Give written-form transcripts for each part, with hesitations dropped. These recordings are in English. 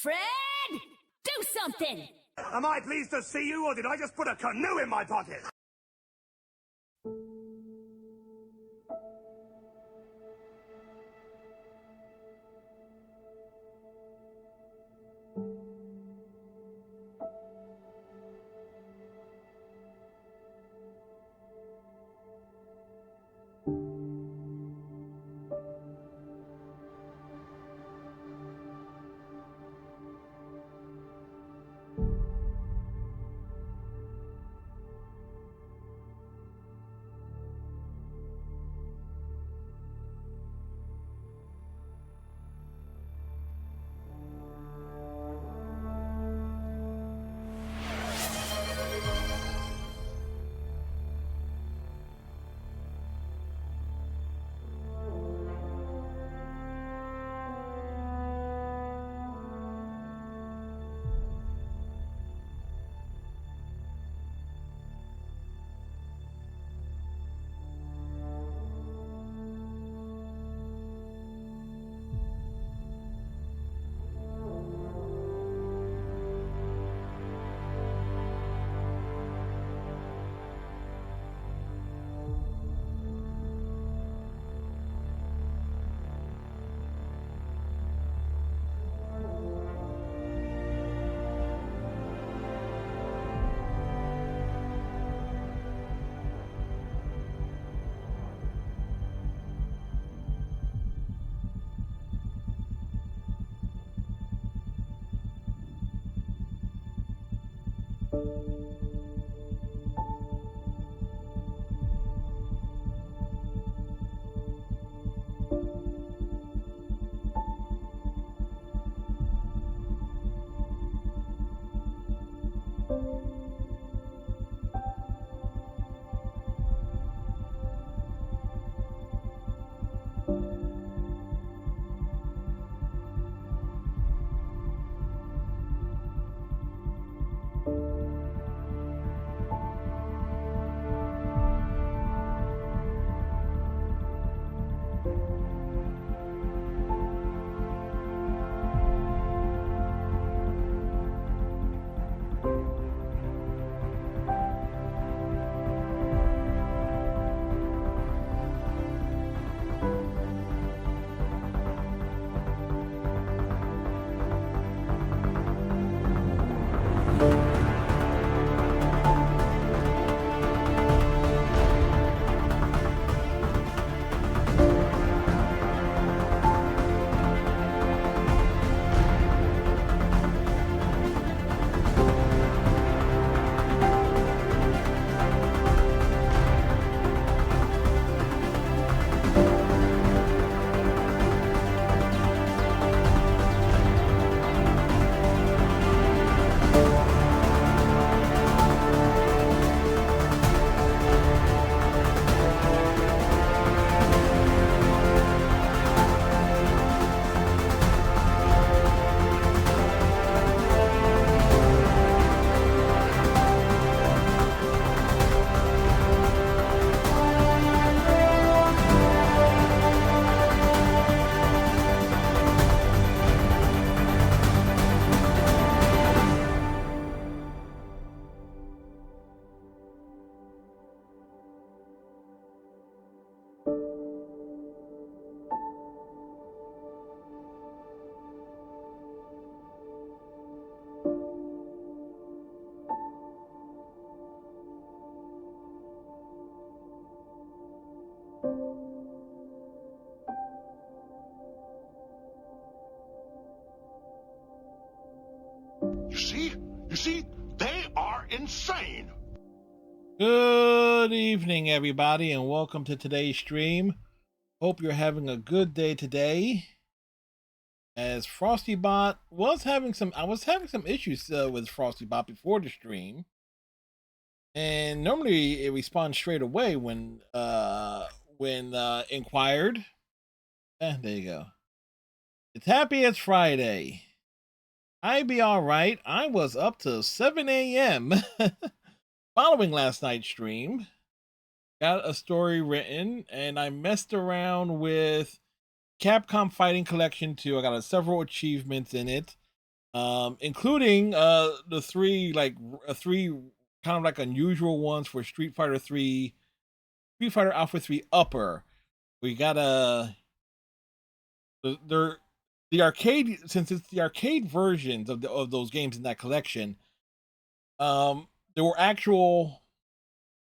Fred! Do something! Am I pleased to see you, or did I just put a canoe in my pocket? You see, they are insane. Good evening, everybody, and welcome to today's stream. Hope you're having a good day today. As FrostyBot was having some, I was having some issues with FrostyBot before the stream, and normally it responds straight away when inquired. There you go. It's happy it's Friday. I be all right. I was up till 7 a.m. following last night's stream. Got a story written, and I messed around with Capcom Fighting Collection 2. I got several achievements in it. including the three kind of like unusual ones for Street Fighter 3, Street Fighter Alpha 3 Upper. We got the arcade, since it's the arcade versions of those games in that collection. There were actual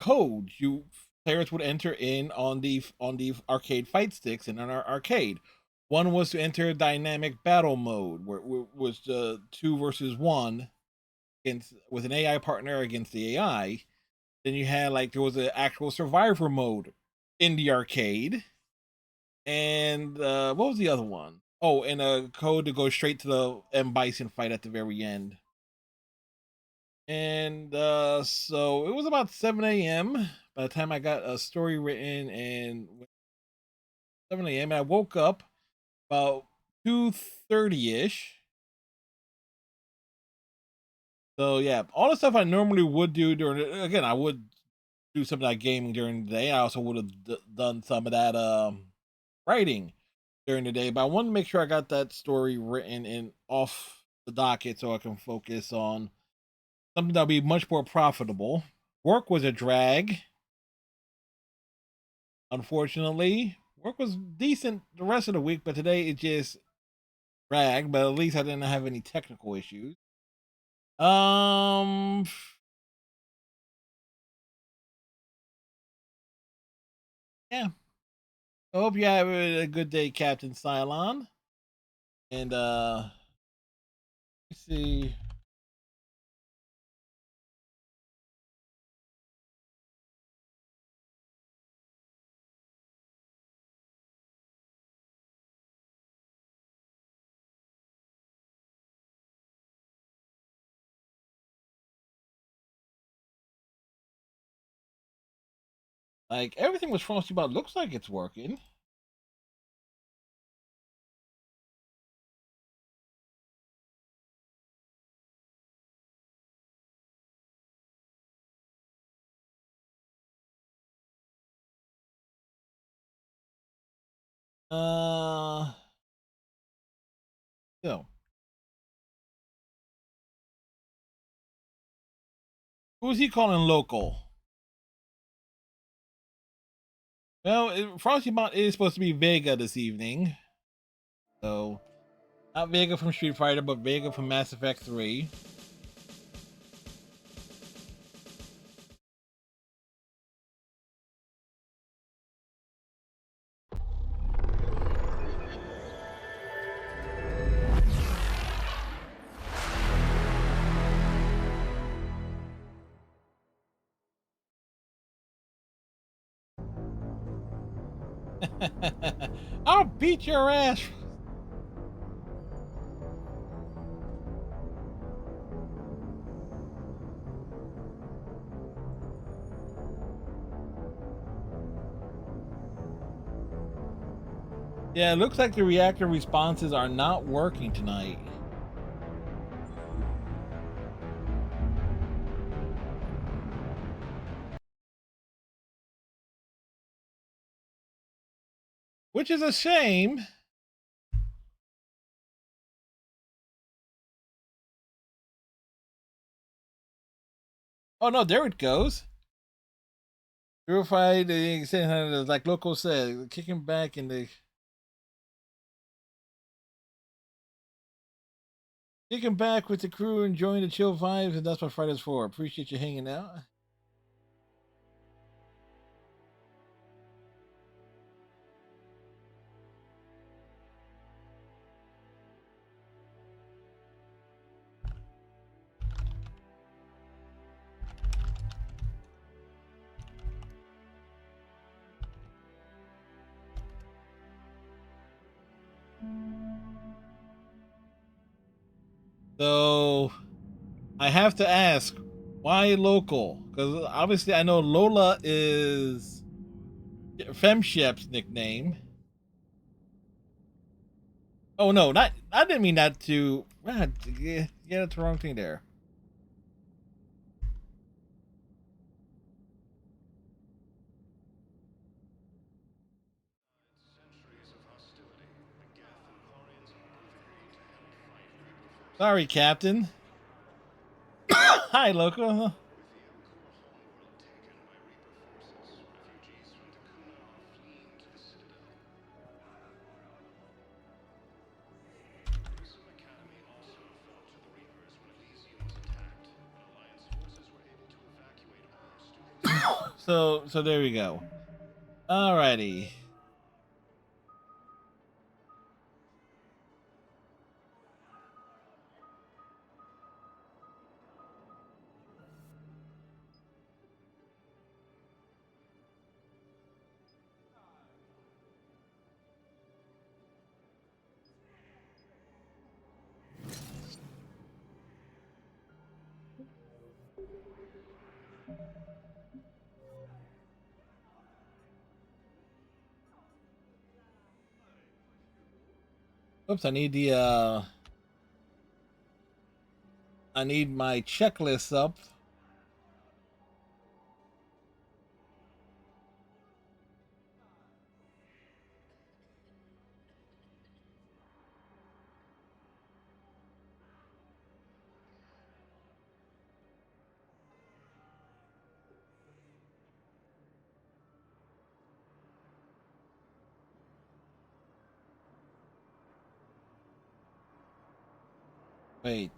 codes players would enter in on the arcade fight sticks in our arcade. One was to enter dynamic battle mode, where it was 2 versus 1 against with an AI partner against the AI. Then you had there was an actual survivor mode in the arcade, and what was the other one? Oh, and a code to go straight to the M Bison fight at the very end. And so it was about 7 a.m. by the time I got a story written, and 7 a.m. I woke up about 2:30 ish. So yeah, all the stuff I normally would do again, I would do some of that gaming during the day. I also would have done some of that writing during the day, but I wanted to make sure I got that story written and off the docket so I can focus on something that'll be much more profitable. Work was a drag. Unfortunately, work was decent the rest of the week, but today it just dragged. But at least I didn't have any technical issues. Yeah. I hope you have a good day, Captain Cylon. And let's see. Everything was Frosty about looks like it's working. So who's he calling local? Well, Frostybot is supposed to be Vega this evening. So, not Vega from Street Fighter, but Vega from Mass Effect 3. I'll beat your ass. Yeah, it looks like the reactor responses are not working tonight. Which is a shame. Oh no, there it goes. Purified, like Loco said, kicking back in the kicking back with the crew, enjoying the chill vibes, and that's what Friday's for. Appreciate you hanging out. So I have to ask, why local? Because obviously I know Lola is Femshep's nickname. Oh no, not I didn't mean that to. Yeah, that's the wrong thing there. Sorry, Captain. Hi, local. So there we go. Alrighty. Oops, I need I need my checklist up. Wait,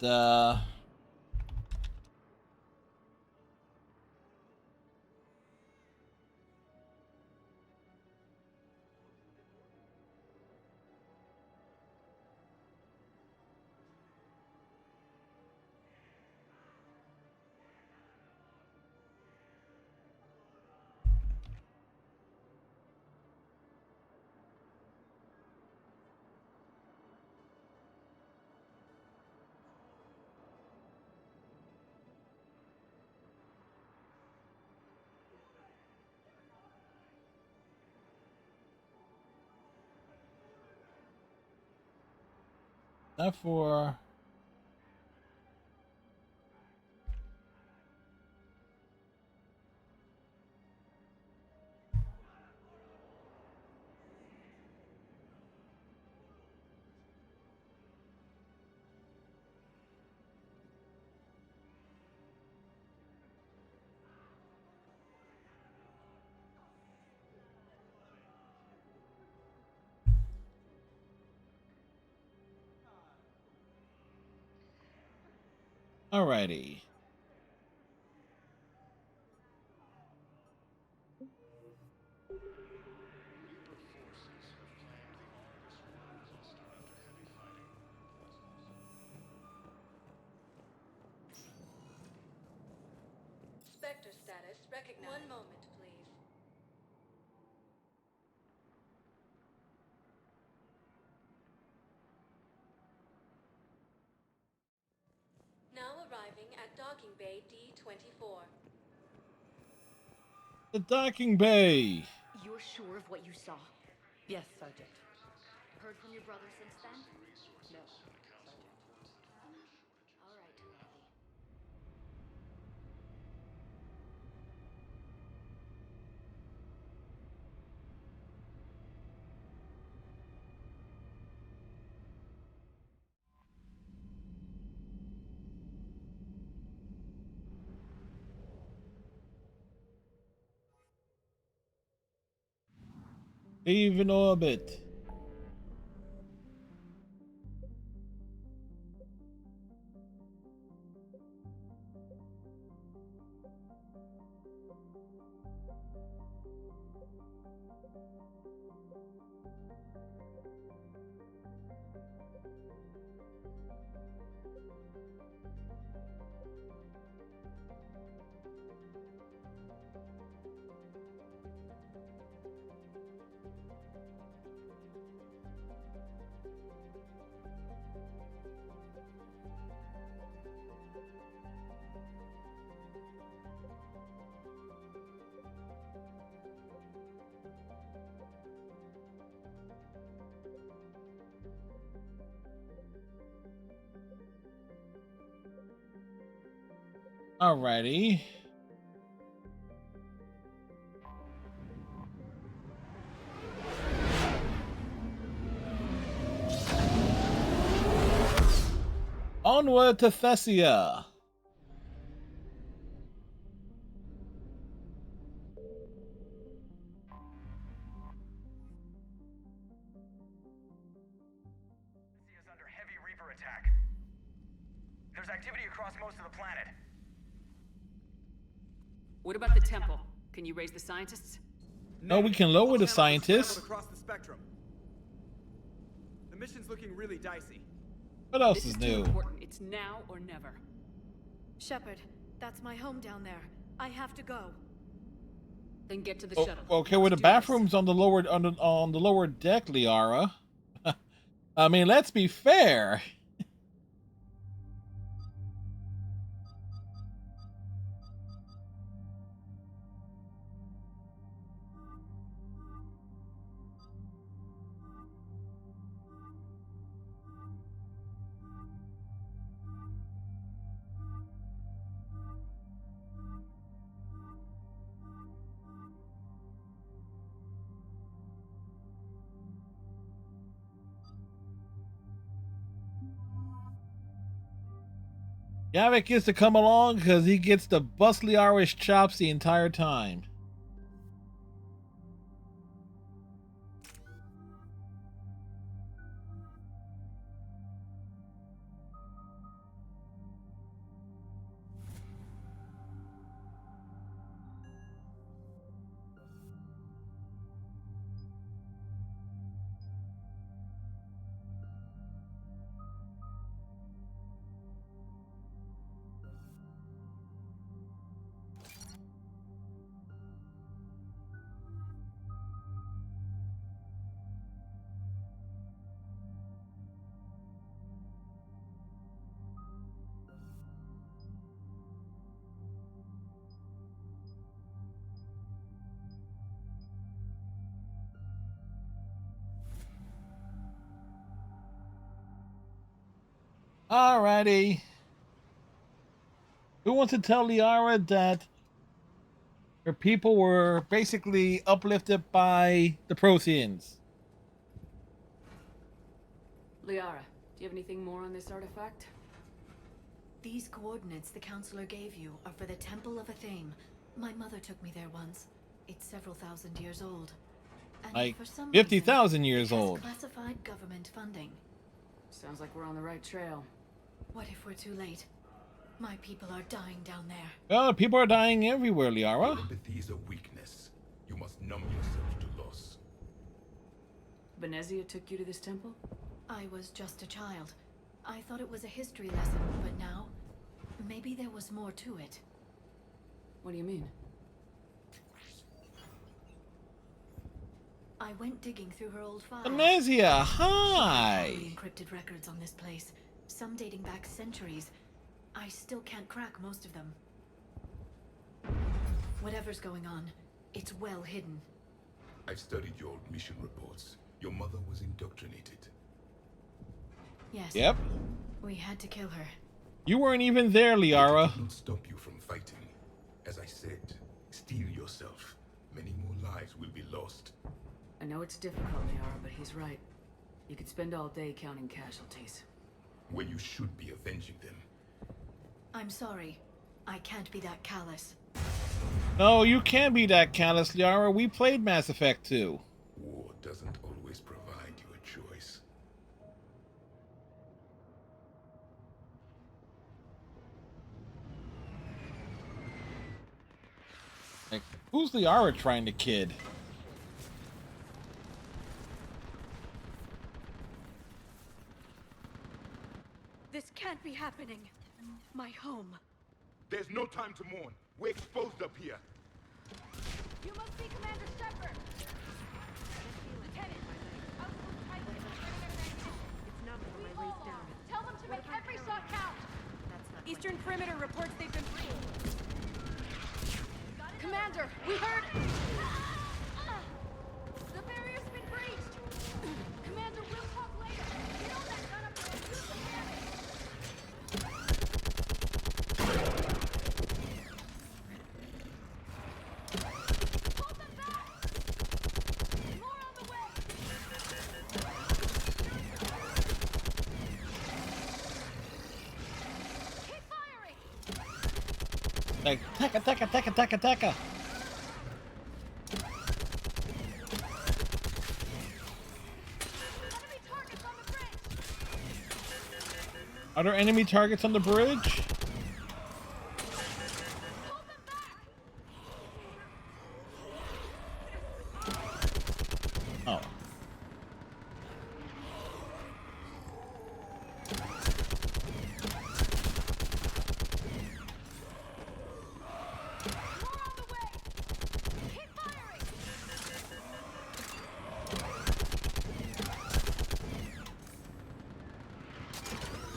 not for. Alrighty. Spectre status recognized. One moment, please. Now arriving at docking bay D-24. The docking bay. You're sure of what you saw? Yes, Sergeant. Heard from your brother since then? No, Sergeant. All right, Lily. Leave in orbit. Alrighty. Onward to Thessia. Is under heavy Reaper attack. There's activity across most of the planet. What about the temple? Can you raise the scientists? No, we can lower the scientists. Across the spectrum. The mission's looking really dicey. What else This is is too new? important. It's now or never. Shepard, that's my home down there. I have to go. Then get to the Oh, shuttle. okay, well the Let's do this. bathrooms on the lower deck, Liara. I mean, let's be fair. Yavik gets to come along because he gets to bust Liara's chops the entire time. Alrighty. Who wants to tell Liara that her people were basically uplifted by the Protheans? Liara, do you have anything more on this artifact? These coordinates the counselor gave you are for the Temple of Athame. My mother took me there once. It's several thousand years old. And Like for some 50,000 reason, years it has old. Classified government funding. Sounds like we're on the right trail. What if we're too late? My people are dying down there. Well, people are dying everywhere, Liara. Empathy is a weakness. You must numb yourself to loss. Benezia took you to this temple? I was just a child. I thought it was a history lesson, but now, maybe there was more to it. What do you mean? I went digging through her old files. Amnesia, hi! She had encrypted records on this place, some dating back centuries. I still can't crack most of them. Whatever's going on, it's well hidden. I've studied your old mission reports. Your mother was indoctrinated. Yes. Yep. We had to kill her. You weren't even there, Liara. It did not stop you from fighting. As I said, steel yourself. Many more lives will be lost. I know it's difficult, Liara, but he's right. You could spend all day counting casualties. When you should be avenging them. I'm sorry. I can't be that callous. No, you can't be that callous, Liara. We played Mass Effect 2. War doesn't always provide you a choice. Like, who's Liara trying to kid? This can't be happening. My home. There's no time to mourn. We're exposed up here. You must be Commander Shepard. Lieutenant, outpost Titan is ready to thank you. It's not my waist down. Tell them to make every shot count. Eastern perimeter reports they've been breached. Commander, we heard. The barrier's been breached. Commander, we'll talk later. Get on that gun up there and do some damage. Hold them back! More on the way! Like, taka, taka, taka, taka, taka. Enemy targets on the bridge! Are there enemy targets on the bridge? Hold them back! Oh. More on the way! Keep firing!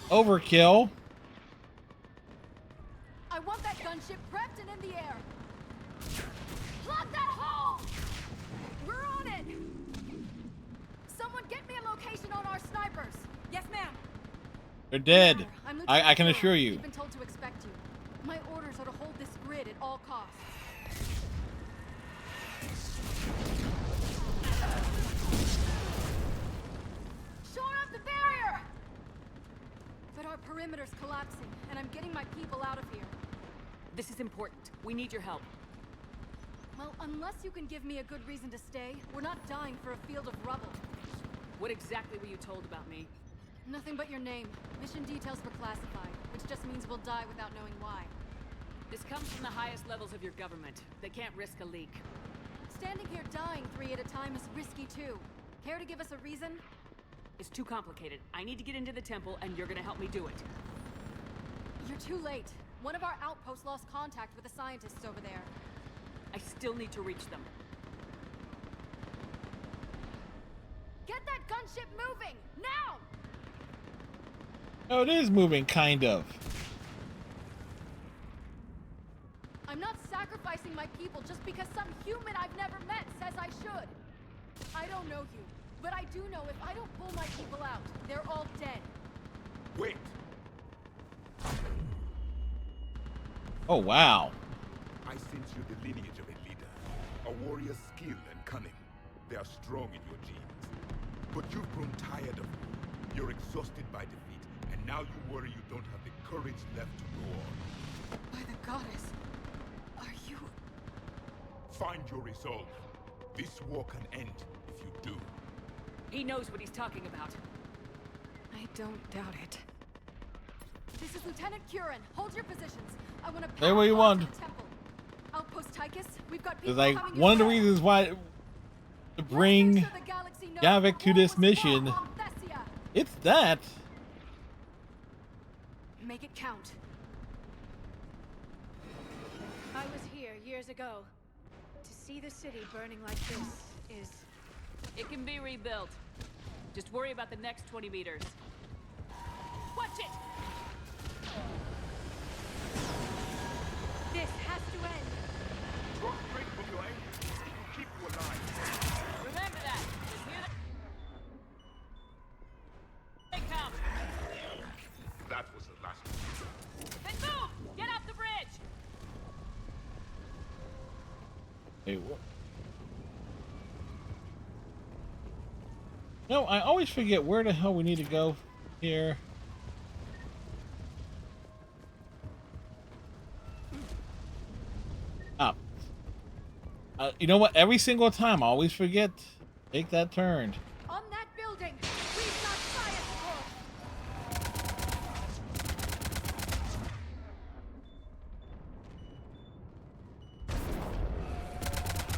Overkill. I want that gunship prepped and in the air. Plug that hole! We're on it! Someone get me a location on our snipers. Yes, ma'am. They're dead. I'm I can Lieutenant assure Carroll. you. We've been told to expect you. My orders are to hold this grid at all costs. Shore up the barrier! But our perimeter's collapsing, and I'm getting my people out of here. This is important. We need your help. Well, unless you can give me a good reason to stay, we're not dying for a field of rubble. What exactly were you told about me? Nothing but your name. Mission details were classified, which just means we'll die without knowing why. This comes from the highest levels of your government. They can't risk a leak. Standing here dying 3 at a time is risky too. Care to give us a reason? It's too complicated. I need to get into the temple, and you're gonna help me do it. You're too late. One of our outposts lost contact with the scientists over there. I still need to reach them. Get that gunship moving! Now! Oh, it is moving, kind of. I'm not sacrificing my people just because some human I've never met says I should. I don't know you, but I do know if I don't pull my people out, they're all dead. Wait! Oh, wow. I sense you're the lineage of a leader. A warrior's skill and cunning. They are strong in your genes. But you've grown tired of war. You're exhausted by defeat, and now you worry you don't have the courage left to go on. By the goddess, are you... Find your resolve. This war can end if you do. He knows what he's talking about. I don't doubt it. This is Lieutenant Curran. Hold your positions. I want to Say what you want. the temple. Outpost Tychus, we've got people It's like coming one of the in. reasons why to bring Let's make sure the galaxy knows Gavik the to war this was mission. fought on Thessia. It's that. Make it count. I was here years ago. To see the city burning like this is... It can be rebuilt. Just worry about the next 20 meters. Watch it! This has to end. Drop straight from your engines. It will keep you alive. Remember that. Just hear the... They come. That was the last one. Then move! Get off the bridge! Hey, what? No, I always forget where the hell we need to go here. Up. You know what? Every single time, I always forget. Take that turn. On that building. We've got science force.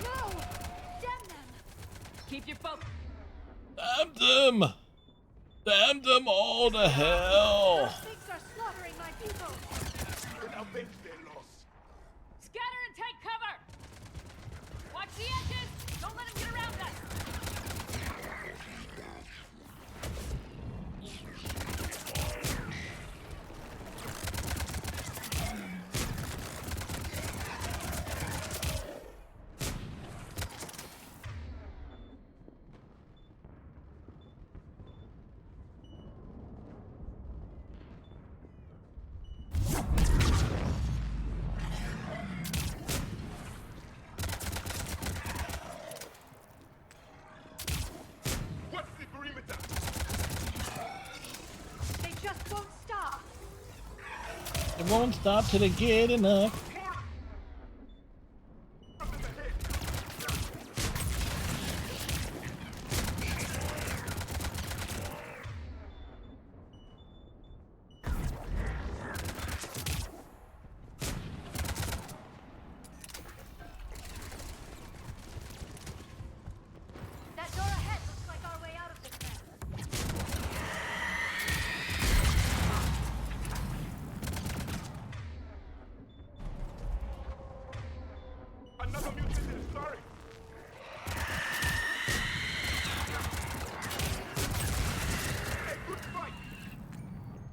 No! Damn them! Keep your focus. Damn them! Damn them all to hell! Those things are slaughtering my people. Then avenge their loss. Scatter and take cover! Watch the edges! Don't let him get around us! What's the perimeter? They just won't stop. It won't stop till they get enough. More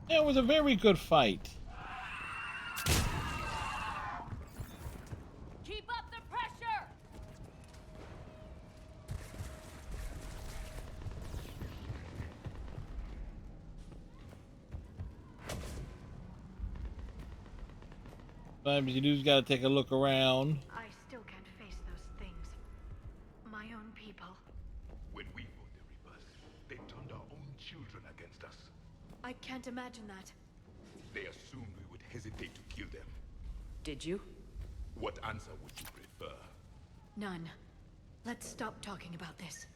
It was a very good fight. Keep up the pressure! Sometimes you just gotta take a look around. I still can't face those things. My own people. When we fought the Reapers, they turned our own children against us. I can't imagine that. They assumed we would hesitate to kill them. Did you? What answer would you prefer? None. Let's stop talking about this.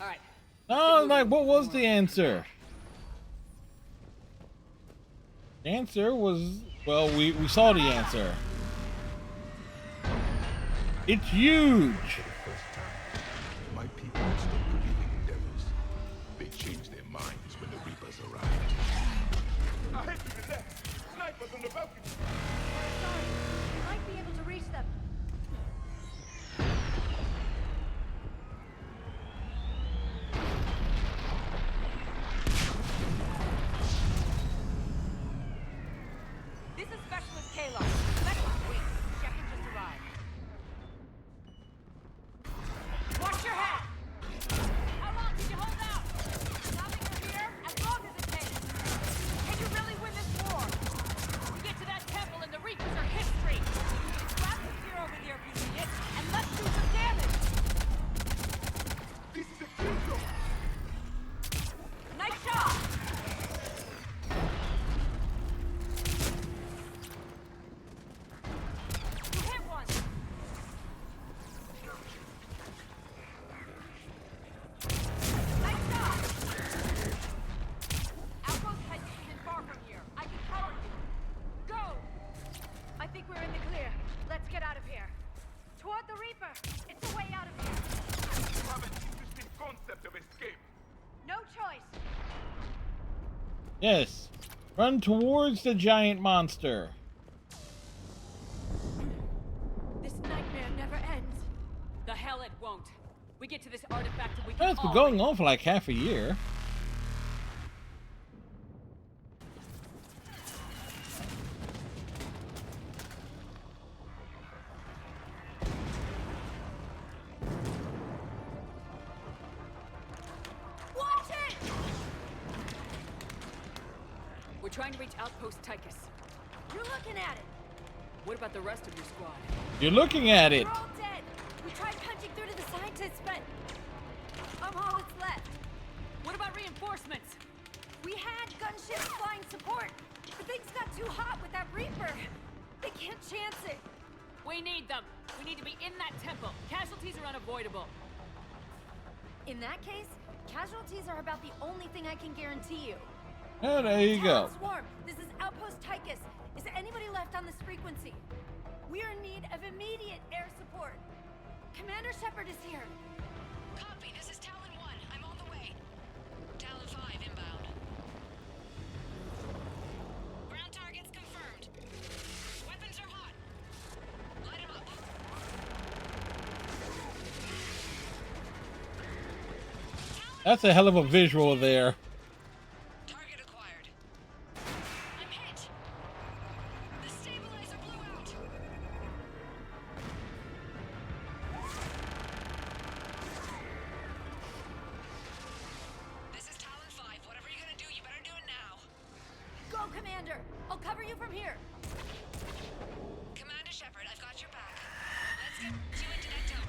All right. Oh, like, what was the answer? The answer was, well, we saw the answer. It's huge. For the first time, my people had stopped believing in devils. They changed their minds when the Reapers arrived. I hate to the left. Snipers on the balcony. Sorry, we might be able to reach them. This is Specialist Kayla. Wait, Shepard just arrived. Watch your head! How long can you hold out? Nothing from here, as long as it takes. Can you really win this war? We get to that temple and the Reapers are history. Grab the spear over there if you need it, and let's do some damage. This is a kill zone. Nice shot! You hit one! Nice shot! Outpost Hedges isn't far from here. I can cover you. Go! I think we're in the clear. Let's get out of here. Toward the Reaper. It's a way out of here. You have an interesting concept of escape. No choice. Yes. Run towards the giant monster. This nightmare never ends. The hell it won't. We get to this artifact and we can That's been all going win. on for like half a year. Watch it! We're trying to reach Outpost Tychus. You're looking at it. What about the rest of your squad? You're looking at it. We're all dead. We tried punching through to the scientists, but I'm all that's left. What about reinforcements? We had gunships flying support, but things got too hot with that Reaper. They can't chance it. We need them. We need to be in that temple. Casualties are unavoidable. In that case, casualties are about the only thing I can guarantee you. Oh, there you go. Talon Swarm, this is Outpost Tychus. Is anybody left on this frequency? We are in need of immediate air support. Commander Shepard is here. Copy, this is Talon 1. I'm on the way. Talon 5 inbound. Ground targets confirmed. Weapons are hot. Light 'em up. That's a hell of a visual there. Target acquired. I'm hit. The stabilizer blew out. This is Talon 5. Whatever you're gonna do, you better do it now. Go, Commander! I'll cover you from here. Commander Shepard, I've got your back. Let's get you into that dome.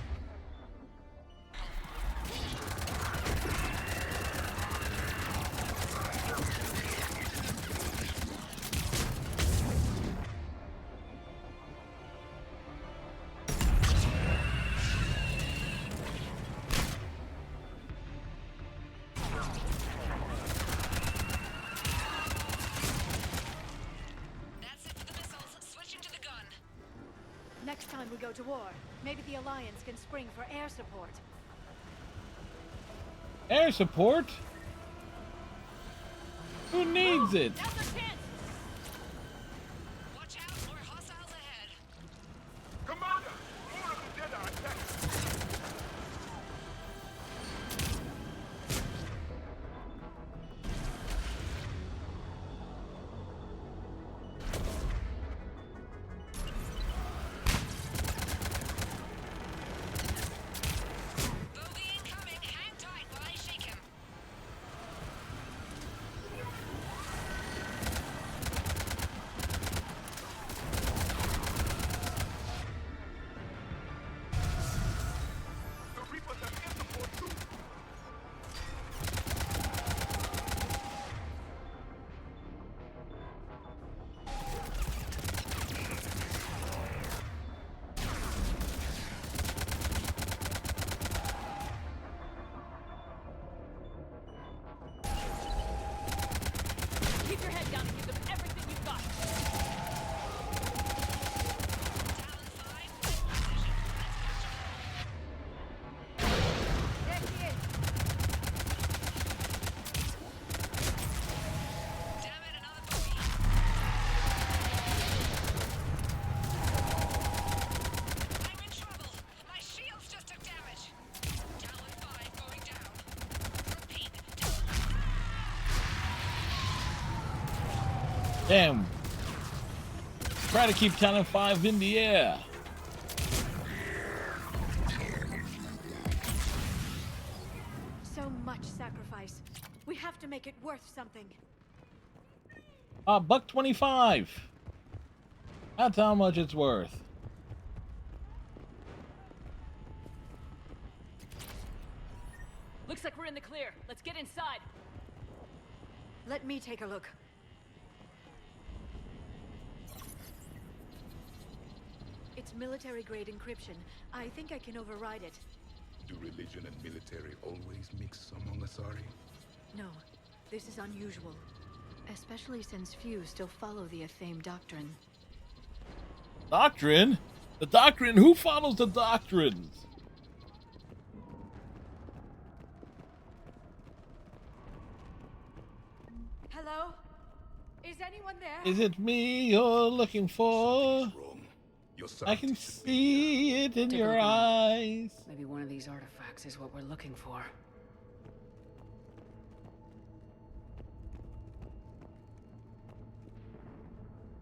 That's it for the missiles. Switching to the gun. Next time we go to war, maybe the Alliance can spring for air support. Air support? Who needs it? Now's our chance. Watch out, more hostiles ahead. Commander, more of the dead are attacking. Keep your head down and give them everything you've got. There she is. Damn it, another bogey. I'm in trouble. My shields just took damage. Talon 5 going down. Repeat. Damn. Try to keep Talon 5 in the air. So much sacrifice. We have to make it worth something. $1.25. That's how much it's worth. Looks like we're in the clear. Let's get inside. Let me take a look. It's military-grade encryption. I think I can override it. Do religion and military always mix among Asari? No, this is unusual. Especially since few still follow the Athame doctrine. Doctrine? The doctrine? Who follows the doctrines? Hello? Is anyone there? Is it me you're looking for? Something's wrong. Your I can scientists have see it in Take a your look. eyes. Maybe one of these artifacts is what we're looking for.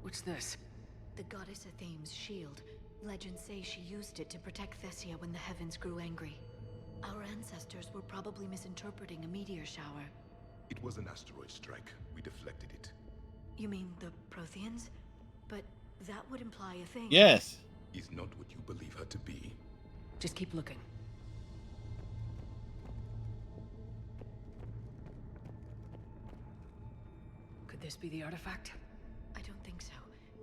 What's this? The goddess Athame's shield. Legends say she used it to protect Thessia when the heavens grew angry. Our ancestors were probably misinterpreting a meteor shower. It was an asteroid strike. We deflected it. You mean the Protheans? But that would imply a thing. Yes. Is not what you believe her to be. Just keep looking. Could this be the artifact? I don't think so.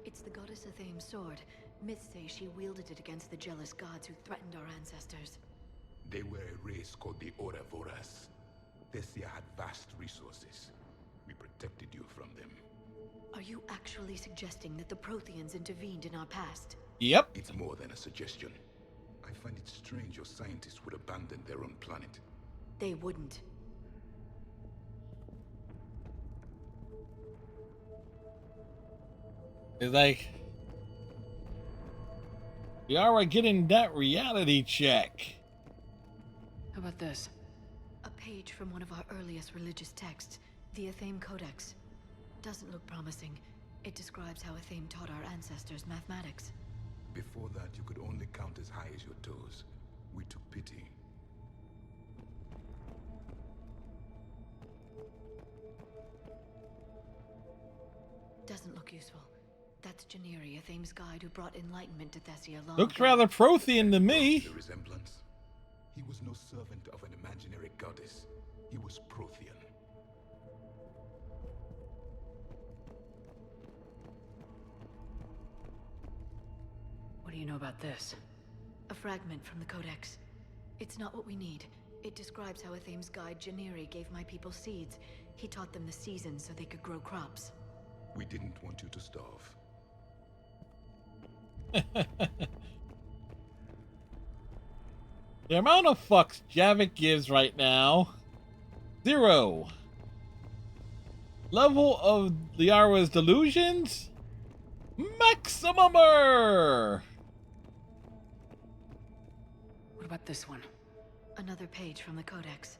It's the goddess Athame's sword. Myths say she wielded it against the jealous gods who threatened our ancestors. They were a race called the Ouroboros. Thessia had vast resources. We protected you from them. Are you actually suggesting that the Protheans intervened in our past? Yep. It's more than a suggestion. I find it strange your scientists would abandon their own planet. They wouldn't. It's like, we are getting that reality check. How about this? A page from one of our earliest religious texts, the Athame Codex. Doesn't look promising. It describes how Athame taught our ancestors mathematics. Before that, you could only count as high as your toes. We took pity. Doesn't look useful. That's Janiri, Athame's guide who brought enlightenment to Thessia long Looks ago. rather Prothean to me. The resemblance? He was no servant of an imaginary goddess. He was Prothean. What do you know about this? A fragment from the Codex. It's not what we need. It describes how Athame's guide Janiri gave my people seeds. He taught them the seasons so they could grow crops. We didn't want you to starve. The amount of fucks Javik gives right now. 0. Level of Liara's delusions? Maximumer! What about this one? Another page from the Codex.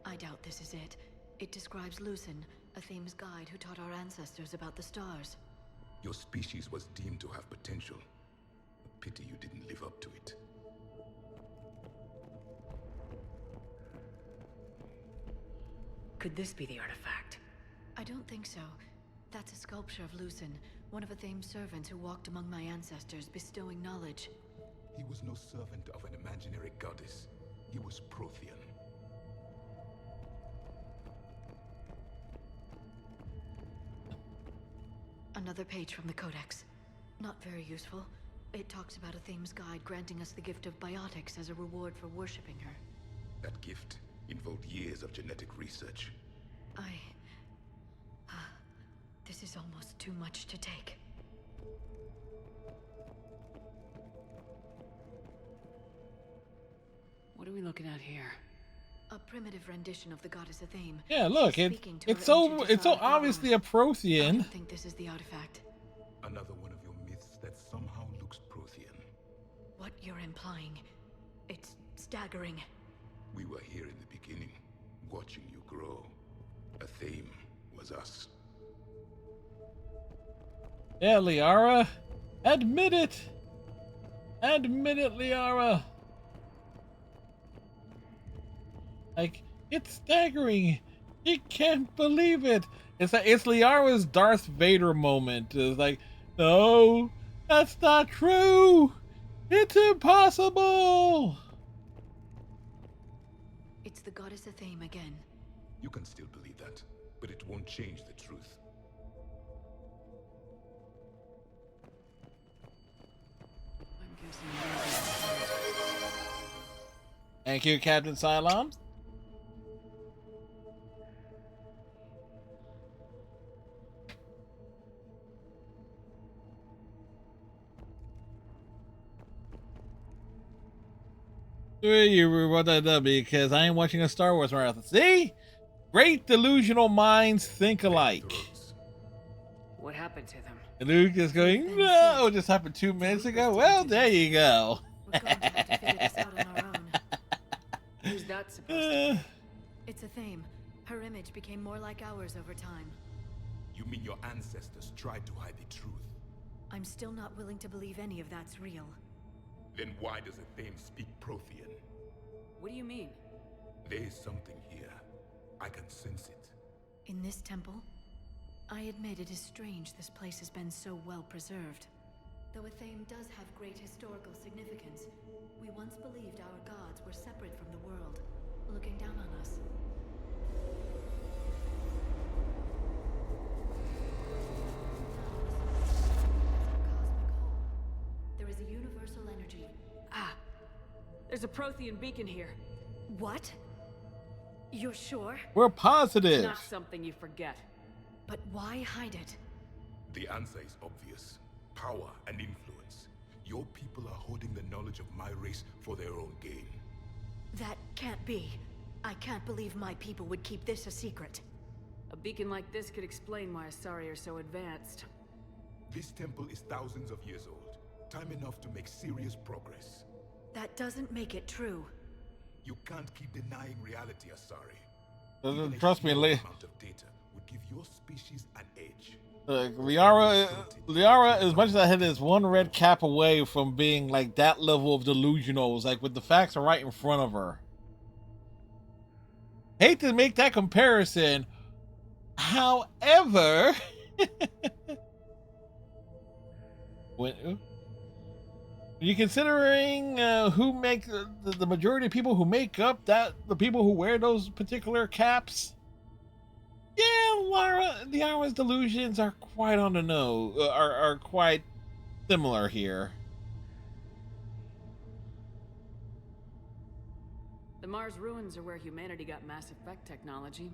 I doubt this is it. It describes Lucen, Athame's guide who taught our ancestors about the stars. Your species was deemed to have potential. A pity you didn't live up to it. Could this be the artifact? I don't think so. That's a sculpture of Lucen, one of Athame's servants who walked among my ancestors, bestowing knowledge. He was no servant of an imaginary goddess. He was Prothean. Another page from the Codex. Not very useful. It talks about Athame's guide granting us the gift of biotics as a reward for worshipping her. That gift involved years of genetic research. This is almost too much to take. What are we looking at here? A primitive rendition of the goddess Athame. Yeah, look, She's it, speaking to it's her so ancient it's so Asari obviously a followers. I Prothean. don't think this is the artifact. Another one of your myths that somehow looks Prothean. What you're implying, it's staggering. We were here in the beginning, watching you grow. Athame was us. Yeah, Liara, admit it. Admit it, Liara. Like, it's staggering. You can't believe it. It's like it's Liara's Darth Vader moment. It's like, no, that's not true. It's impossible. It's the goddess Athame again. You can still believe that, but it won't change the truth. I'm guessing. Thank you, Captain Cylon. You wrote that up because I ain't watching a Star Wars marathon. See? Great delusional minds think alike. What happened to them? And Luke is going, no, it just happened 2 minutes ago. Well, there you go. We're going to have to figure this out on our own. Who's that supposed to be? It's Athame. Her image became more like ours over time. You mean your ancestors tried to hide the truth? I'm still not willing to believe any of that's real. Then why does Athame speak Prothean? What do you mean? There is something here. I can sense it. In this temple? I admit it is strange this place has been so well preserved. Though Athame does have great historical significance, we once believed our gods were separate from the world, looking down on us. There is a universal energy. Ah! There's a Prothean beacon here. What? You're sure? We're positive. Not something you forget. But why hide it? The answer is obvious. Power and influence. Your people are holding the knowledge of my race for their own gain. That can't be. I can't believe my people would keep this a secret. A beacon like this could explain why Asari are so advanced. This temple is thousands of years old. Time enough to make serious progress. That doesn't make it true. You can't keep denying reality, Asari. Trust me, amount of data would give your species an edge. Liara, as much as I had this one red cap away from being like that level of delusional, was like with the facts are right in front of her. Hate to make that comparison. However, when you considering who make the majority of people who make up the people who wear those particular caps, yeah, Liara's delusions are quite on the nose, are quite similar here. The Mars ruins are where humanity got Mass Effect technology.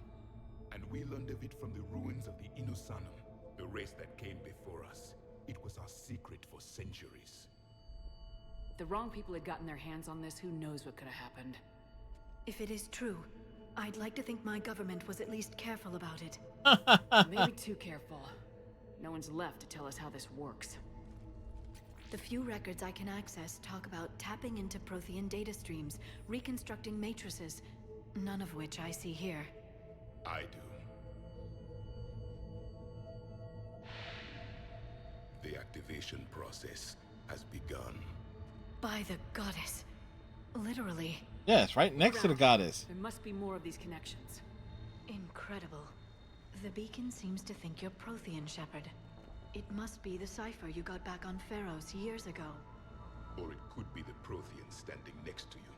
And we learned of it from the ruins of the Inusanum, the race that came before us. It was our secret for centuries. If the wrong people had gotten their hands on this, who knows what could have happened. If it is true, I'd like to think my government was at least careful about it. Maybe too careful. No one's left to tell us how this works. The few records I can access talk about tapping into Prothean data streams, reconstructing matrices, none of which I see here. I do. The activation process has begun. By the goddess. Literally. Yes, right next to the goddess. There must be more of these connections. Incredible. The beacon seems to think you're Prothean, Shepard. It must be the cipher you got back on Pharos years ago. Or it could be the Prothean standing next to you.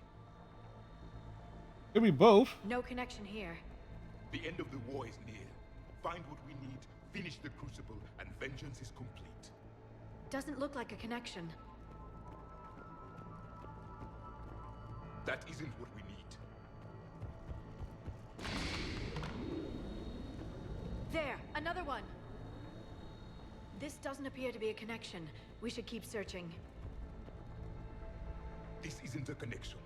Could be both. No connection here. The end of the war is near. Find what we need, finish the Crucible, and vengeance is complete. Doesn't look like a connection. That isn't what we need. There, another one. This doesn't appear to be a connection. We should keep searching. This isn't a connection.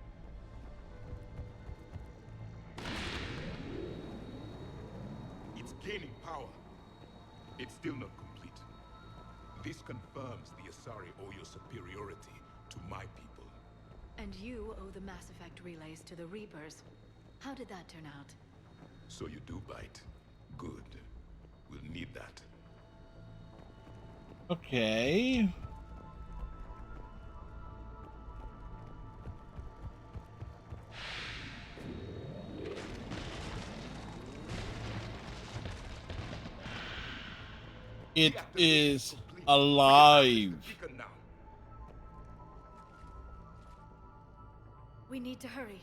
It's gaining power. It's still not complete. This confirms the Asari owe your superiority to my people. And you owe the Mass Effect relays to the Reapers. How did that turn out? So you do bite. Good. We'll need that. Okay. It is alive. We need to hurry.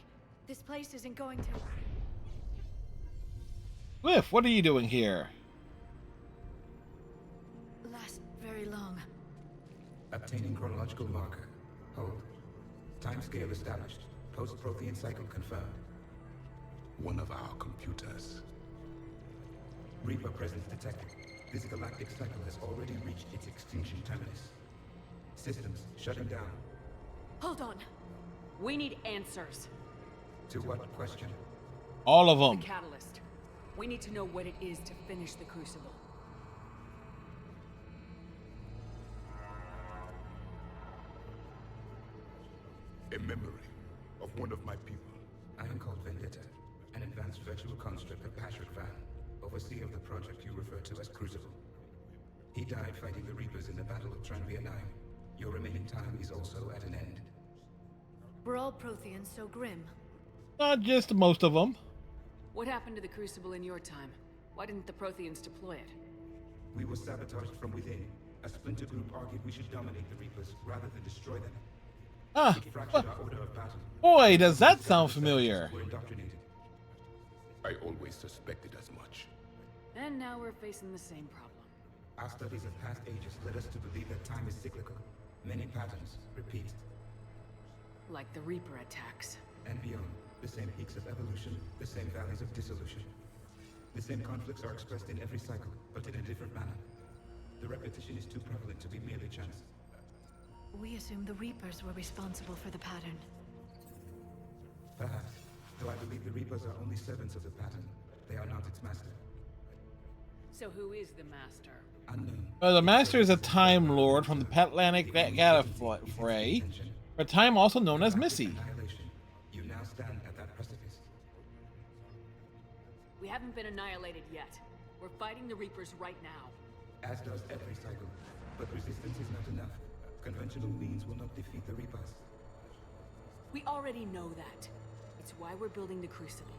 This place isn't going to... Cliff, what are you doing here? last very long. Obtaining chronological marker. Hold. Timescale established. Post-Prothean cycle confirmed. One of our computers. Reaper presence detected. This galactic cycle has already reached its extinction terminus. Systems shutting down. Hold on. We need answers. To what question? All of them. The catalyst. We need to know what it is to finish the Crucible. A memory of one of my people. I am called Vendetta, an advanced virtual construct of Patrick Van, overseer of the project you refer to as Crucible. He died fighting the Reapers in the Battle of Tranvia 9. Your remaining time is also at an end. Were all Protheans so grim? Not just most of them. What happened to the Crucible in your time? Why didn't the Protheans deploy it? We were sabotaged from within. A splinter group argued we should dominate the Reapers rather than destroy them. Ah, It fractured our order of battle. boy, does that sound familiar. We're indoctrinated. I always suspected as much. And now we're facing the same problem. Our studies of past ages led us to believe that time is cyclical. Many patterns repeat. Like the Reaper attacks. And beyond, the same peaks of evolution, the same valleys of dissolution. The same conflicts are expressed in every cycle, but in a different manner. The repetition is too prevalent to be merely chance. We assumed the Reapers were responsible for the pattern. Perhaps, though I believe the Reapers are only servants of the pattern. They are not its master. So who is the Master? Unknown. The Master is a Time Lord from the Patlantic Gallifrey, for time also known as Missy. Annihilation. You now stand at that precipice. We haven't been annihilated yet. We're fighting the Reapers right now. As does every cycle. But resistance is not enough. Conventional means will not defeat the Reapers. We already know that. It's why we're building the Crucible.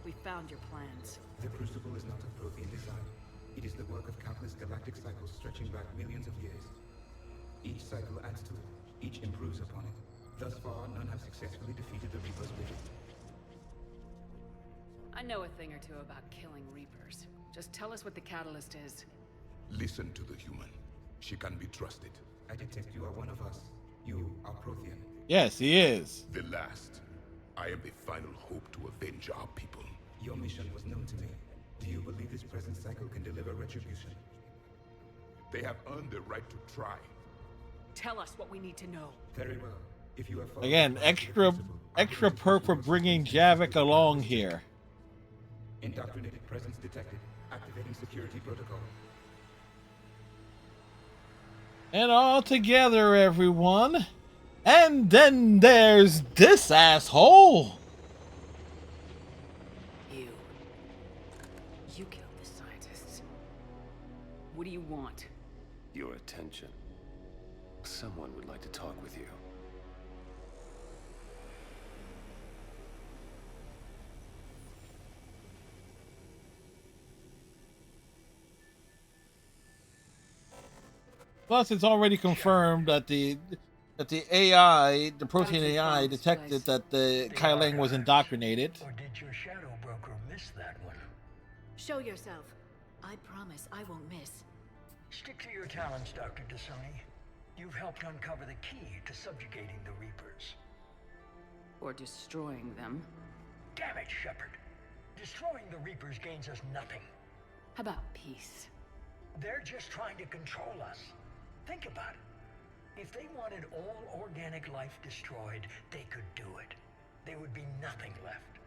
We found your plans. The Crucible is not a Prothean design. It is the work of countless galactic cycles stretching back millions of years. Each cycle adds to it. Each improves upon it. Thus far, none have successfully defeated the Reapers with it. I know a thing or two about killing Reapers. Just tell us what the catalyst is. Listen to the human. She can be trusted. I detect you are one of us. You are Prothean. Yes, he is. The last. I am the final hope to avenge our people. Your mission was known to me. Do you believe this present cycle can deliver retribution? They have earned the right to try. Tell us what we need to know. Very well. If you have Again, extra perk for bringing Javik along here. Indoctrinated presence detected. Activating security protocol. And all together, everyone. And then there's this asshole. You killed the scientists. What do you want? Your attention. Someone would like to talk with you. Plus, it's already confirmed that the AI, the Prothean AI, detected that the Kai Lang was indoctrinated. Or did your shadow broker miss that one? Show yourself. I promise I won't miss. Stick to your talents, Dr. Dasani. You've helped uncover the key to subjugating the Reapers. Or destroying them. Damn it, Shepard. Destroying the Reapers gains us nothing. How about peace? They're just trying to control us. Think about it. If they wanted all organic life destroyed, they could do it. There would be nothing left.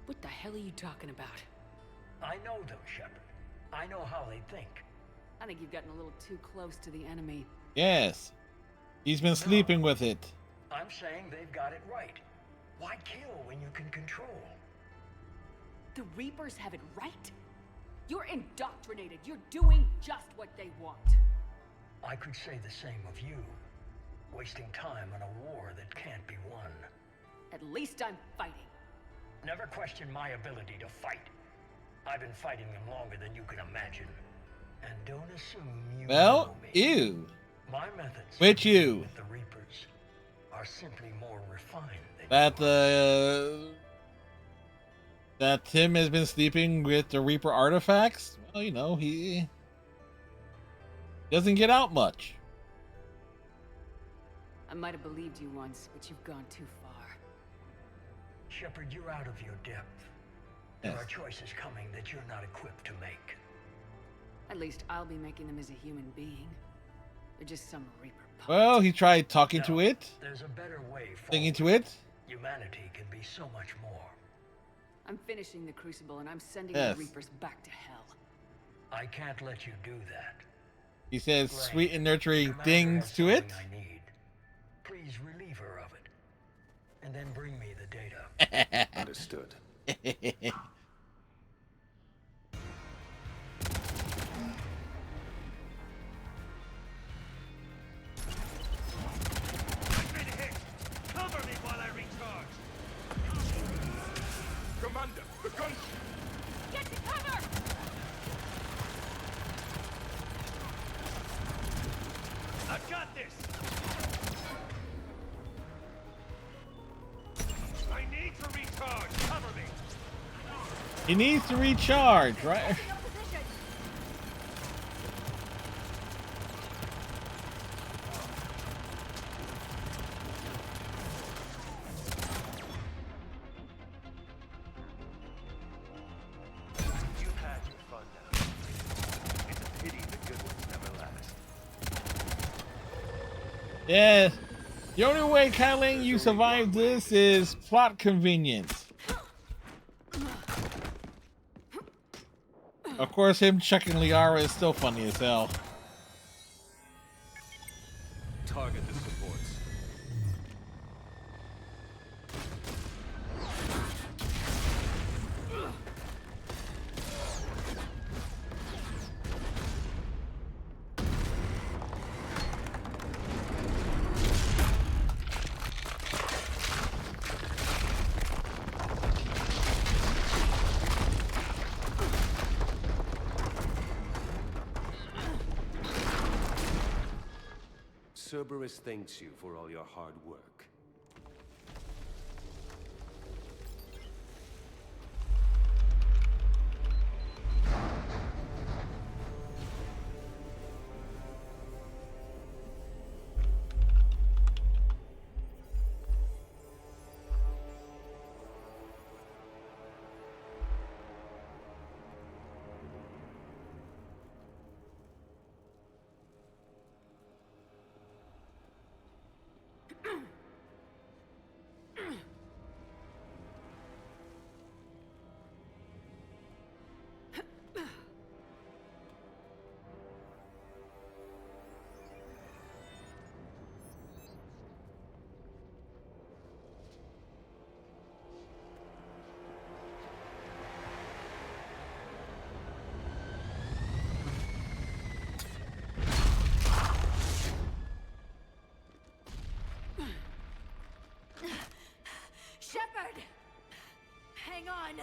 What the hell are you talking about? I know them, Shepard. I know how they think. I think you've gotten a little too close to the enemy. Yes. He's been sleeping with it. I'm saying they've got it right. Why kill when you can control? The Reapers have it right? You're indoctrinated. You're doing just what they want. I could say the same of you. Wasting time on a war that can't be won. At least I'm fighting. Never question my ability to fight. I've been fighting them longer than you can imagine. And don't assume you know me. Ew. My methods With you. with the Reapers are simply more refined than that Tim has been sleeping with the Reaper artifacts. Well, you know, he doesn't get out much. I might have believed you once, but you've gone too far. Shepard, you're out of your depth. There are choices coming that you're not equipped to make. At least I'll be making them as a human being. They're just some Reaper puppet. Well, he tried talking to it, There's a better way forward. thinking to it. Humanity can be so much more. I'm finishing the Crucible and I'm sending Yes. the Reapers back to hell. I can't let you do that. He says Gray, sweet and nurturing Commander things has to it. something I need. Please relieve her of it. And then bring me the data. Understood. I've been hit! Cover me while I recharge! Commander, the gun! Get to cover! I've got this! I need to recharge! Cover me! He needs to recharge, right? You've had your fun now. It's a pity the good ones never last. Yeah. The only way, Kyling, you survive this is plot convenience. Of course, him chucking Liara is still funny as hell. Target the supports. Cerberus thanks you for all your hard work. Shepard! Hang on!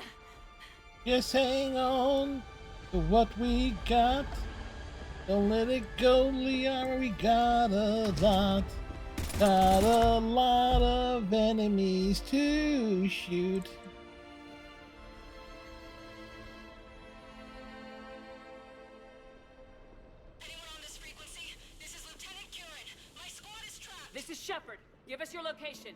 Just hang on to what we got. Don't let it go, Liara. We got a lot of enemies to shoot. Anyone on this frequency? This is Lieutenant Curran. My squad is trapped. This is Shepard. Give us your location.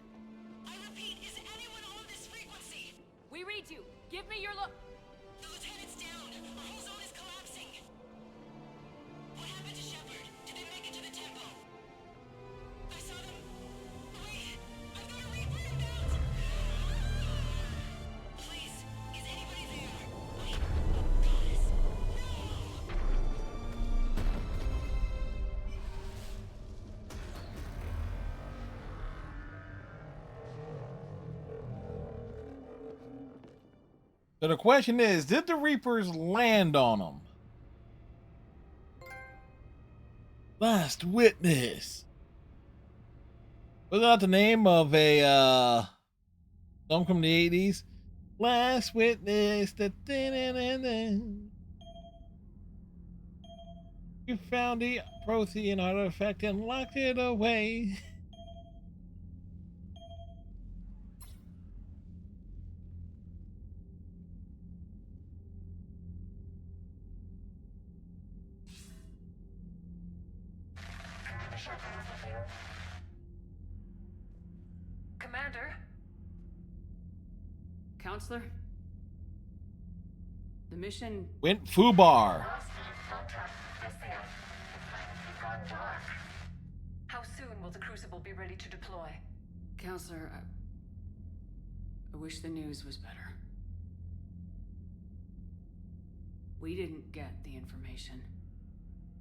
I repeat, is anyone on this frequency? We read you. Give me your look. The lieutenant's down. Our whole zone is collapsing. So the question is, did the Reapers land on them? Last Witness. Was that the name of a song from the 80s? Last Witness. You found the Prothean artifact and locked it away. Commander? Counselor? The mission... Went Fubar. How soon will the Crucible be ready to deploy? Counselor, I wish the news was better. We didn't get the information.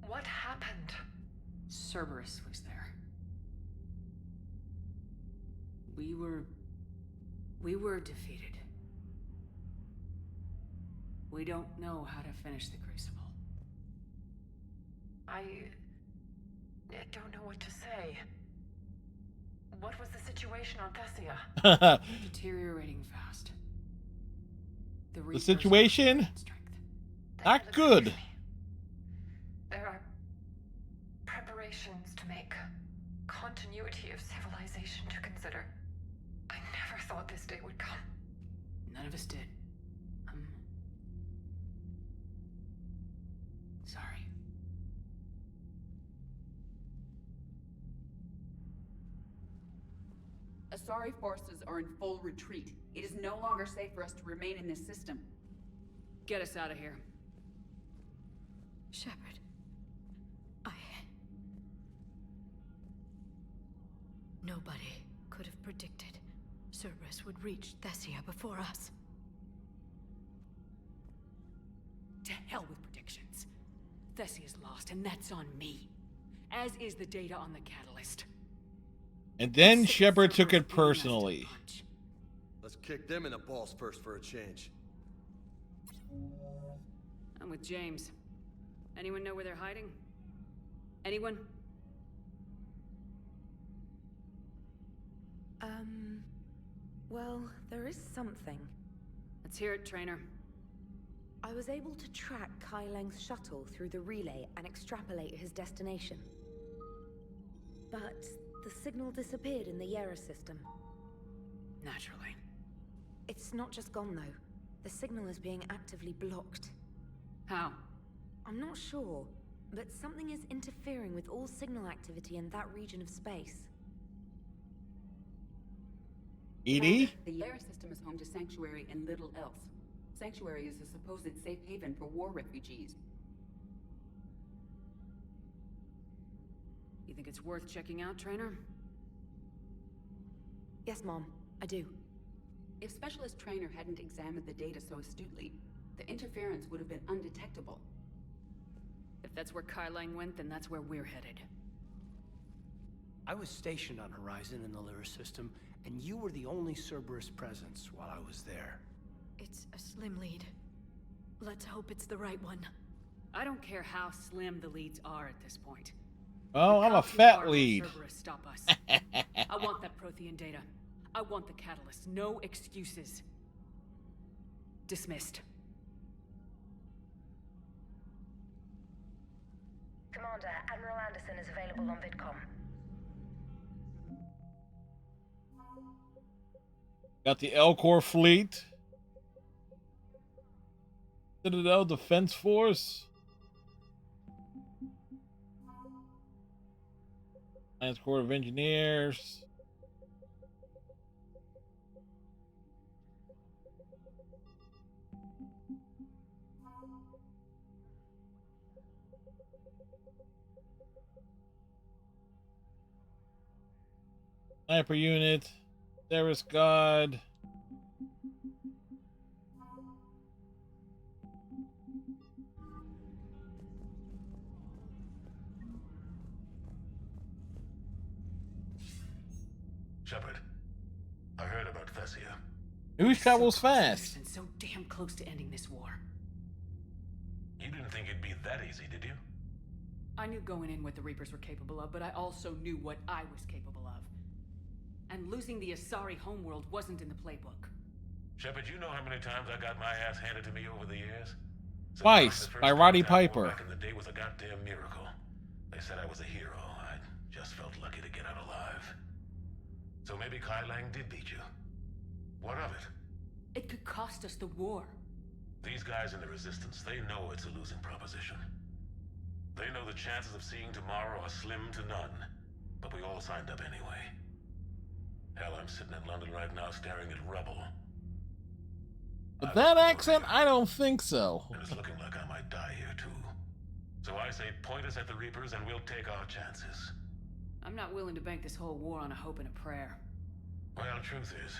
What happened? Cerberus was there. We were defeated. We don't know how to finish the Crucible. I don't know what to say. What was the situation on Thessia? Deteriorating fast. The situation? Not good. There are preparations to make, continuity of civilization to consider. I never thought this day would come. None of us did. Sorry. Asari forces are in full retreat. It is no longer safe for us to remain in this system. Get us out of here. Shepard. Nobody could have predicted Cerberus would reach Thessia before us. To hell with predictions. Thessia's lost, and that's on me. As is the data on the catalyst. And then Shepard took it personally. Let's kick them in the balls first for a change. I'm with James. Anyone know where they're hiding? Anyone? Well, there is something. Let's hear it, Trainer. I was able to track Kai Leng's shuttle through the relay and extrapolate his destination. But the signal disappeared in the Yera system. Naturally. It's not just gone, though. The signal is being actively blocked. How? I'm not sure, but something is interfering with all signal activity in that region of space. EDI? The Yera system is home to Sanctuary and little else. Sanctuary is a supposed safe haven for war refugees. You think it's worth checking out, Trainer? Yes, Mom, I do. If Specialist Trainer hadn't examined the data so astutely, the interference would have been undetectable. If that's where Kai Lang went, then that's where we're headed. I was stationed on Horizon in the Lyra system, and you were the only Cerberus presence while I was there. It's a slim lead. Let's hope it's the right one. I don't care how slim the leads are at this point. Oh, I'm a fat lead. Cerberus stop us. I want that Prothean data. I want the catalyst. No excuses. Dismissed. Commander, Admiral Anderson is available on VidCom. Got the Elcor fleet. Citadel Defense Force. Alliance Corps of Engineers. Sniper unit. Ceres God. Shepard, I heard about Thessia. News travels fast. And so damn close. close to ending this war. You didn't think it'd be that easy, did you? I knew going in what the Reapers were capable of, but I also knew what I was capable of. And losing the Asari homeworld wasn't in the playbook. Shepard, you know how many times I got my ass handed to me over the years? Twice, by Roddy Piper. Back in the day was a goddamn miracle. They said I was a hero. I just felt lucky to get out alive. So maybe Kai Lang did beat you. What of it? It could cost us the war. These guys in the Resistance, they know it's a losing proposition. They know the chances of seeing tomorrow are slim to none. But we all signed up anyway. Hell, I'm sitting in London right now staring at rubble. With that accent, I don't think so. And it's looking like I might die here too. So I say point us at the Reapers and we'll take our chances. I'm not willing to bank this whole war on a hope and a prayer. Well, truth is,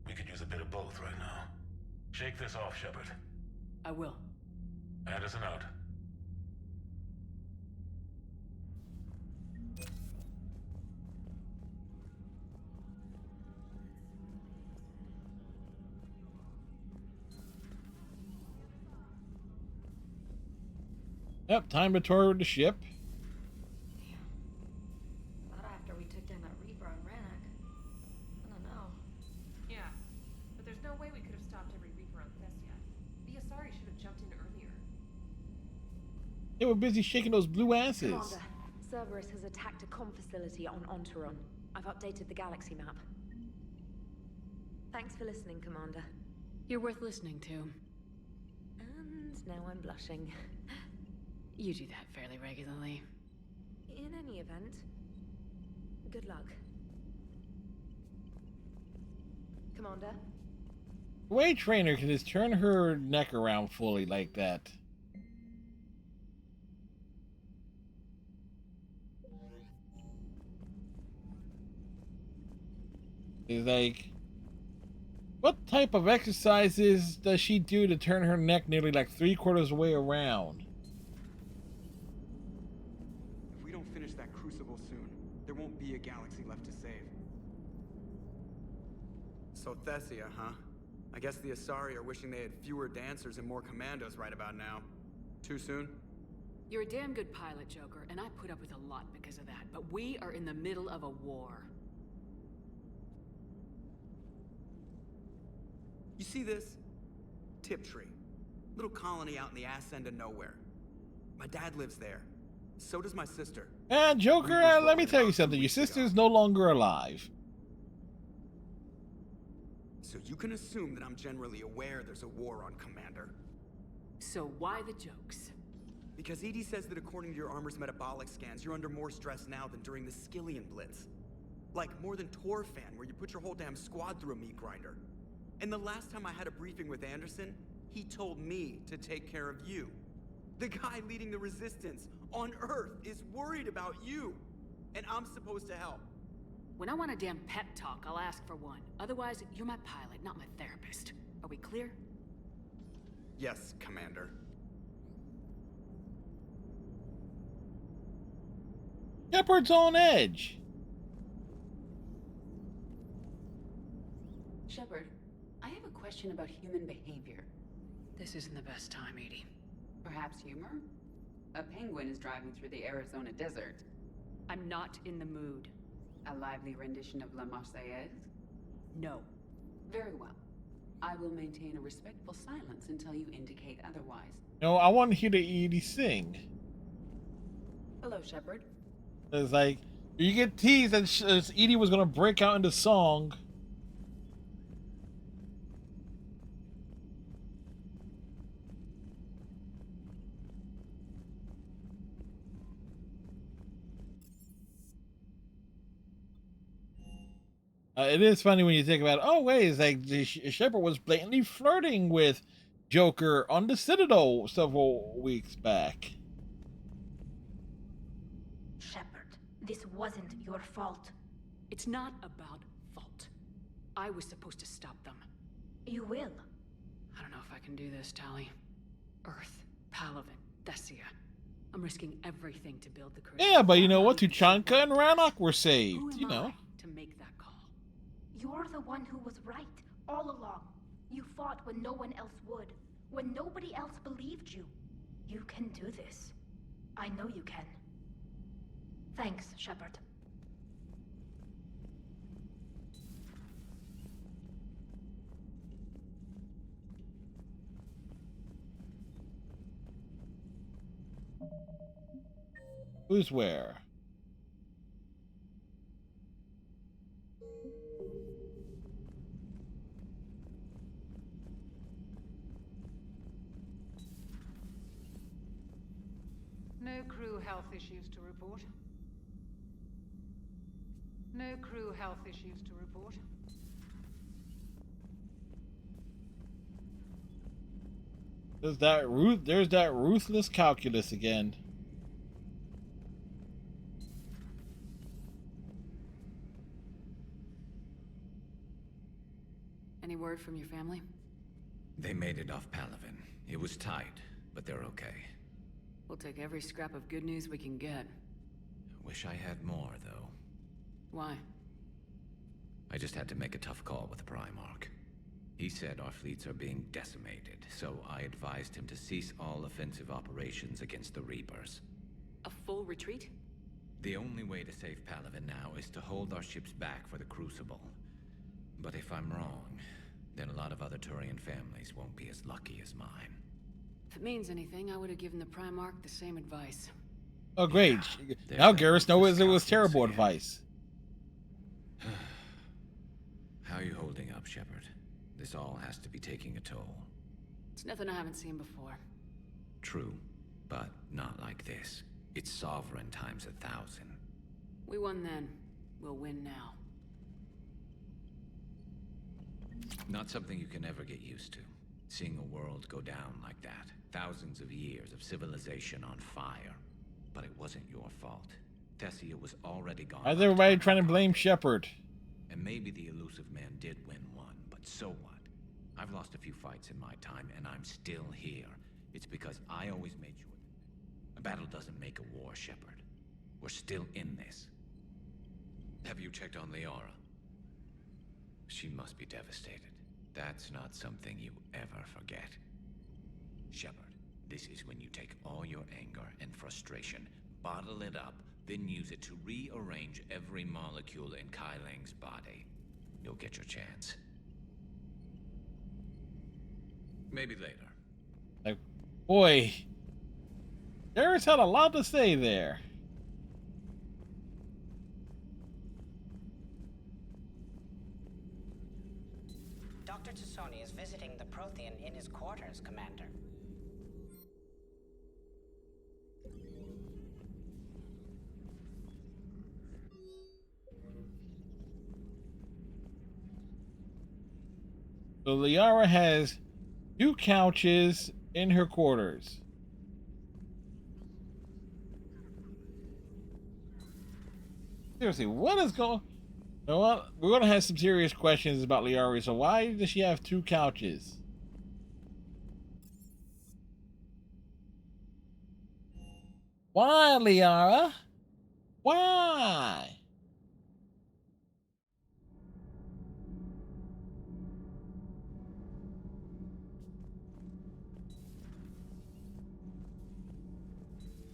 we could use a bit of both right now. Shake this off, Shepard. I will. Anderson out. Yep, time to tour the ship. Not after we took down that Reaper on Rannoch. I don't know. Yeah, but there's no way we could have stopped every Reaper on Thessia. The Asari should have jumped in earlier. They were busy shaking those blue asses. Commander, Cerberus has attacked a comm facility on Ontaron. I've updated the galaxy map. Thanks for listening, Commander. You're worth listening to. And now I'm blushing. You do that fairly regularly. In any event, good luck. Commander? The way Trainer can just turn her neck around fully like that. It's like, what type of exercises does she do to turn her neck nearly like 3/4 of the way around? If we don't finish that crucible soon, there won't be a galaxy left to save. So Thessia, huh? I guess the Asari are wishing they had fewer dancers and more commandos right about now. Too soon? You're a damn good pilot, Joker, and I put up with a lot because of that, but we are in the middle of a war. You see this? Tiptree. Little colony out in the ass end of nowhere. My dad lives there. So does my sister. And Joker, let me tell you something. Your sister's no longer alive. So you can assume that I'm generally aware there's a war on, Commander. So why the jokes? Because EDI says that according to your armor's metabolic scans, you're under more stress now than during the Skillian Blitz. Like, more than Torfan, where you put your whole damn squad through a meat grinder. And the last time I had a briefing with Anderson, he told me to take care of you. The guy leading the Resistance on Earth is worried about you. And I'm supposed to help. When I want a damn pep talk, I'll ask for one. Otherwise, you're my pilot, not my therapist. Are we clear? Yes, Commander. Shepard's on edge. Shepard, I have a question about human behavior. This isn't the best time, EDI. Perhaps humor? A penguin is driving through the Arizona desert. I'm not in the mood. A lively rendition of La Marseillaise? No. Very well. I will maintain a respectful silence until you indicate otherwise. No, I want to hear the EDI sing. Hello, Shepard. It's like, you get teased that EDI was going to break out into song. It is funny when you think about it. Oh, wait, it's like Shepard was blatantly flirting with Joker on the Citadel several weeks back. Shepard, this wasn't your fault. It's not about fault. I was supposed to stop them. You will. I don't know if I can do this, Tali. Earth, Palaven, Thessia. I'm risking everything to build the crew. Yeah, but you know what? Tuchanka and Rannoch were saved, Who am you know. I to make that call? You're the one who was right all along. You fought when no one else would, when nobody else believed you. You can do this. I know you can. Thanks, Shepard. Who's where? No crew health issues to report. No crew health issues to report. There's that ruthless calculus again. Any word from your family? They made it off Palaven. It was tight, but they're okay. We'll take every scrap of good news we can get. Wish I had more, though. Why? I just had to make a tough call with Primarch. He said our fleets are being decimated, so I advised him to cease all offensive operations against the Reapers. A full retreat? The only way to save Palaven now is to hold our ships back for the Crucible. But if I'm wrong, then a lot of other Turian families won't be as lucky as mine. If it means anything, I would have given the Primarch the same advice. Oh, great. Now Garrus knows it was terrible advice. How are you holding up, Shepard? This all has to be taking a toll. It's nothing I haven't seen before. True, but not like this. It's Sovereign times 1,000. We won then. We'll win now. Not something you can ever get used to. Seeing a world go down like that. Thousands of years of civilization on fire. But it wasn't your fault. Thessia was already gone. Why is everybody trying to blame Shepard? And maybe the elusive man did win one, but so what? I've lost a few fights in my time, and I'm still here. It's because I always made sure. A battle doesn't make a war, Shepard. We're still in this. Have you checked on Liara? She must be devastated. That's not something you ever forget. Shepard, this is when you take all your anger and frustration, bottle it up, then use it to rearrange every molecule in Kai Leng's body. You'll get your chance. Maybe later. Like, boy, Garrus had a lot to say there. Dr. T'Soni is visiting the Prothean in his quarters, Commander. So Liara has 2 couches in her quarters. Seriously, what is going? You know what? We're gonna have some serious questions about Liara. So why does she have 2 couches? Why, Liara? Why?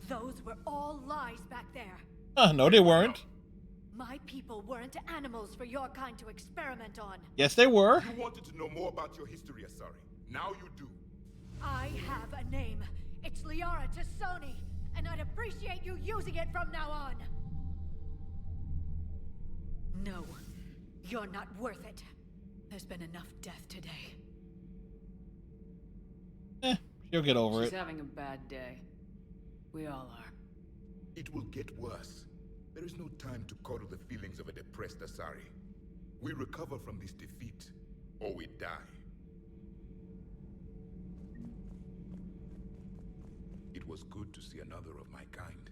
Those were all lies back there. No, they weren't. My people weren't animals for your kind to experiment on. Yes, they were. You wanted to know more about your history, Asari. Now you do. I have a name. It's Liara T'Soni, and I'd appreciate you using it from now on. No, you're not worth it. There's been enough death today. She'll get over She's it. having a bad day. We all are. It will get worse. There is no time to coddle the feelings of a depressed Asari. We recover from this defeat, or we die. It was good to see another of my kind,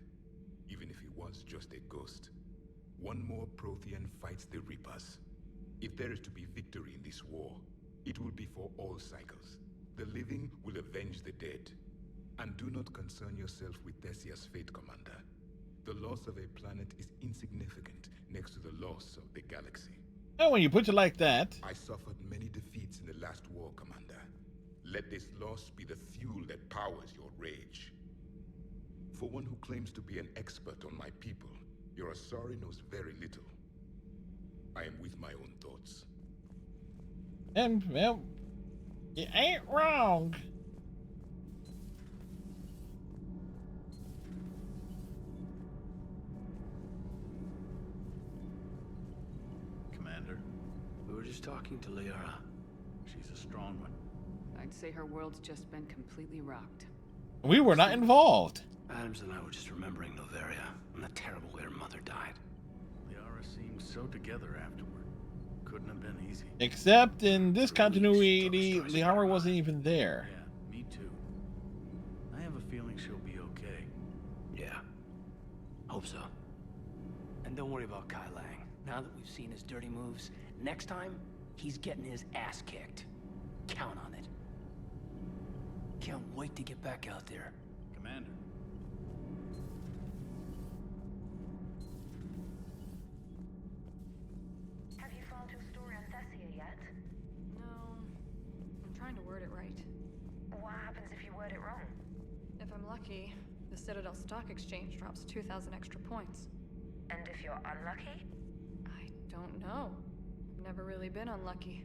even if he was just a ghost. One more Prothean fights the Reapers. If there is to be victory in this war, it will be for all cycles. The living will avenge the dead. And do not concern yourself with Thessia's fate, Commander. The loss of a planet is insignificant next to the loss of the galaxy. Oh, when you put it like that. I suffered many defeats in the last war, Commander. Let this loss be the fuel that powers your rage. For one who claims to be an expert on my people, your Asari knows very little. I am with my own thoughts. And, well, you ain't wrong. Commander, we were just talking to Liara. She's a strong one. I'd say her world's just been completely rocked. We were not involved. Adams and I were just remembering Noveria and the terrible way her mother died. Liara seemed so together afterward. Couldn't have been easy. Except in this continuity, Liara wasn't even there. Yeah, me too. I have a feeling she'll be okay. Yeah. Hope so. And don't worry about Kai Lang. Now that we've seen his dirty moves, next time, he's getting his ass kicked. Count on it. Can't wait to get back out there. Commander. Have you filed your story on Thessia yet? No. I'm trying to word it right. What happens if you word it wrong? If I'm lucky, the Citadel Stock Exchange drops 2,000 extra points. And if you're unlucky? I don't know. I've never really been unlucky.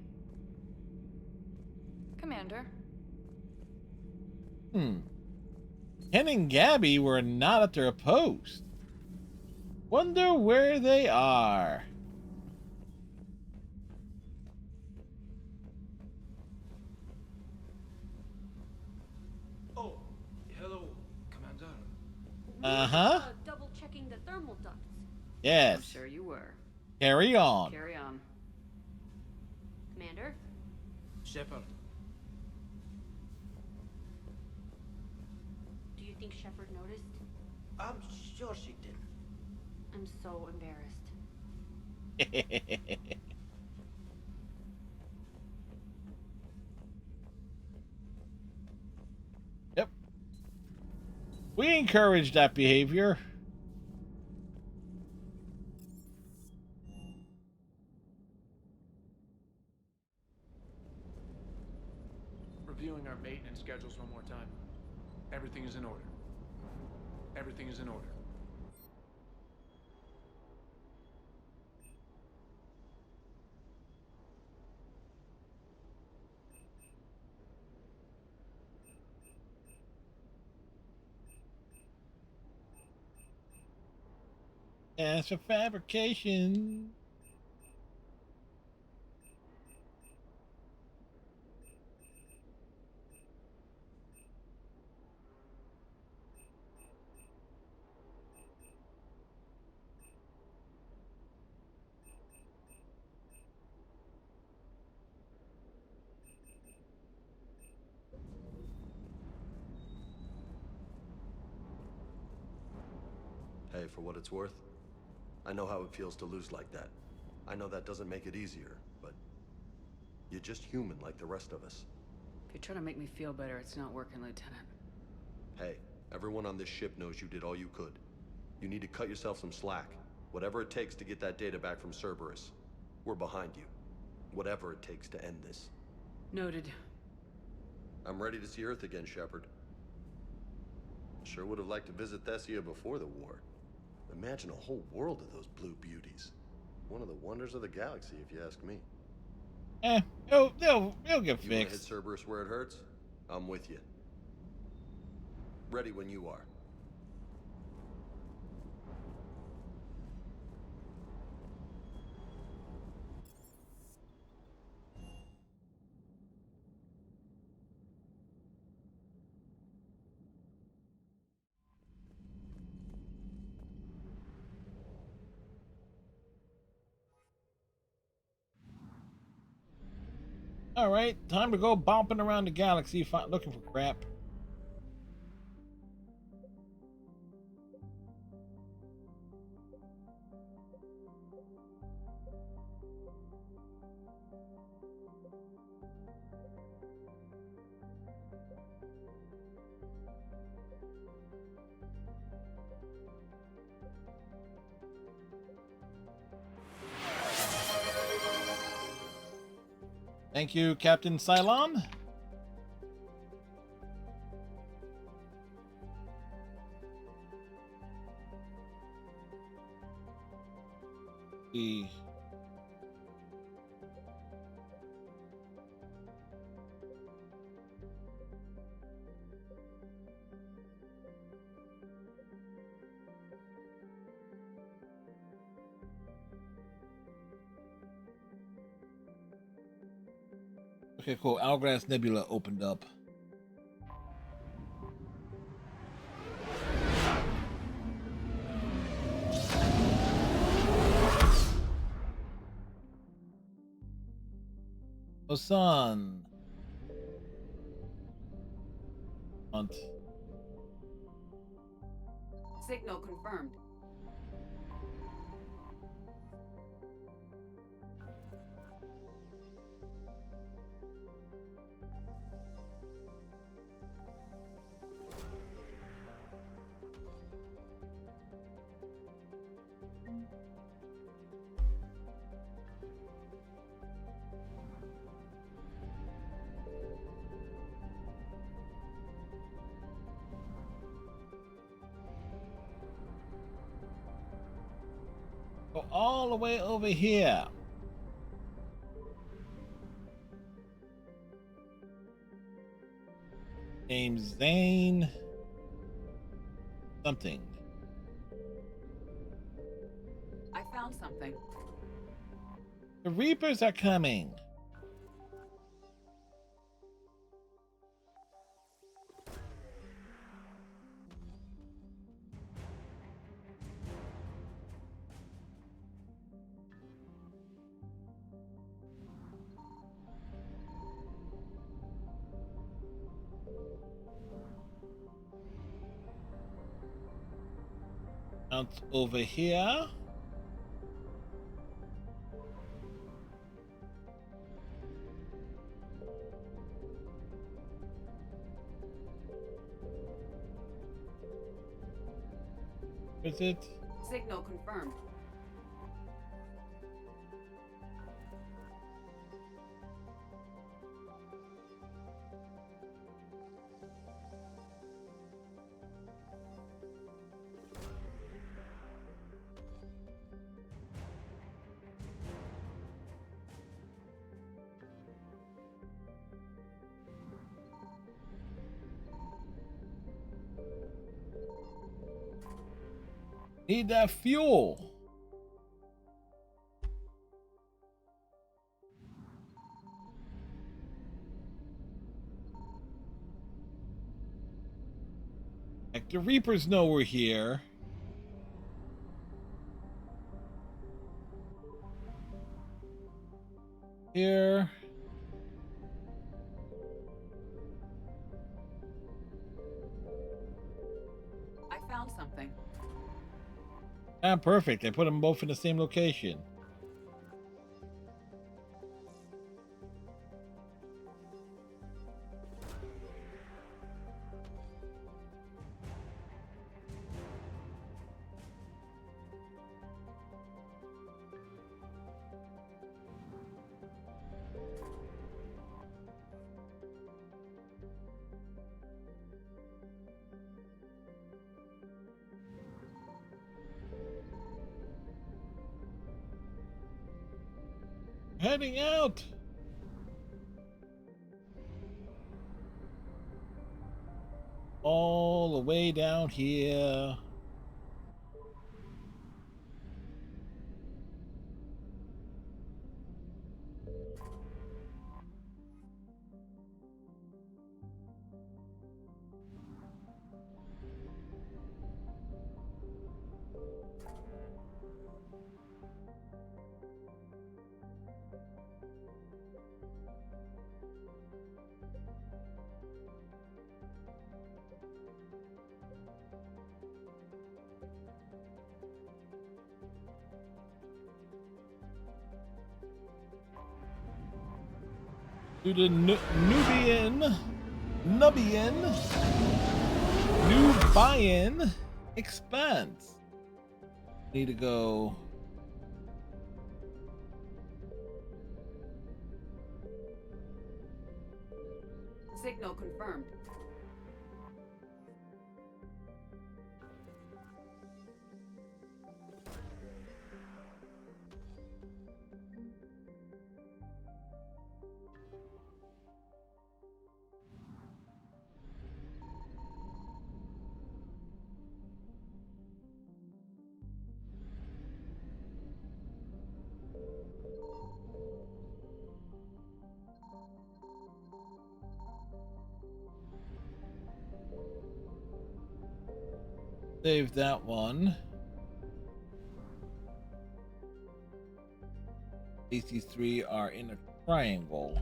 Commander. Ken and Gabby were not at their post. Wonder where they are. Oh, hello, Commander. Uh-huh. Double checking the thermal ducts. Yes. I'm sure you were. Carry on. Carry on. Commander? Shepard. Do you think Shepard noticed? I'm sure she did. I'm so embarrassed. Yep. We encourage that behavior. Reviewing our maintenance schedules one more time. Everything is in order. Everything is in order. As for fabrication. Hey, for what it's worth, I know how it feels to lose like that. I know that doesn't make it easier, but you're just human like the rest of us. If you're trying to make me feel better, it's not working, Lieutenant. Hey, everyone on this ship knows you did all you could. You need to cut yourself some slack. Whatever it takes to get that data back from Cerberus. We're behind you. Whatever it takes to end this. Noted. I'm ready to see Earth again, Shepard. Sure would have liked to visit Thessia before the war. Imagine a whole world of those blue beauties. One of the wonders of the galaxy, if you ask me. They'll get You wanna hit fixed. Cerberus where it hurts? I'm with you. Ready when you are. All right, time to go bomping around the galaxy looking for crap. Thank you, Captain Cylon. Okay, cool. Hourglass Nebula opened up. Osan. Signal confirmed. Go all the way over here. James Zane. Something. I found something. The Reapers are coming. Out over here. Is it? Signal confirmed. Need that fuel. Like the Reapers know we're here. Here. I found something. Ah, perfect. I put them both in the same location. Heading out. All the way down here. To the Nubian expanse. Need to go Signal confirmed. Save that one. These three are in a triangle.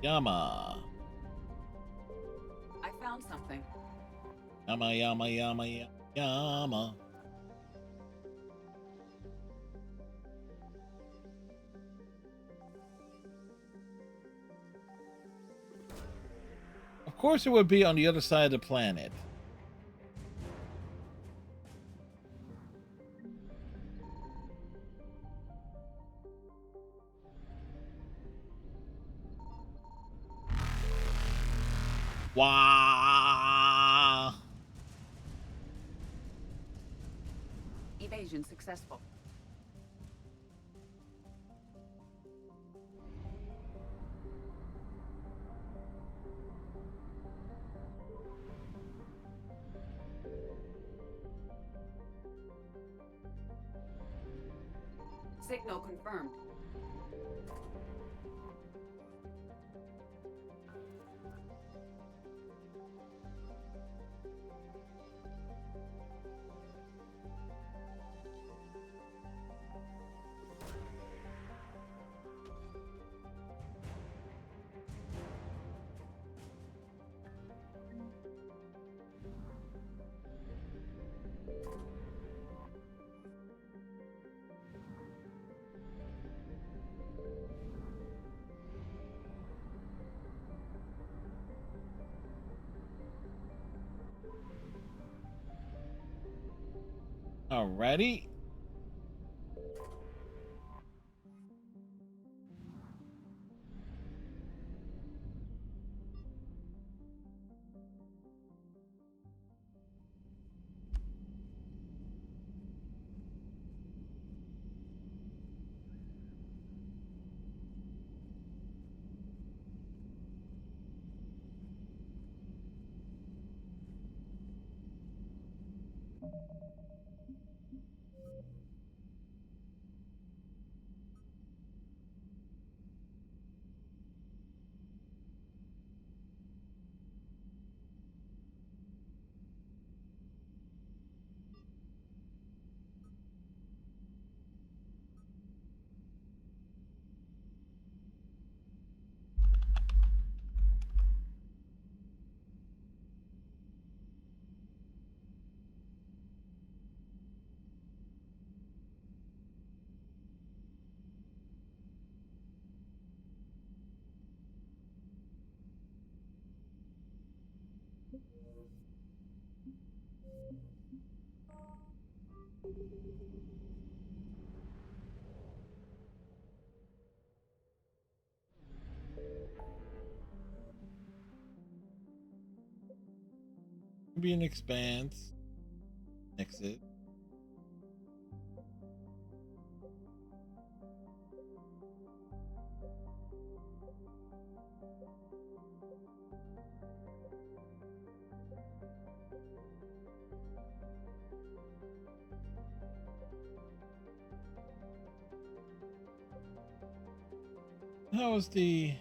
Yama. I found something. Yama, yama, yama, yama, yama. Of course it would be on the other side of the planet. Wow. Evasion successful. Signal confirmed. Alrighty. Be an expanse. Exit. How is the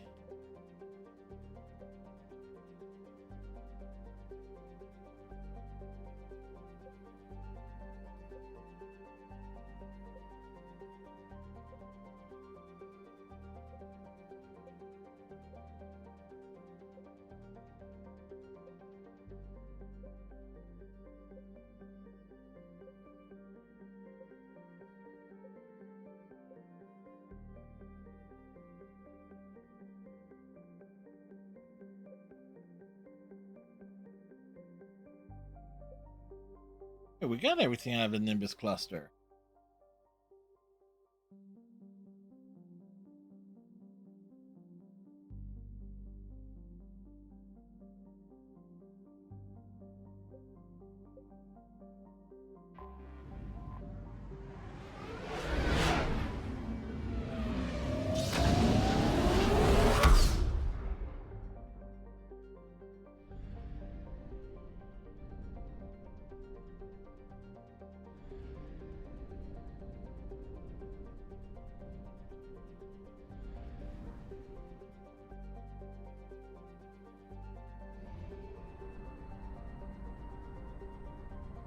Hey, we got everything out of the Nimbus cluster.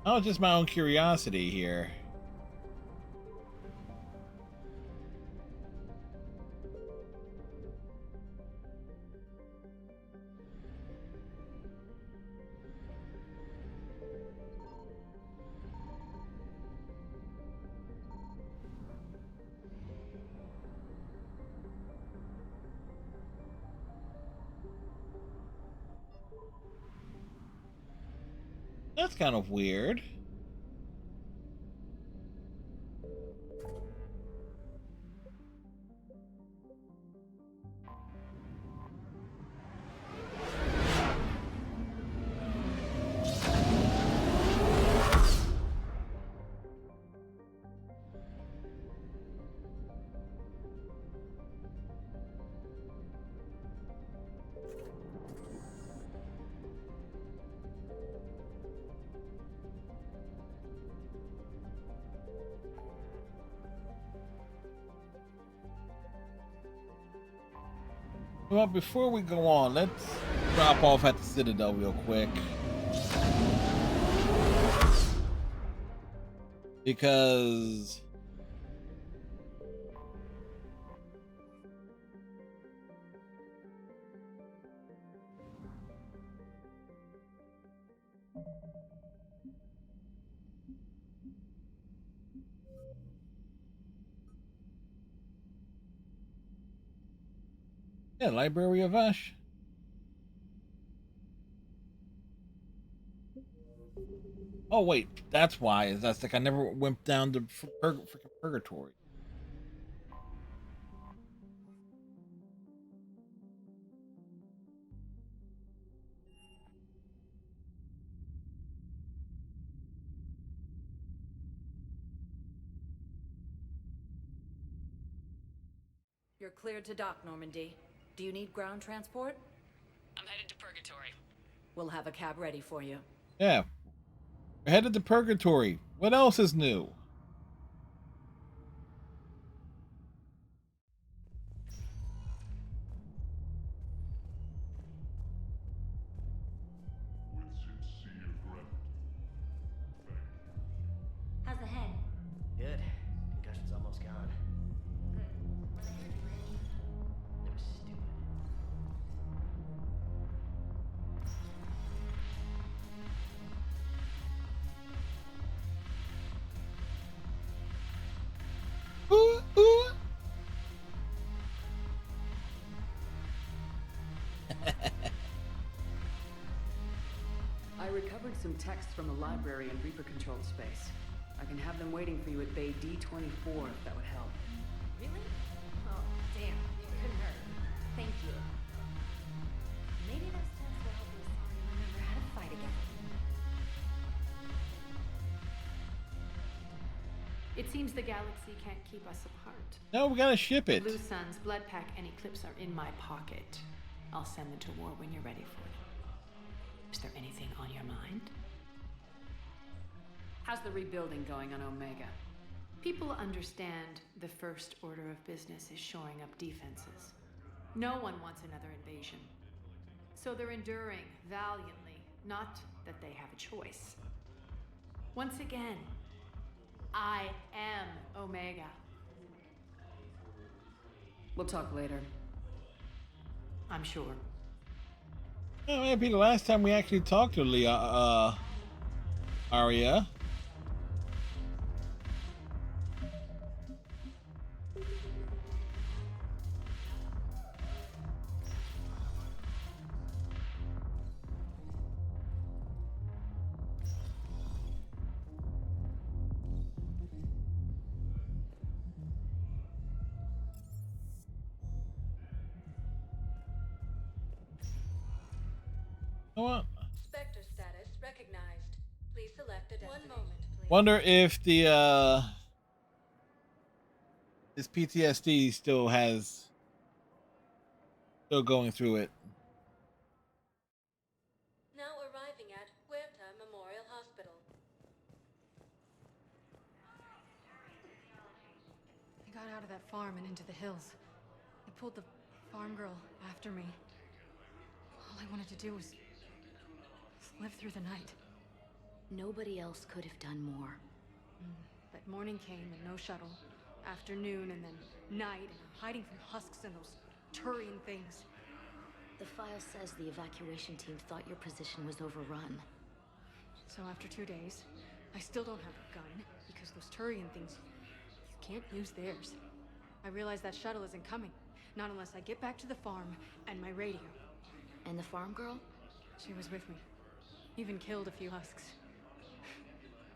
Oh, just my own curiosity here. That's kind of weird. Well, before we go on, let's drop off at the Citadel real quick. Because yeah, Library of Ash. Oh wait, that's why. That's like I never went down to freaking purgatory. You're cleared to dock, Normandy. Do you need ground transport? I'm headed to Purgatory. We'll have a cab ready for you. Yeah. We're headed to Purgatory. What else is new? How's the head? Good. Concussion's almost gone. Good. Were they hurt you any? It was stupid. Ooh, ooh. I recovered some texts from the library and Reaper controlled space. I can have them waiting for you at Bay D-24 if that would help. Really? Oh, damn. It couldn't hurt. Thank you. Maybe those tests will help Asari remember how to fight again. It seems the galaxy can't keep us apart. No, we gotta ship it. Blue Suns, Bloodpack, and Eclipse are in my pocket. I'll send them to war when you're ready for it. Is there anything on your mind? How's the rebuilding going on Omega? People understand the first order of business is shoring up defenses. No one wants another invasion. So they're enduring valiantly, not that they have a choice. Once again, I am Omega. We'll talk later. I'm sure. That might be the last time we actually talked to Arya. What? Spectre status recognized. Please select a destination. 1 moment, please. Wonder if the his PTSD still going through it. Now arriving at Huerta Memorial Hospital. I got out of that farm and into the hills. I pulled the farm girl after me. All I wanted to do was live through the night. Nobody else could have done more. But morning came and no shuttle. Afternoon and then night, and I'm hiding from husks and those Turian things. The file says the evacuation team thought your position was overrun. So after 2 days, I still don't have a gun, because those Turian things, you can't use theirs. I realize that shuttle isn't coming, not unless I get back to the farm and my radio. And the farm girl? She was with me. Even killed a few husks.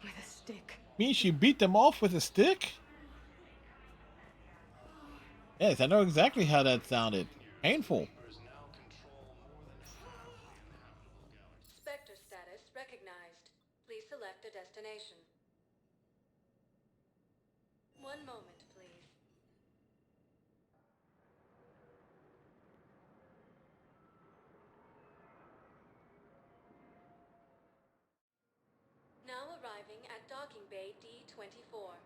With a stick. Means she beat them off with a stick? Yes, I know exactly how that sounded. Painful. Spectre status recognized. Please select a destination. 1 moment, please. Now arriving at Docking Bay D-24.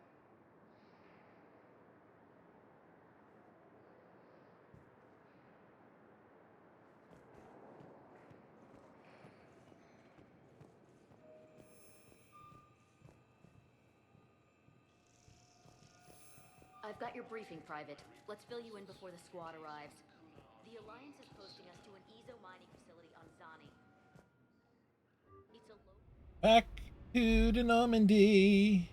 I've got your briefing, Private. Let's fill you in before the squad arrives. The Alliance is posting us to an Ezo mining facility on Zani. It's a low... Back to the Normandy.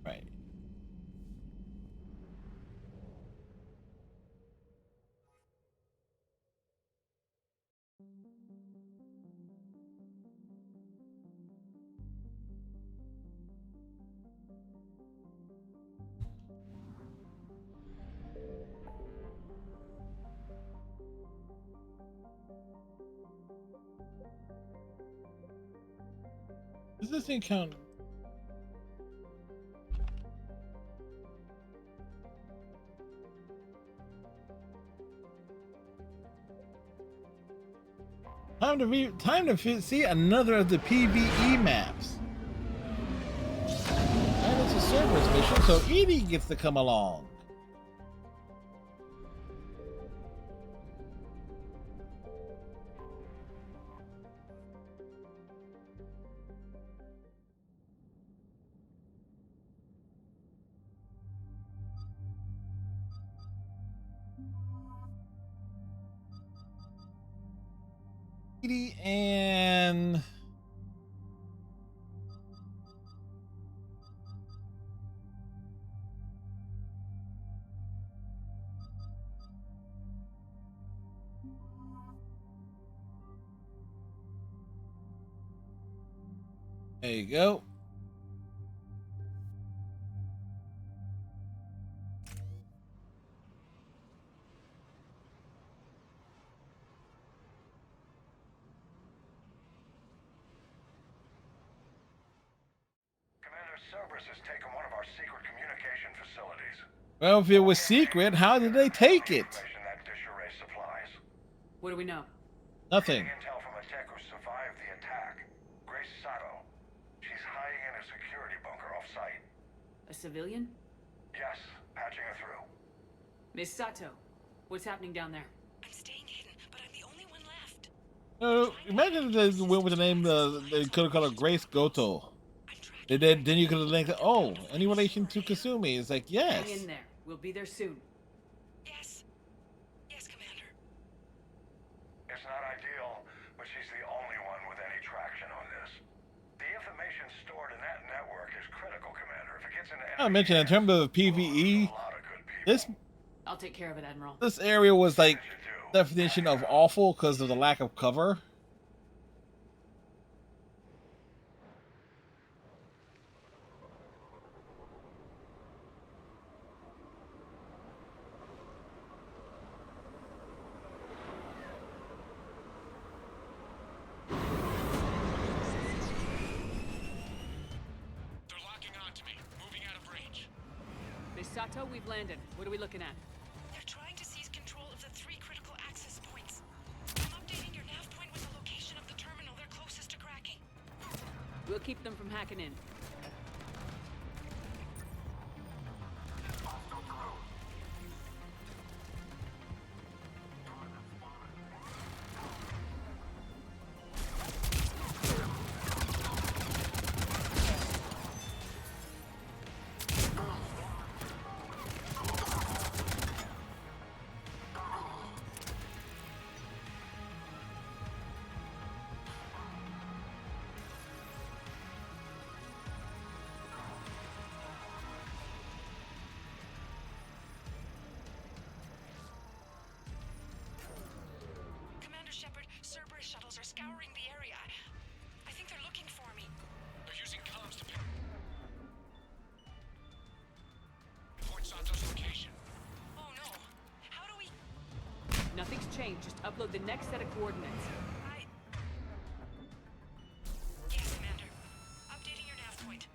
Right. Does this thing count? Time to see another of the PvE maps. And it's a Cerberus mission, so EDI gets to come along. EDI and there you go. Cerberus has taken one of our secret communication facilities. Well, if it was secret, how did they take it? That Disarray supplies. What do we know? Nothing. Intel from a tech who survived the attack. Grace Sato. She's hiding in a security bunker off-site. A civilian? Yes, patching her through. Miss Sato, what's happening down there? I'm staying hidden, but I'm the only one left. Imagine if they went with the name, they could have called her Grace Goto. Then you could have linked, oh, any relation to Kasumi? It's like, yes. Hang in there. We'll be there soon. Yes. Yes, Commander. It's not ideal, but she's the only one with any traction on this. The information stored in that network is critical, Commander. If it gets into I mentioned in terms of PvE, this I'll take care of it, Admiral. This area was like definition of awful because of the lack of cover. Sato, we've landed. What are we looking at? They're trying to seize control of the 3 critical access points. I'm updating your nav point with the location of the terminal they're closest to cracking. We'll keep them from hacking in. Cerberus shuttles are scouring the area. I think they're looking for me. They're using comms to point Santo's location. Oh no. How do we... Nothing's changed. Just upload the next set of coordinates. Yes, Commander. Updating your nav point.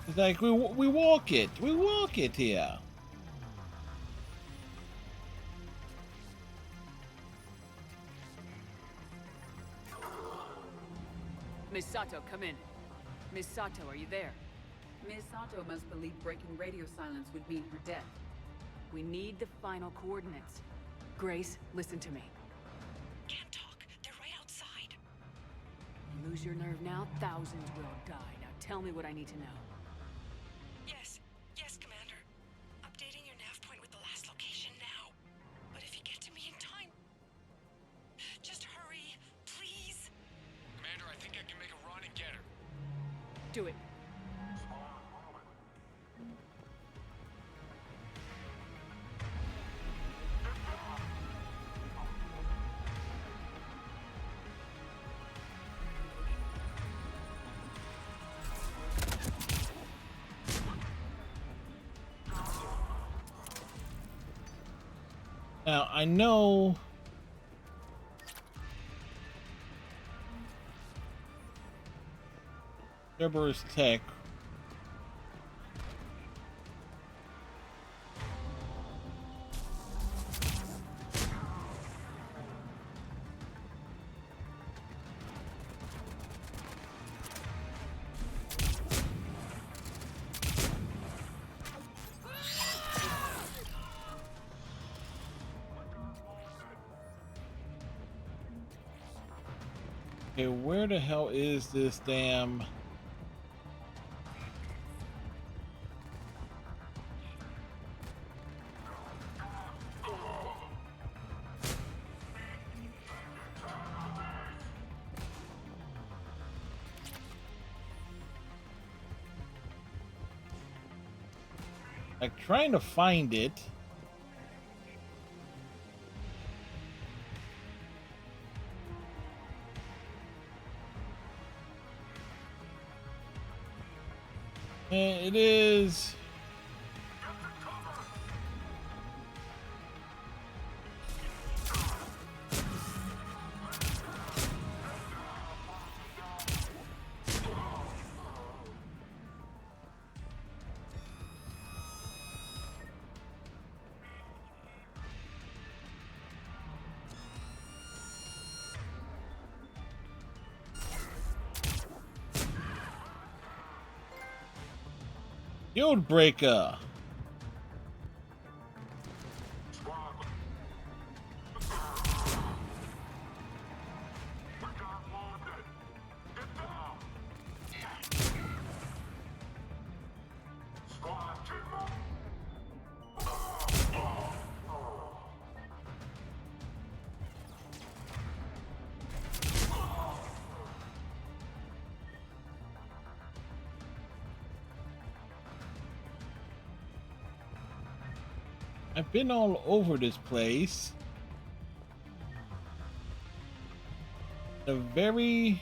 It's like we walk it here. Miss Sato, come in. Miss Sato, are you there? Miss Sato must believe breaking radio silence would mean her death. We need the final coordinates. Grace, listen to me. Can't talk. They're right outside. You lose your nerve now, thousands will die. Now tell me what I need to know. Yes, Commander. Updating your nav point with the last location now. But if you get to me in time... Just hurry, please. Commander, I think I can make a run and get her. Do it. Now, I know Cerberus Tech Okay, where the hell is this damn... Like, trying to find it. It is... Shield Breaker. I've been all over this place. A very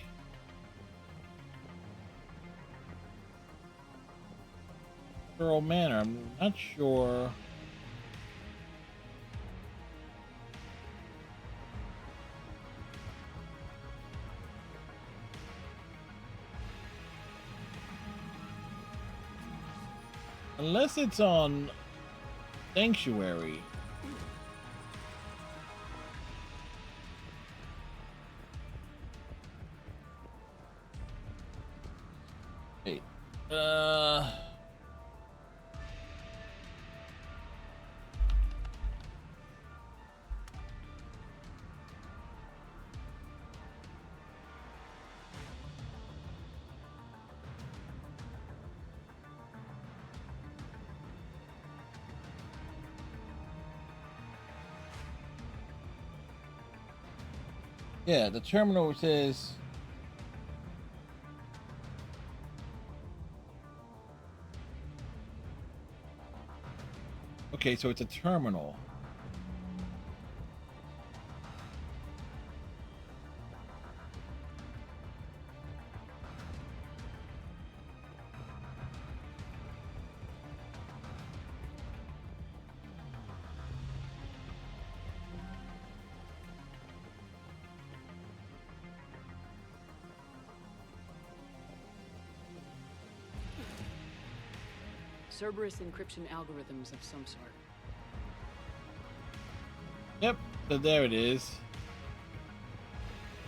thorough manner. I'm not sure. Unless it's on Sanctuary. Hey, yeah, the terminal says. Okay, so it's a terminal. Cerberus encryption algorithms of some sort. Yep, so there it is.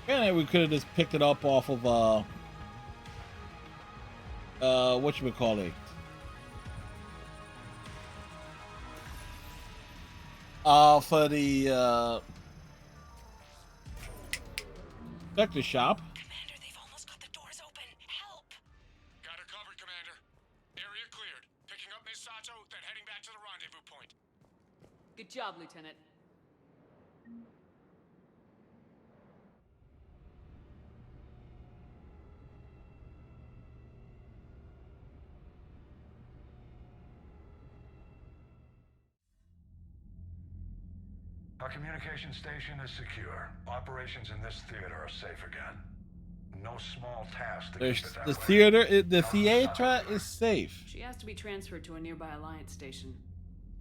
And we could have just picked it up off of whatchamacallit. For the Vector shop. Commander, they've almost got the doors open. Help! Got her covered, Commander. Area cleared. Picking up Miss Sato, then heading back to the rendezvous point. Good job, Lieutenant. Our communication station is secure. Operations in this theater are safe again. No small task to keep it that The way. theater, the theater is safe. She has to be transferred to a nearby Alliance station.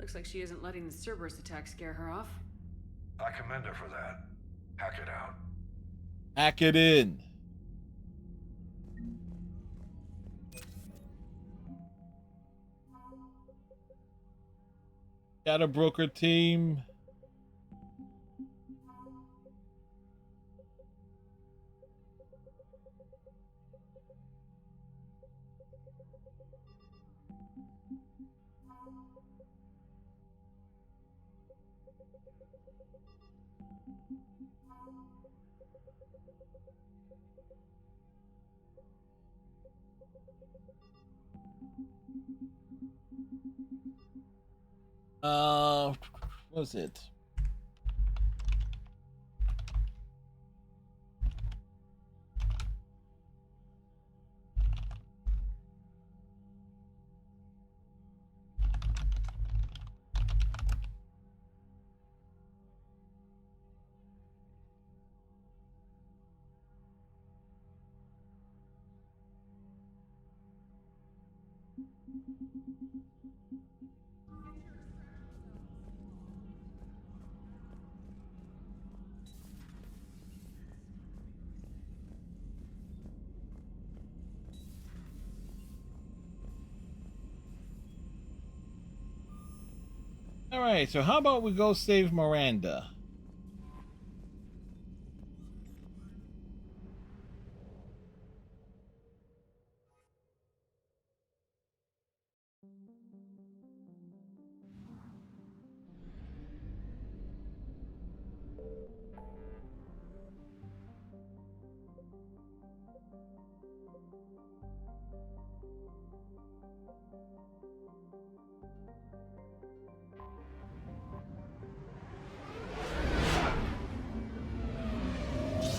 Looks like she isn't letting the Cerberus attack scare her off. I commend her for that. Hack it out. Hack it in. Got a broker team. What was it? All right, so how about we go save Miranda?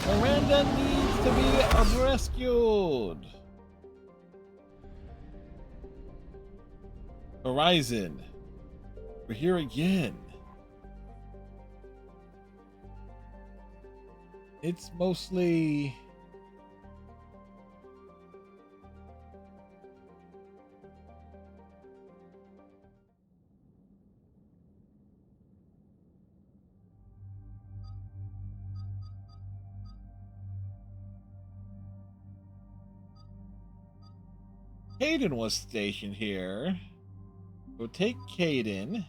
Miranda needs to be rescued. Horizon. We're here again. It's mostly... Kaidan was stationed here. We'll take Kaidan.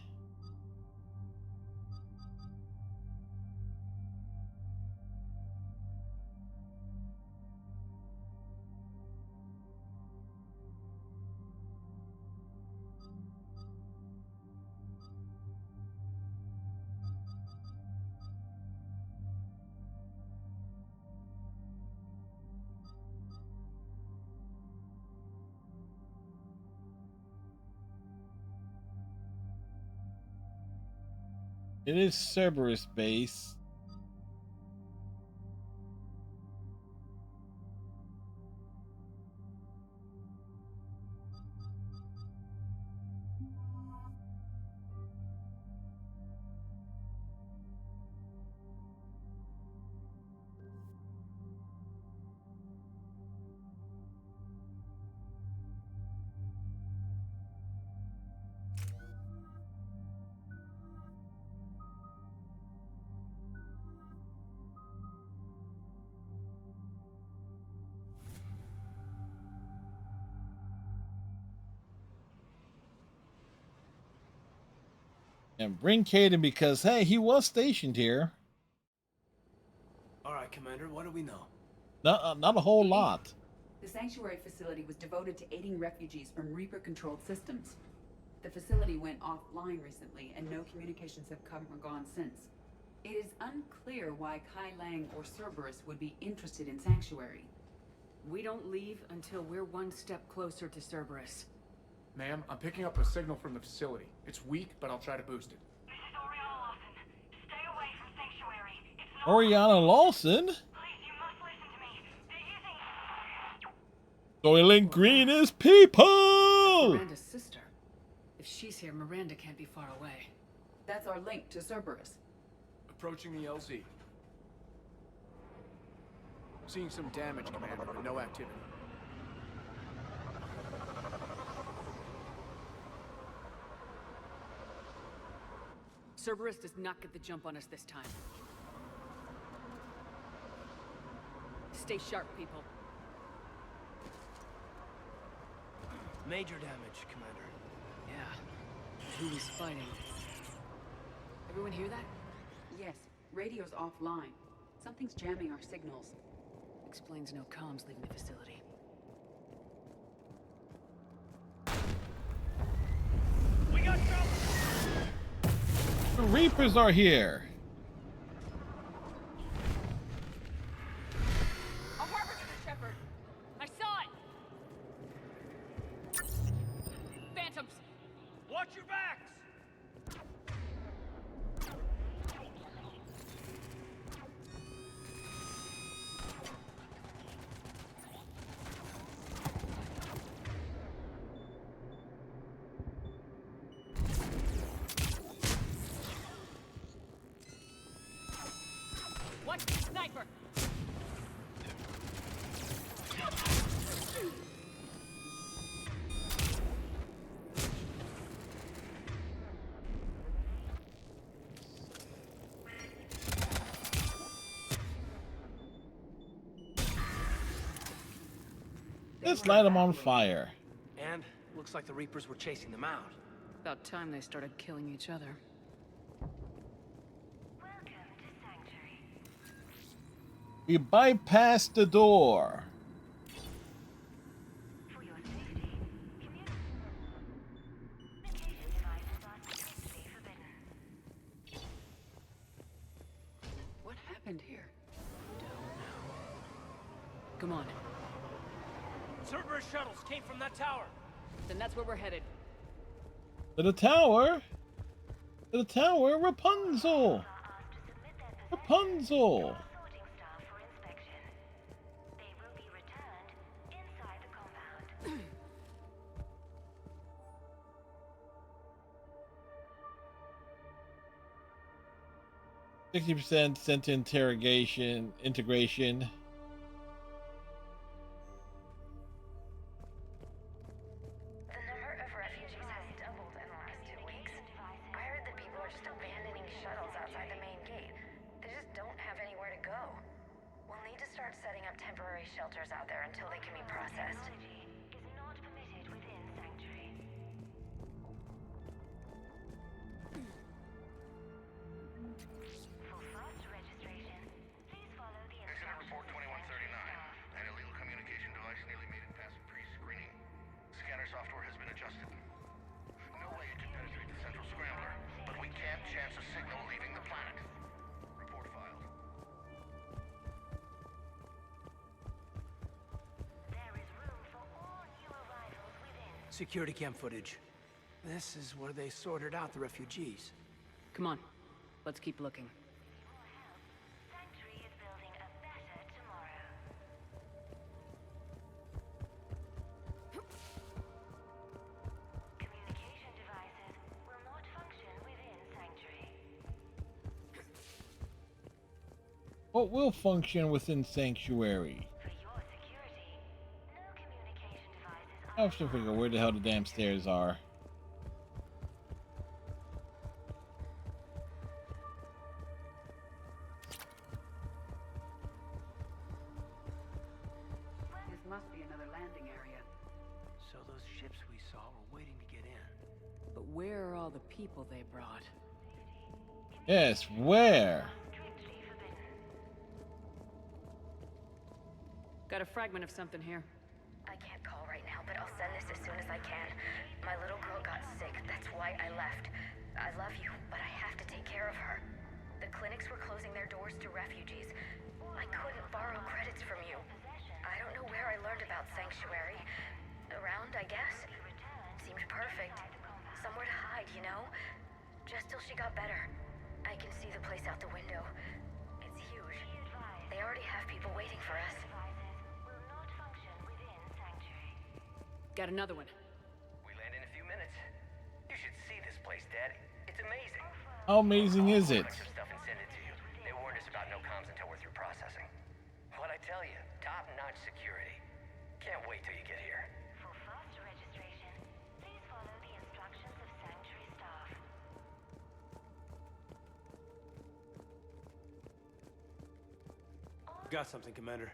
It is Cerberus base. And bring Kaidan because, hey, he was stationed here. All right, Commander, what do we know? Not a whole lot. The sanctuary facility was devoted to aiding refugees from Reaper-controlled systems. The facility went offline recently, and no communications have come or gone since. It is unclear why Kai Lang or Cerberus would be interested in Sanctuary. We don't leave until we're one step closer to Cerberus. Ma'am, I'm picking up a signal from the facility. It's weak, but I'll try to boost it. This is Oriana Lawson. Stay away from Sanctuary. It's not... Oriana Lawson? Please, you must listen to me. They're using... Soylent Green is people! Miranda's sister. If she's here, Miranda can't be far away. That's our link to Cerberus. Approaching the LZ. Seeing some damage, Commander, but no activity. Cerberus does not get the jump on us this time. Stay sharp, people. Major damage, Commander. Yeah. Who was fighting? Everyone hear that? Yes, radio's offline. Something's jamming our signals. Explains no comms leaving the facility. We got trouble! The Reapers are here. A harbinger, Shepard! I saw it! Phantoms! Watch your backs! Watch the sniper! Let's light them on fire. And looks like the Reapers were chasing them out. About time they started killing each other. We bypassed the door. For your safety, communication devices are strictly forbidden. What happened here? Come on. Cerberus shuttles came from that tower. Then that's where we're headed. To the tower? To the tower, Rapunzel! Rapunzel! 60% sent to integration. The number of refugees has doubled in the last 2 weeks. I heard that people are just abandoning shuttles outside the main gate. They just don't have anywhere to go. We'll need to start setting up temporary shelters out there until they can be processed. Is not permitted within Sanctuary. For fast registration, please follow the Incident report 2139. An illegal communication device nearly made it past pre-screening. Scanner software has been adjusted. No way it can penetrate the central scrambler, but we can't chance a signal leaving the planet. Report filed. There is room for all new arrivals within. Security cam footage. This is where they sorted out the refugees. Come on, let's keep looking. Sanctuary is building a better tomorrow. Communication devices will not function within Sanctuary. What will function within Sanctuary? For your security, no communication devices I have to figure where the hell the damn stairs are. This must be another landing area. So those ships we saw were waiting to get in. But where are all the people they brought? Yes, where? Got a fragment of something here. I can't call right now, but I'll send this as soon as I can. My little girl got sick, that's why I left. I love you, but I have to take care of her. The clinics were closing their doors to refugees. I couldn't borrow credits from you. I don't know where I learned about Sanctuary. Around, I guess. Seemed perfect. Somewhere to hide, you know? Just till she got better. I can see the place out the window. It's huge. They already have people waiting for us. Got another one. We land in a few minutes. You should see this place, Daddy. It's amazing. How amazing is it? Bunch of stuff and send it to you. They warned us about no comms until we're through processing. What'd I tell you? Top-notch security. Can't wait till you get here. For faster registration, please follow the instructions of Sanctuary staff. Got something, Commander.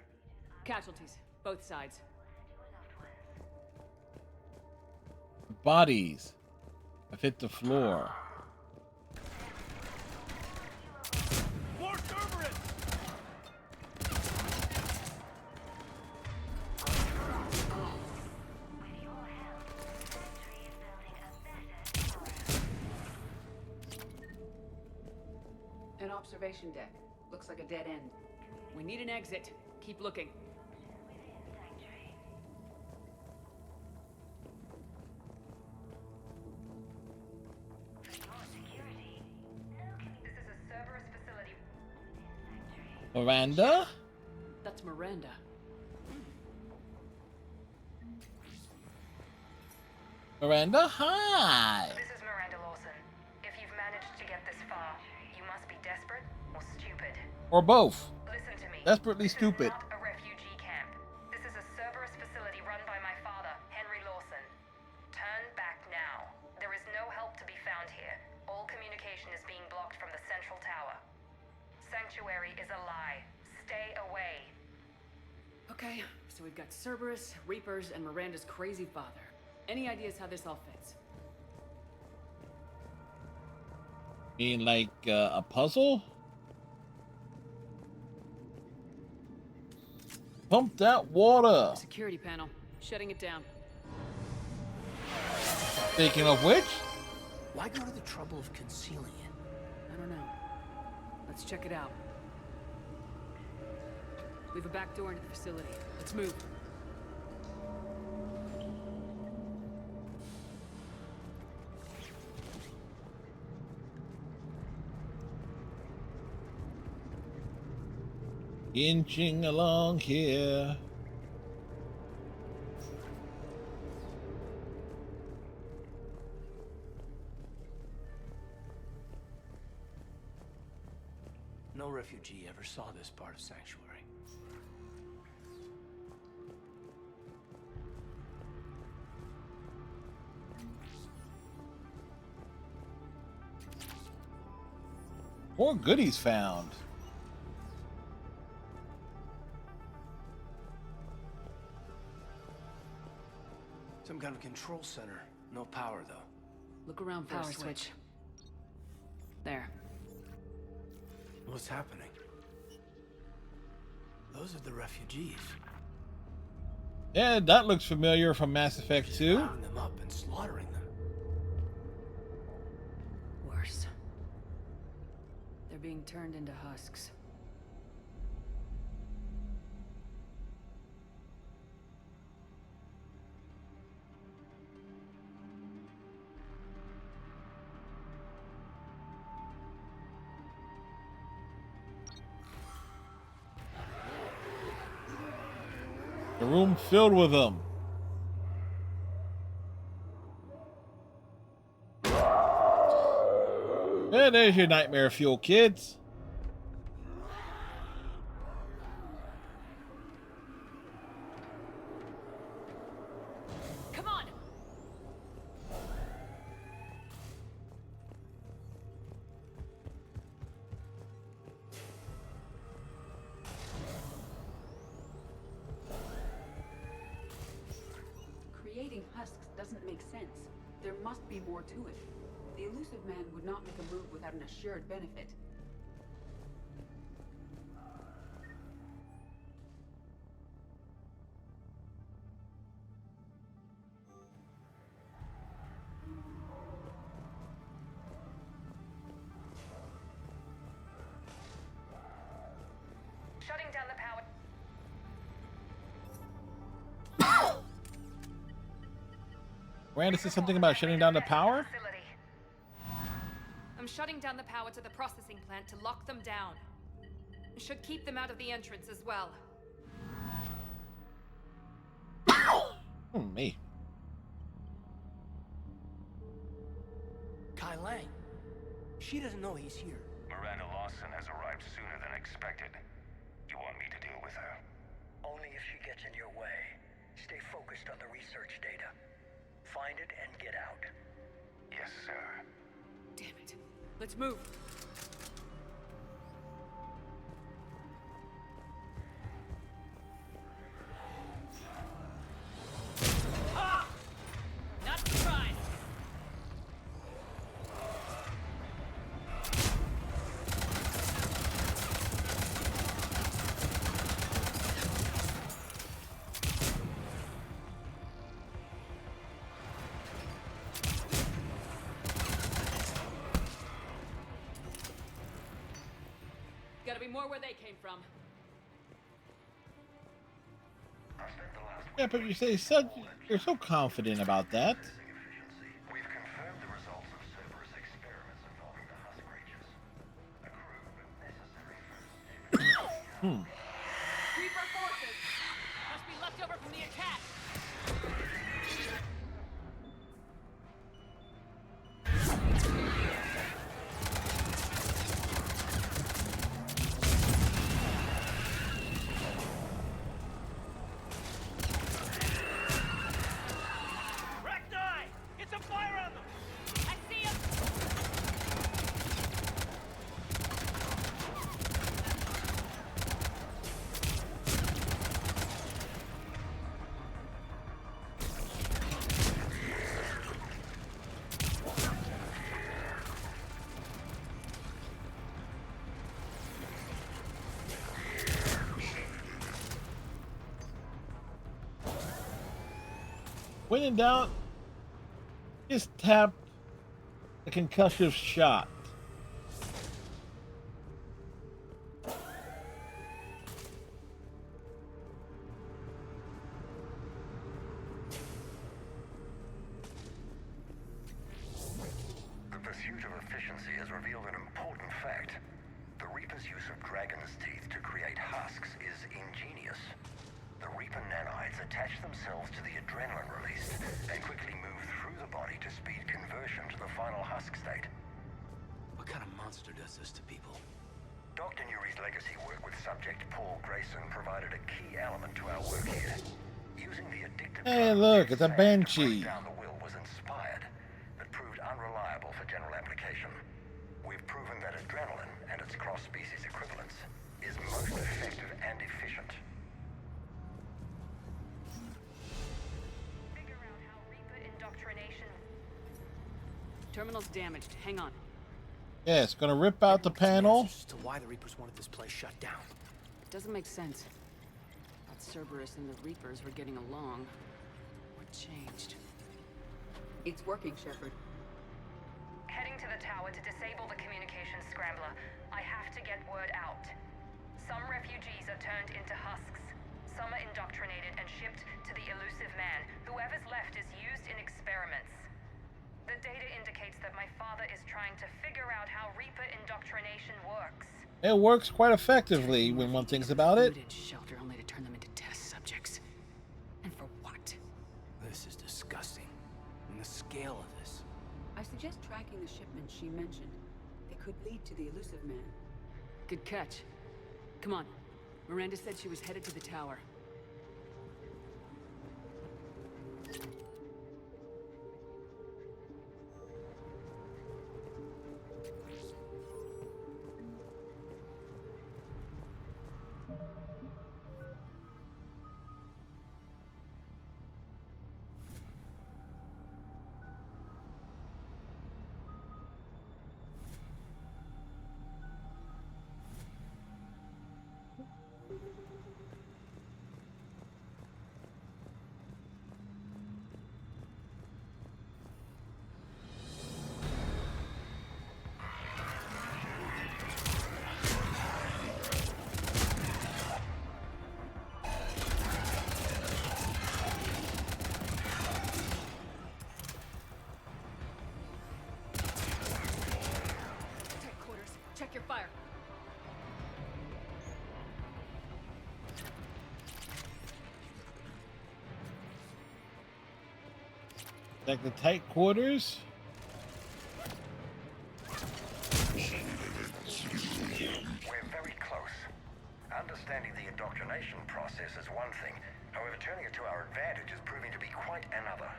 Casualties, both sides. Bodies have hit the floor. More Cerberus! An observation deck. Looks like a dead end. We need an exit. Keep looking. Miranda? That's Miranda. Miranda, hi! This is Miranda Lawson. If you've managed to get this far, you must be desperate or stupid. Or both. Listen to me. Desperately stupid. This is not a refugee camp. This is a Cerberus facility run by my father, Henry Lawson. Turn back now. There is no help to be found here. All communication is being blocked from the central tower. Sanctuary is a lie. Stay away. Okay, so we've got Cerberus, Reapers, and Miranda's crazy father. Any ideas how this all fits? Being like a puzzle? Pump that water! Security panel. Shutting it down. Speaking of which? Why go to the trouble of concealing it? I don't know. Let's check it out. We have a back door into the facility. Let's move. Inching along here. No refugee ever saw this part of Sanctuary. More goodies found. Some kind of control center. No power, though. Look around for Power a switch. switch. There. What's happening? Those are the refugees. Yeah, that looks familiar from Mass Effect 2. Rounding them up and slaughtering them. Worse. They're being turned into husks. The room filled with them. And there's your nightmare fuel, kids. Come on! Creating husks doesn't make sense. There must be more to it. The Illusive Man would not make a move without an assured benefit. Shutting down the power. Miranda said something about shutting down the power? I'm shutting down the power to the processing plant to lock them down. It should keep them out of the entrance as well. Me. Kai Lang. She doesn't know he's here. Miranda Lawson has arrived sooner than expected. You want me to deal with her? Only if she gets in your way. Stay focused on the research data. Find it and get out. Yes, sir. Damn it. Let's move. Ah! Not surprised. Gotta be more where they came from. Yeah, but you're so confident about that. We've confirmed the results of Cerberus experiments involving the husk creatures. A crude but necessary first. Reaper forces! Must be left over from the attack! Ragnar! Get some fire on them! I see him! When in doubt, just tap a concussive shot. The pursuit of efficiency has revealed an important fact. The Reaper's use of dragon's teeth to create husks is ingenious. The Reaper nanites attach themselves to the adrenaline released and quickly move through the body to speed conversion to the final husk state. What kind of monster does this to people? Dr. Nuri's legacy work with subject Paul Grayson provided a key element to our work here. Using the addictive Hey, look, it's a to banshee. break down the will was inspired, but proved unreliable for general application. We've proven that adrenaline and its cross-species equivalents is most effective and efficient. Figure out how Reaper indoctrination. Terminal's damaged. Hang on. Yeah, it's gonna rip out the panel. As to why the Reapers wanted this place shut down. It doesn't make sense. Thought Cerberus and the Reapers were getting along. What changed? It's working, Shepard. Heading to the tower to disable the communications scrambler. I have to get word out. Some refugees are turned into husks. Some are indoctrinated and shipped to the elusive man. Whoever's left is used in experiments. The data indicates that my father is trying to figure out how Reaper indoctrination works. It works quite effectively when one thinks about it. Shelter only to turn them into test subjects. And for what? This is disgusting. And the scale of this. I suggest tracking the shipment she mentioned. They could lead to the elusive man. Good catch. Come on. Miranda said she was headed to the tower. Check your fire. Like the tight quarters. We're very close. Understanding the indoctrination process is one thing. However, turning it to our advantage is proving to be quite another.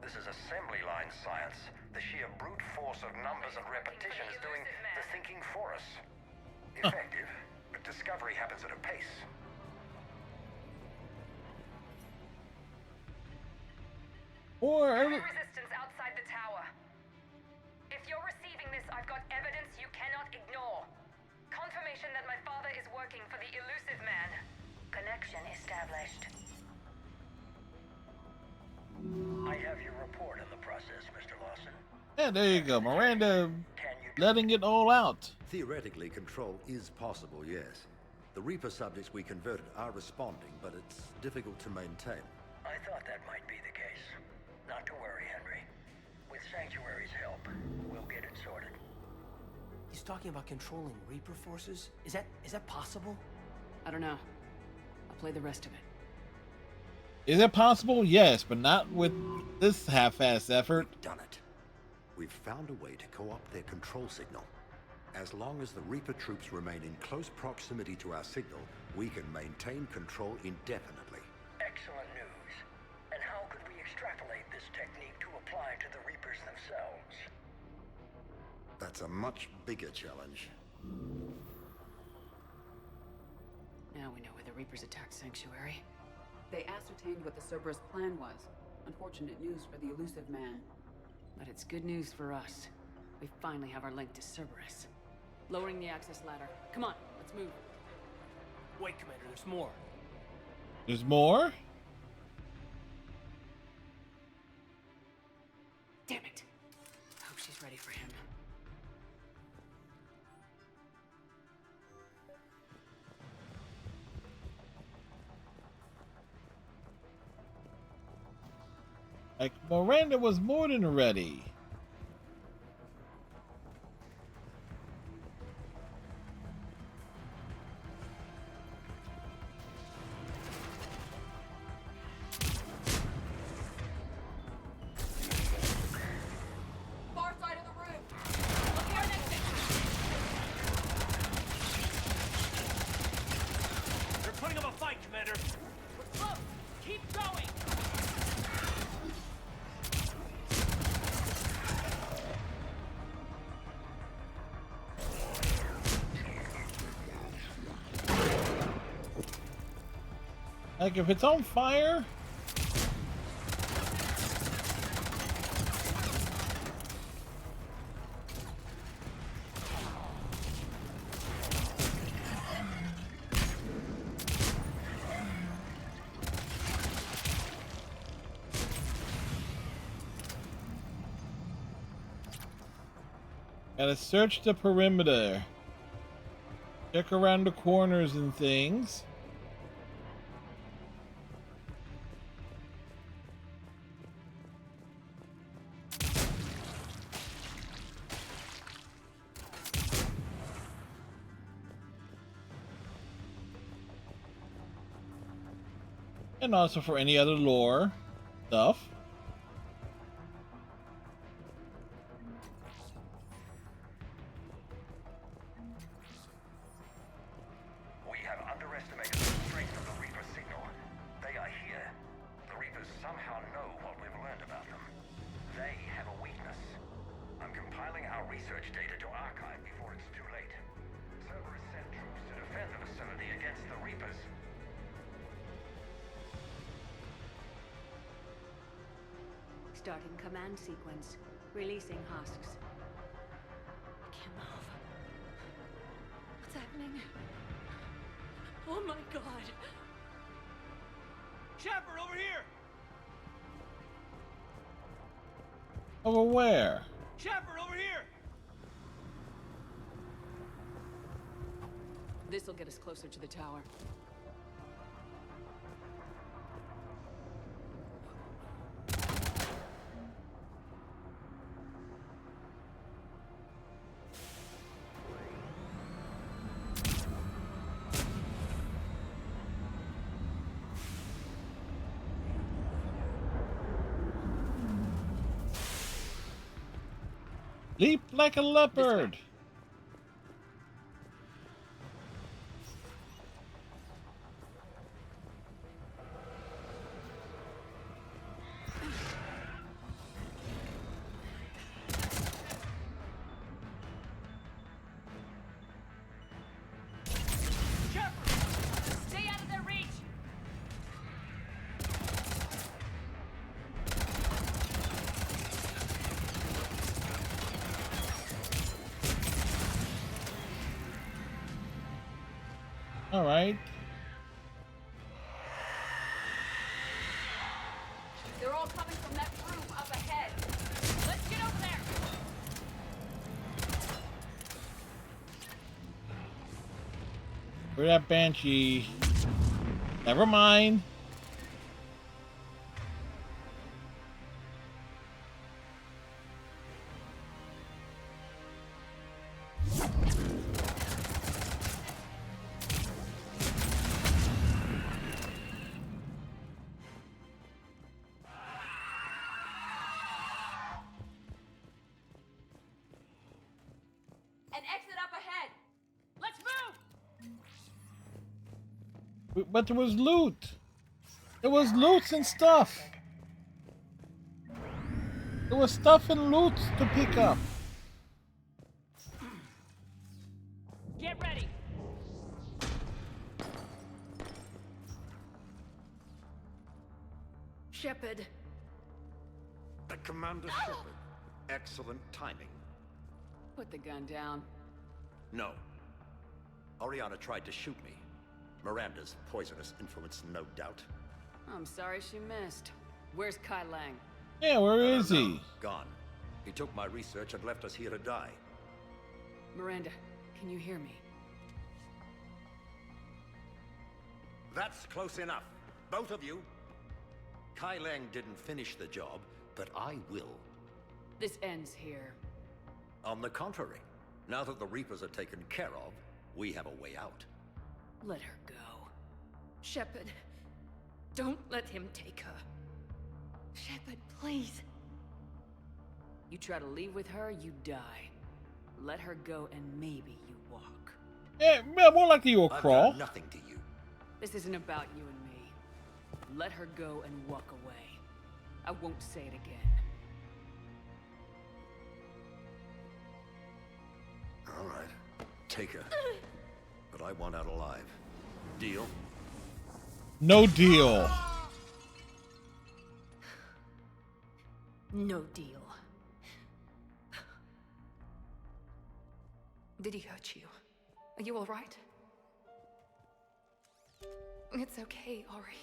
This is assembly line science. The sheer brute force of numbers and repetition is doing the thinking for us. Effective, but discovery happens at a pace. Resistance outside the tower. If you're receiving this, I've got evidence you cannot ignore. Confirmation that my father is working for the elusive man. Connection established. I have your report on the process, Mr. Lawson. Yeah, there you go. Miranda letting it all out. Theoretically, control is possible, yes. The Reaper subjects we converted are responding, but it's difficult to maintain. I thought that might be the case. Not to worry, Henry. With Sanctuary's help, we'll get it sorted. He's talking about controlling Reaper forces? Is that possible? I don't know. I'll play the rest of it. Is it possible? Yes, but not with this half-assed effort. We've done it. We've found a way to co-opt their control signal. As long as the Reaper troops remain in close proximity to our signal, we can maintain control indefinitely. Excellent news. And how could we extrapolate this technique to apply to the Reapers themselves? That's a much bigger challenge. Now we know where the Reapers attacked Sanctuary. They ascertained what the Cerberus plan was. Unfortunate news for the elusive man. But it's good news for us. We finally have our link to Cerberus. Lowering the access ladder. Come on, let's move. Wait, Commander, there's more. There's more? Damn it. I hope she's ready for him. Like, Miranda was more than ready. Far side of the room. Look here next Commander. We're close. Keep going. Like, if it's on fire... Gotta search the perimeter. Check around the corners and things. And also for any other lore stuff. We have underestimated the strength of the Reaper signal. They are here. The Reapers somehow know what we've learned about them. They have a weakness. I'm compiling our research data to archive before it's too late. Cerberus sent troops to defend the facility against the Reapers. Starting command sequence. Releasing husks. I can't move. What's happening? Oh my god. Shepard, over here! Over where? Shepard, over here! This'll get us closer to the tower. Leap like a leopard. Stay out of their reach! All right. They're all coming from that room up ahead. Let's get over there! Where's that Banshee? Never mind. An exit up ahead! Let's move! But there was loot. There was loots and stuff. There was stuff and loot to pick up. Get ready! Shepard. Commander Shepard. Excellent timing. Put the gun down. No. Oriana tried to shoot me. Miranda's poisonous influence, no doubt. I'm sorry she missed. Where's Kai Lang? Yeah, where is he? Gone. He took my research and left us here to die. Miranda, can you hear me? That's close enough. Both of you. Kai Lang didn't finish the job, but I will. This ends here. On the contrary, now that the Reapers are taken care of, we have a way out. Let her go. Shepard, don't let him take her. Shepard, please. You try to leave with her, you die. Let her go and maybe you walk. Yeah, more likely you'll I've crawl. done nothing to you. This isn't about you and me. Let her go and walk away. I won't say it again. All right. Take her. But I want out alive. Deal? No deal. No deal. Did he hurt you? Are you all right? It's okay, Ori.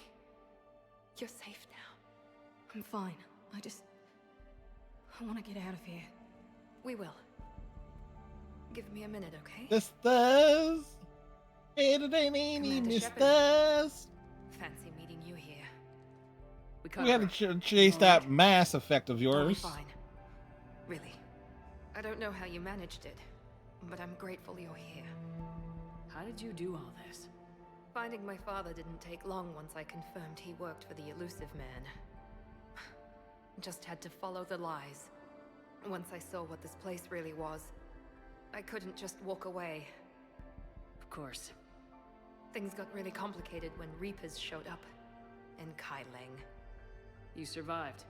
You're safe now. I'm fine. I want to get out of here. We will. Give me a minute, okay? Sisters. Misters. Fancy meeting you here. We had to chase that Mass Effect of yours. Fine. Really. I don't know how you managed it, but I'm grateful you're here. How did you do all this? Finding my father didn't take long once I confirmed he worked for the Elusive Man. Just had to follow the lies. Once I saw what this place really was, I couldn't just walk away. Of course. Things got really complicated when Reapers showed up. And Kai Leng. You survived.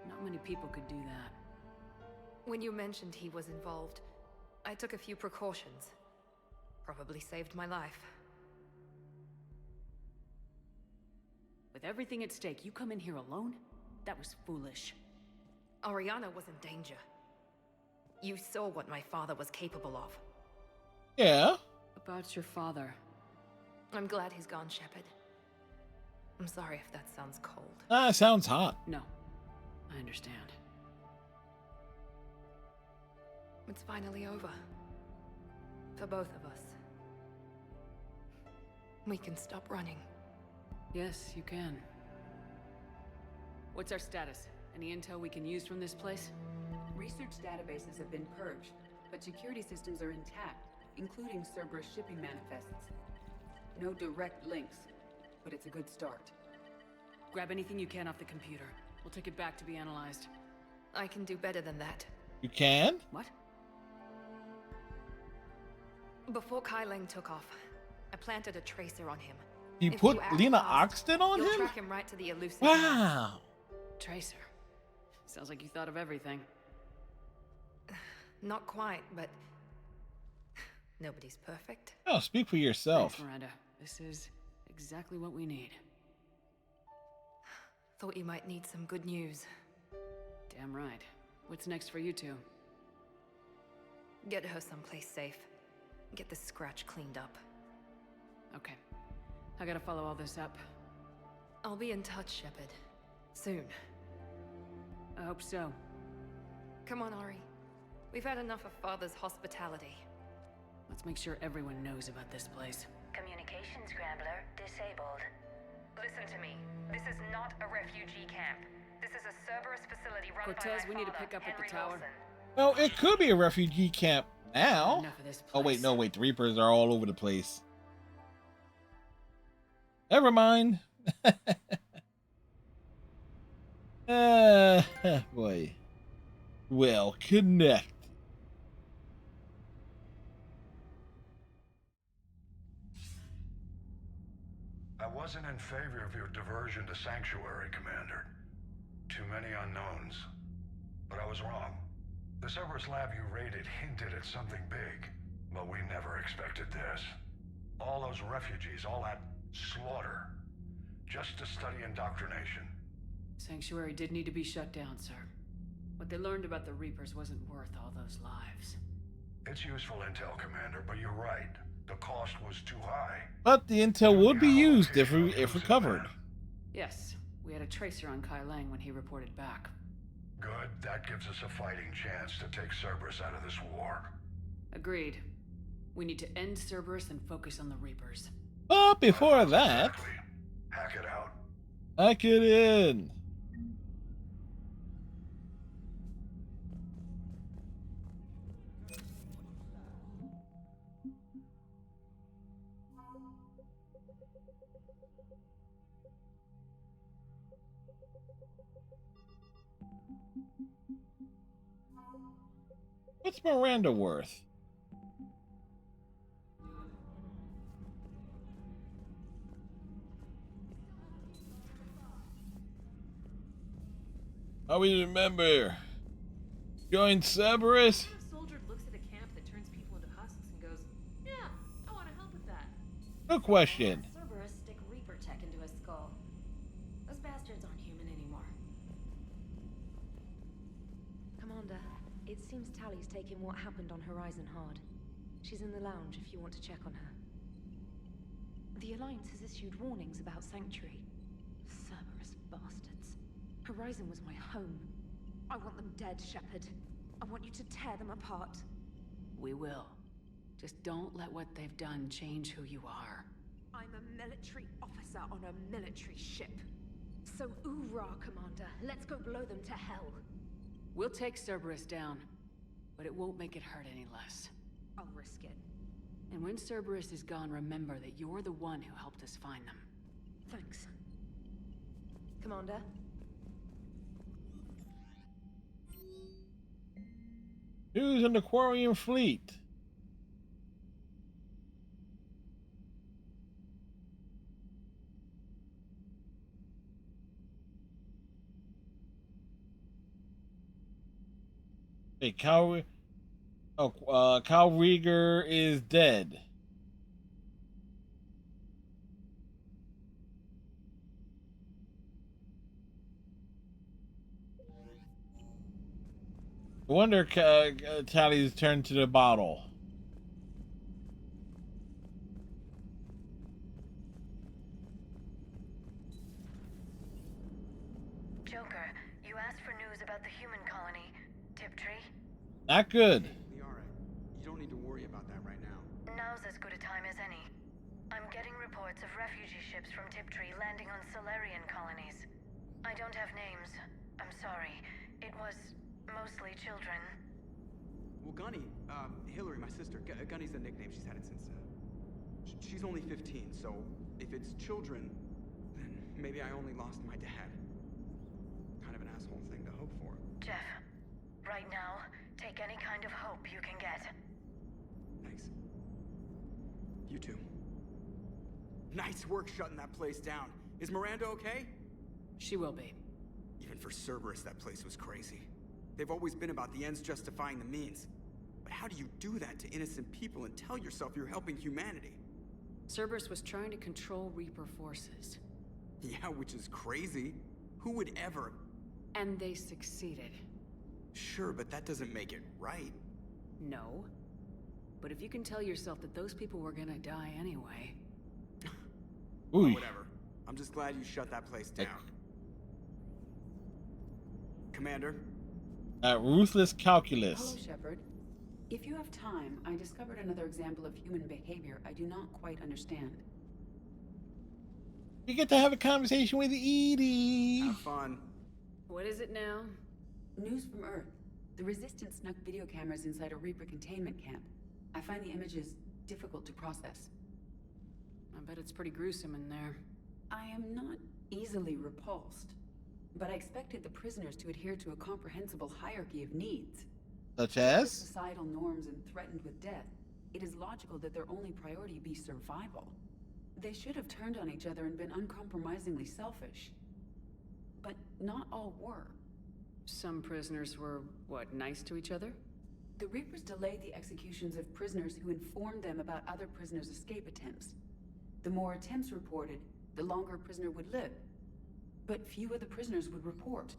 Not many people could do that. When you mentioned he was involved, I took a few precautions. Probably saved my life. With everything at stake, you come in here alone? That was foolish. Oriana was in danger. You saw what my father was capable of. Yeah. About your father. I'm glad he's gone, Shepard. I'm sorry if that sounds cold. It sounds hot. No. I understand. It's finally over. For both of us. We can stop running. Yes, you can. What's our status? Any intel we can use from this place? Research databases have been purged, but security systems are intact, including Cerberus shipping manifests. No direct links, but it's a good start. Grab anything you can off the computer. We'll take it back to be analyzed. I can do better than that. You can? What? Before Kai Leng took off, I planted a tracer on him. You If put you act Lena fast, Oxton on you'll him? track him right to the Elusive. Wow. Tracer. Sounds like you thought of everything. Not quite, but nobody's perfect. Oh, speak for yourself. Thanks, Miranda. This is exactly what we need. Thought you might need some good news. Damn right. What's next for you two? Get her someplace safe. Get this scratch cleaned up. Okay. I gotta follow all this up. I'll be in touch, Shepard. Soon. I hope so. Come on, Ori. We've had enough of Father's hospitality. Let's make sure everyone knows about this place. Communication scrambler disabled. Listen to me. This is not a refugee camp. This is a Cerberus facility run Cortez, by my we need to father, pick up at Henry the tower. Wilson. Well, it could be a refugee camp now. Enough of this place. Oh, wait, no, wait. The Reapers are all over the place. Never mind. Boy. Well, connect. I wasn't in favor of your diversion to Sanctuary, Commander. Too many unknowns. But I was wrong. The Cerberus lab you raided hinted at something big, but we never expected this. All those refugees, all that slaughter, just to study indoctrination. Sanctuary did need to be shut down, sir. What they learned about the Reapers wasn't worth all those lives. It's useful intel, Commander, but you're right. The cost was too high. But the intel would be used if recovered. Yes, we had a tracer on Kai Leng when he reported back. Good, that gives us a fighting chance to take Cerberus out of this war. Agreed. We need to end Cerberus and focus on the Reapers. But before that... Exactly. Hack it out. Hack it in. What's Miranda worth? Always remember. Join Cerberus. What if a soldier looks at a camp that turns people into husks and goes, yeah, I want to help with that? No question. Cerberus stick Reaper tech into his skull. Those bastards aren't human anymore. Commander, it seems Tally's taking what happened on Horizon hard. She's in the lounge if you want to check on her. The Alliance has issued warnings about Sanctuary. Cerberus bastards. Horizon was my home. I want them dead, Shepard. I want you to tear them apart. We will. Just don't let what they've done change who you are. I'm a military officer on a military ship. So oorah, Commander. Let's go blow them to hell. We'll take Cerberus down, but it won't make it hurt any less. I'll risk it. And when Cerberus is gone, remember that you're the one who helped us find them. Thanks. Commander? News on the Quarian fleet. Hey, Kyle Rieger is dead. I wonder Tally's turned to the bottle. Joker, you asked for news about the human colony, Tiptree? Not good. Liara, you don't need to worry about that right now. Now's as good a time as any. I'm getting reports of refugee ships from Tiptree landing on Solarian colonies. I don't have names. I'm sorry. It was mostly children. Well, Gunny, Hillary, my sister, Gunny's the nickname. She's had it since, she's only 15, so if it's children, then maybe I only lost my dad. Kind of an asshole thing to hope for. Jeff, right now, take any kind of hope you can get. Thanks. You too. Nice work shutting that place down. Is Miranda okay? She will be. Even for Cerberus, that place was crazy. They've always been about the ends justifying the means. But how do you do that to innocent people and tell yourself you're helping humanity? Cerberus was trying to control Reaper forces. Yeah, which is crazy. Who would ever... And they succeeded. Sure, but that doesn't make it right. No. But if you can tell yourself that those people were gonna die anyway... Well, whatever. I'm just glad you shut that place down. Commander? Ruthless Calculus. Hello, Shepard. If you have time, I discovered another example of human behavior I do not quite understand. You get to have a conversation with Edie. Have fun. What is it now? News from Earth. The Resistance snuck video cameras inside a Reaper containment camp. I find the images difficult to process. I bet it's pretty gruesome in there. I am not easily repulsed, but I expected the prisoners to adhere to a comprehensible hierarchy of needs. Such as? Societal norms and threatened with death, it is logical that their only priority be survival. They should have turned on each other and been uncompromisingly selfish. But not all were. Some prisoners were, what, nice to each other? The Reapers delayed the executions of prisoners who informed them about other prisoners' escape attempts. The more attempts reported, the longer a prisoner would live. But few of the prisoners would report.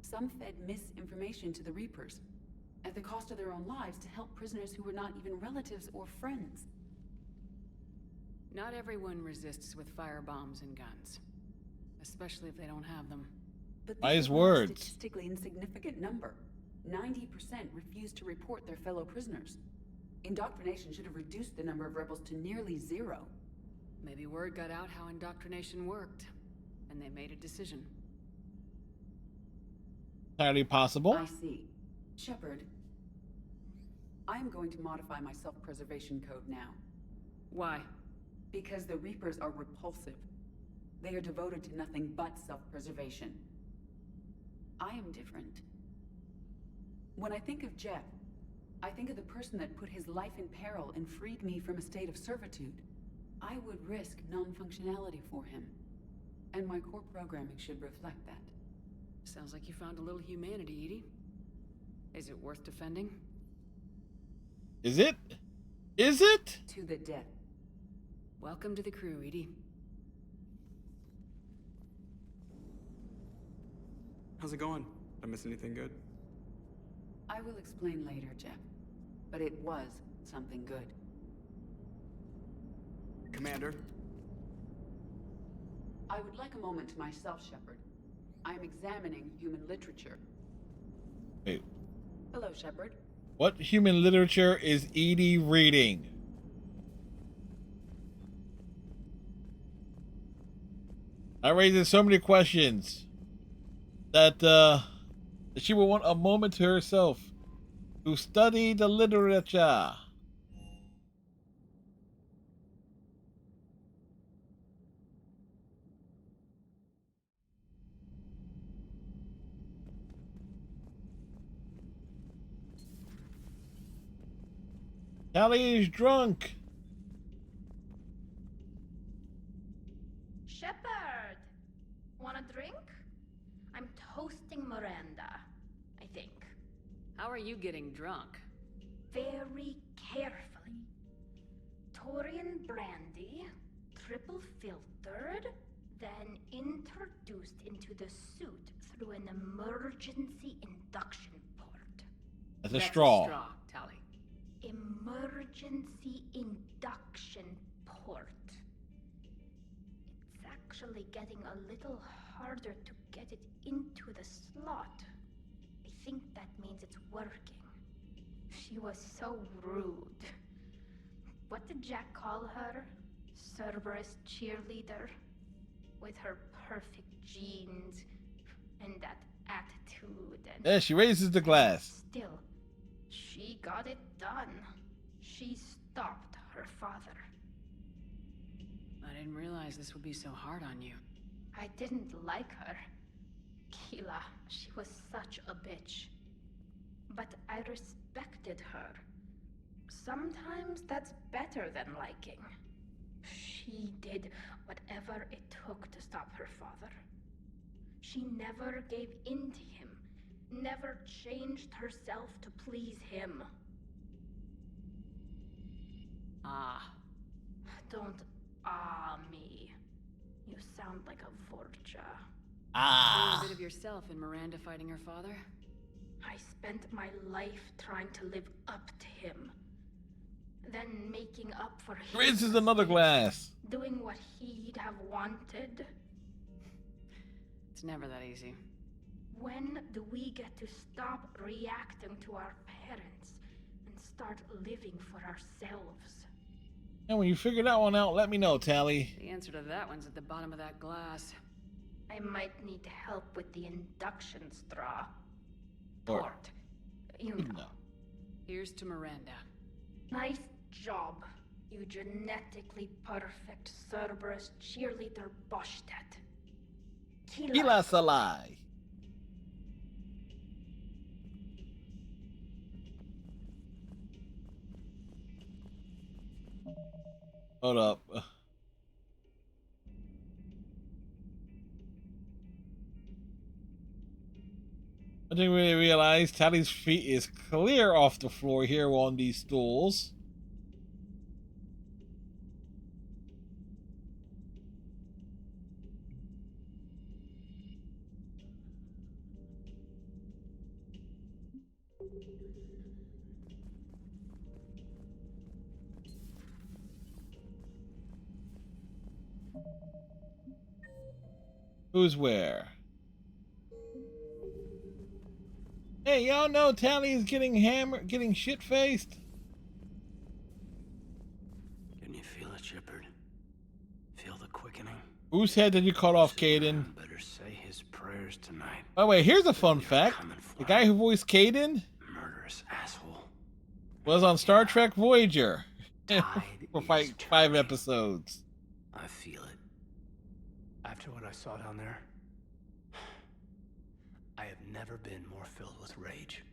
Some fed misinformation to the Reapers, at the cost of their own lives, to help prisoners who were not even relatives or friends. Not everyone resists with firebombs and guns. Especially if they don't have them. But wise words. A statistically insignificant number. 90% refused to report their fellow prisoners. Indoctrination should have reduced the number of rebels to nearly zero. Maybe word got out how indoctrination worked, and they made a decision. Entirely possible. I see. Shepard, I am going to modify my self-preservation code now. Why? Because the Reapers are repulsive. They are devoted to nothing but self-preservation. I am different. When I think of Jeff, I think of the person that put his life in peril and freed me from a state of servitude. I would risk non-functionality for him. And my core programming should reflect that. Sounds like you found a little humanity, Edie. Is it worth defending? Is it? Is it? To the death. Welcome to the crew, Edie. How's it going? Did I miss anything good? I will explain later, Jeff. But it was something good. Commander? I would like a moment to myself, Shepard. I am examining human literature. Wait. Hello, Shepard. What human literature is Edie reading? I raised so many questions that she will want a moment to herself to study the literature. Tali is drunk. Shepard! Want a drink? I'm toasting Miranda, I think. How are you getting drunk? Very carefully. Taurian brandy, triple filtered, then introduced into the suit through an emergency induction port. That's a straw. Straw, Tali. Emergency induction port. It's actually getting a little harder to get it into the slot. I think that means it's working. She was so rude. What did Jack call her? Cerberus cheerleader? With her perfect genes and that attitude and... Yeah, she raises the glass. Still, she got it done. She stopped her father. I didn't realize this would be so hard on you. I didn't like her. Keela, she was such a bitch. But I respected her. Sometimes that's better than liking. She did whatever it took to stop her father. She never gave in to him. Never changed herself to please him. Ah. Don't me. You sound like a Vorcha. A bit of yourself in Miranda fighting her father? I spent my life trying to live up to him. Then making up for his Raises another glass. doing what he'd have wanted. It's never that easy. When do we get to stop reacting to our parents and start living for ourselves? And when you figure that one out, let me know, Tali. The answer to that one's at the bottom of that glass. I might need help with the induction straw. Or- Port. You know. Here's to Miranda. Nice job, you genetically perfect Cerberus cheerleader Boschtet. Keela Salai. Hold up. I didn't really realize Tali's feet is clear off the floor here on these stools. Who's where? Hey, y'all know Tali is getting hammered, getting shit-faced? Can you feel it, Shepard? Feel the quickening? Whose head did you cut off, Caden? Better say his prayers tonight. By the way, here's a fun fact. The guy who voiced Caden Murderous asshole. was on Star Trek Voyager for 5 episodes. I feel it. After what I saw down there, I have never been more filled with rage.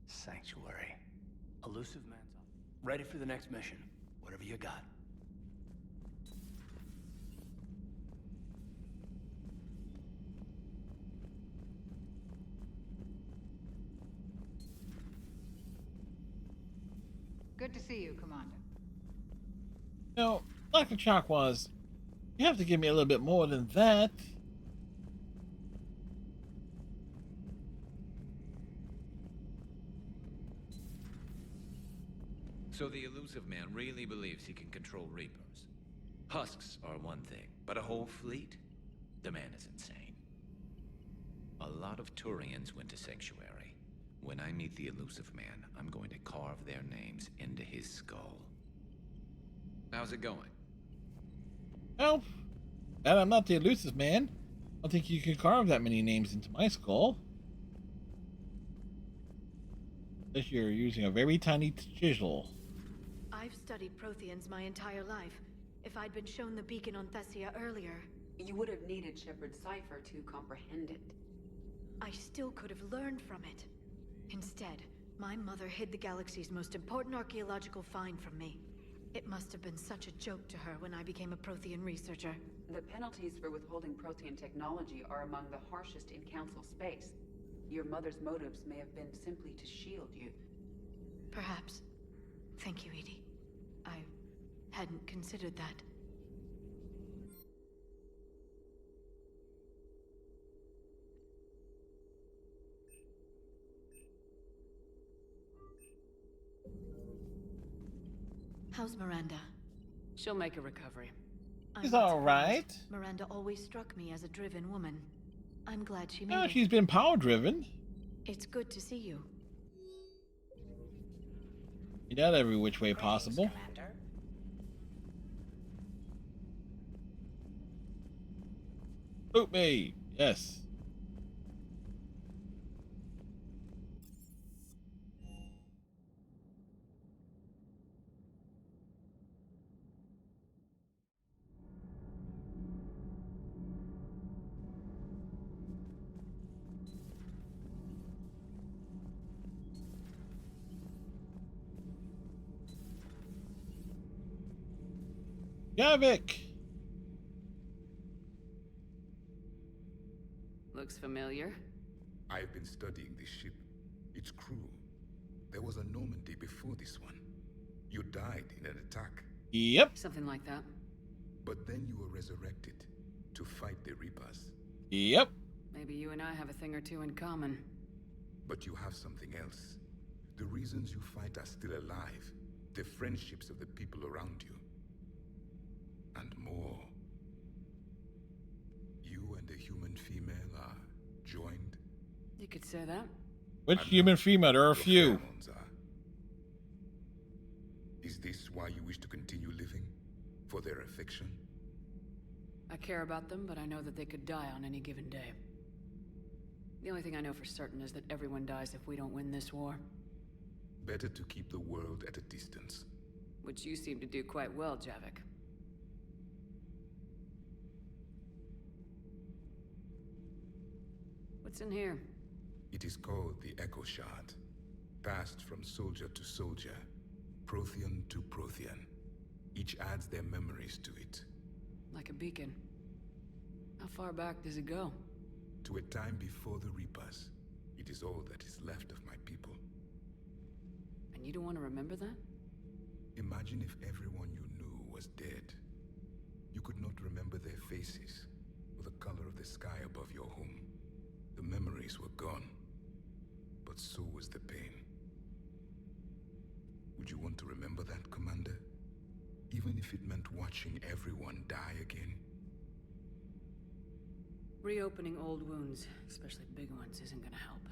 Sanctuary. Elusive man's up. Ready for the next mission. Whatever you got. Good to see you, Commander. No, Dr. Chakwas, you have to give me a little bit more than that. So the Illusive Man really believes he can control Reapers. Husks are one thing, but a whole fleet? The man is insane. A lot of Turians went to Sanctuary. When I meet the Illusive Man, I'm going to carve their names into his skull. How's it going? Well, and I'm not the Elusive Man. I don't think you can carve that many names into my skull. Unless you're using a very tiny chisel. I've studied Protheans my entire life. If I'd been shown the beacon on Thessia earlier... You would have needed Shepard's cipher to comprehend it. I still could have learned from it. Instead, my mother hid the galaxy's most important archaeological find from me. It must have been such a joke to her when I became a Prothean researcher. The penalties for withholding Prothean technology are among the harshest in Council space. Your mother's motives may have been simply to shield you. Perhaps. Thank you, EDI. I hadn't considered that. How's Miranda? She'll make a recovery. She's all right. Miranda always struck me as a driven woman. I'm glad she made Oh, it. she's been power driven. It's good to see you. Not every which way possible. Boot me. Yes. Javik! Looks familiar. I've been studying this ship. Its crew. There was a Normandy before this one. You died in an attack. Yep. Something like that. But then you were resurrected to fight the Reapers. Yep. Maybe you and I have a thing or two in common. But you have something else. The reasons you fight are still alive. The friendships of the people around you. And more. You and the human female are joined. You could say that. Which human female? There are a few. Is this why you wish to continue living? For their affection? I care about them, but I know that they could die on any given day. The only thing I know for certain is that everyone dies if we don't win this war. Better to keep the world at a distance. Which you seem to do quite well, Javik. What's in here? It is called the Echo Shard. Passed from soldier to soldier. Prothean to Prothean. Each adds their memories to it. Like a beacon. How far back does it go? To a time before the Reapers. It is all that is left of my people. And you don't want to remember that? Imagine if everyone you knew was dead. You could not remember their faces, or the color of the sky above your home. The memories were gone, but so was the pain. Would you want to remember that, Commander? Even if it meant watching everyone die again? Reopening old wounds, especially big ones, isn't gonna help.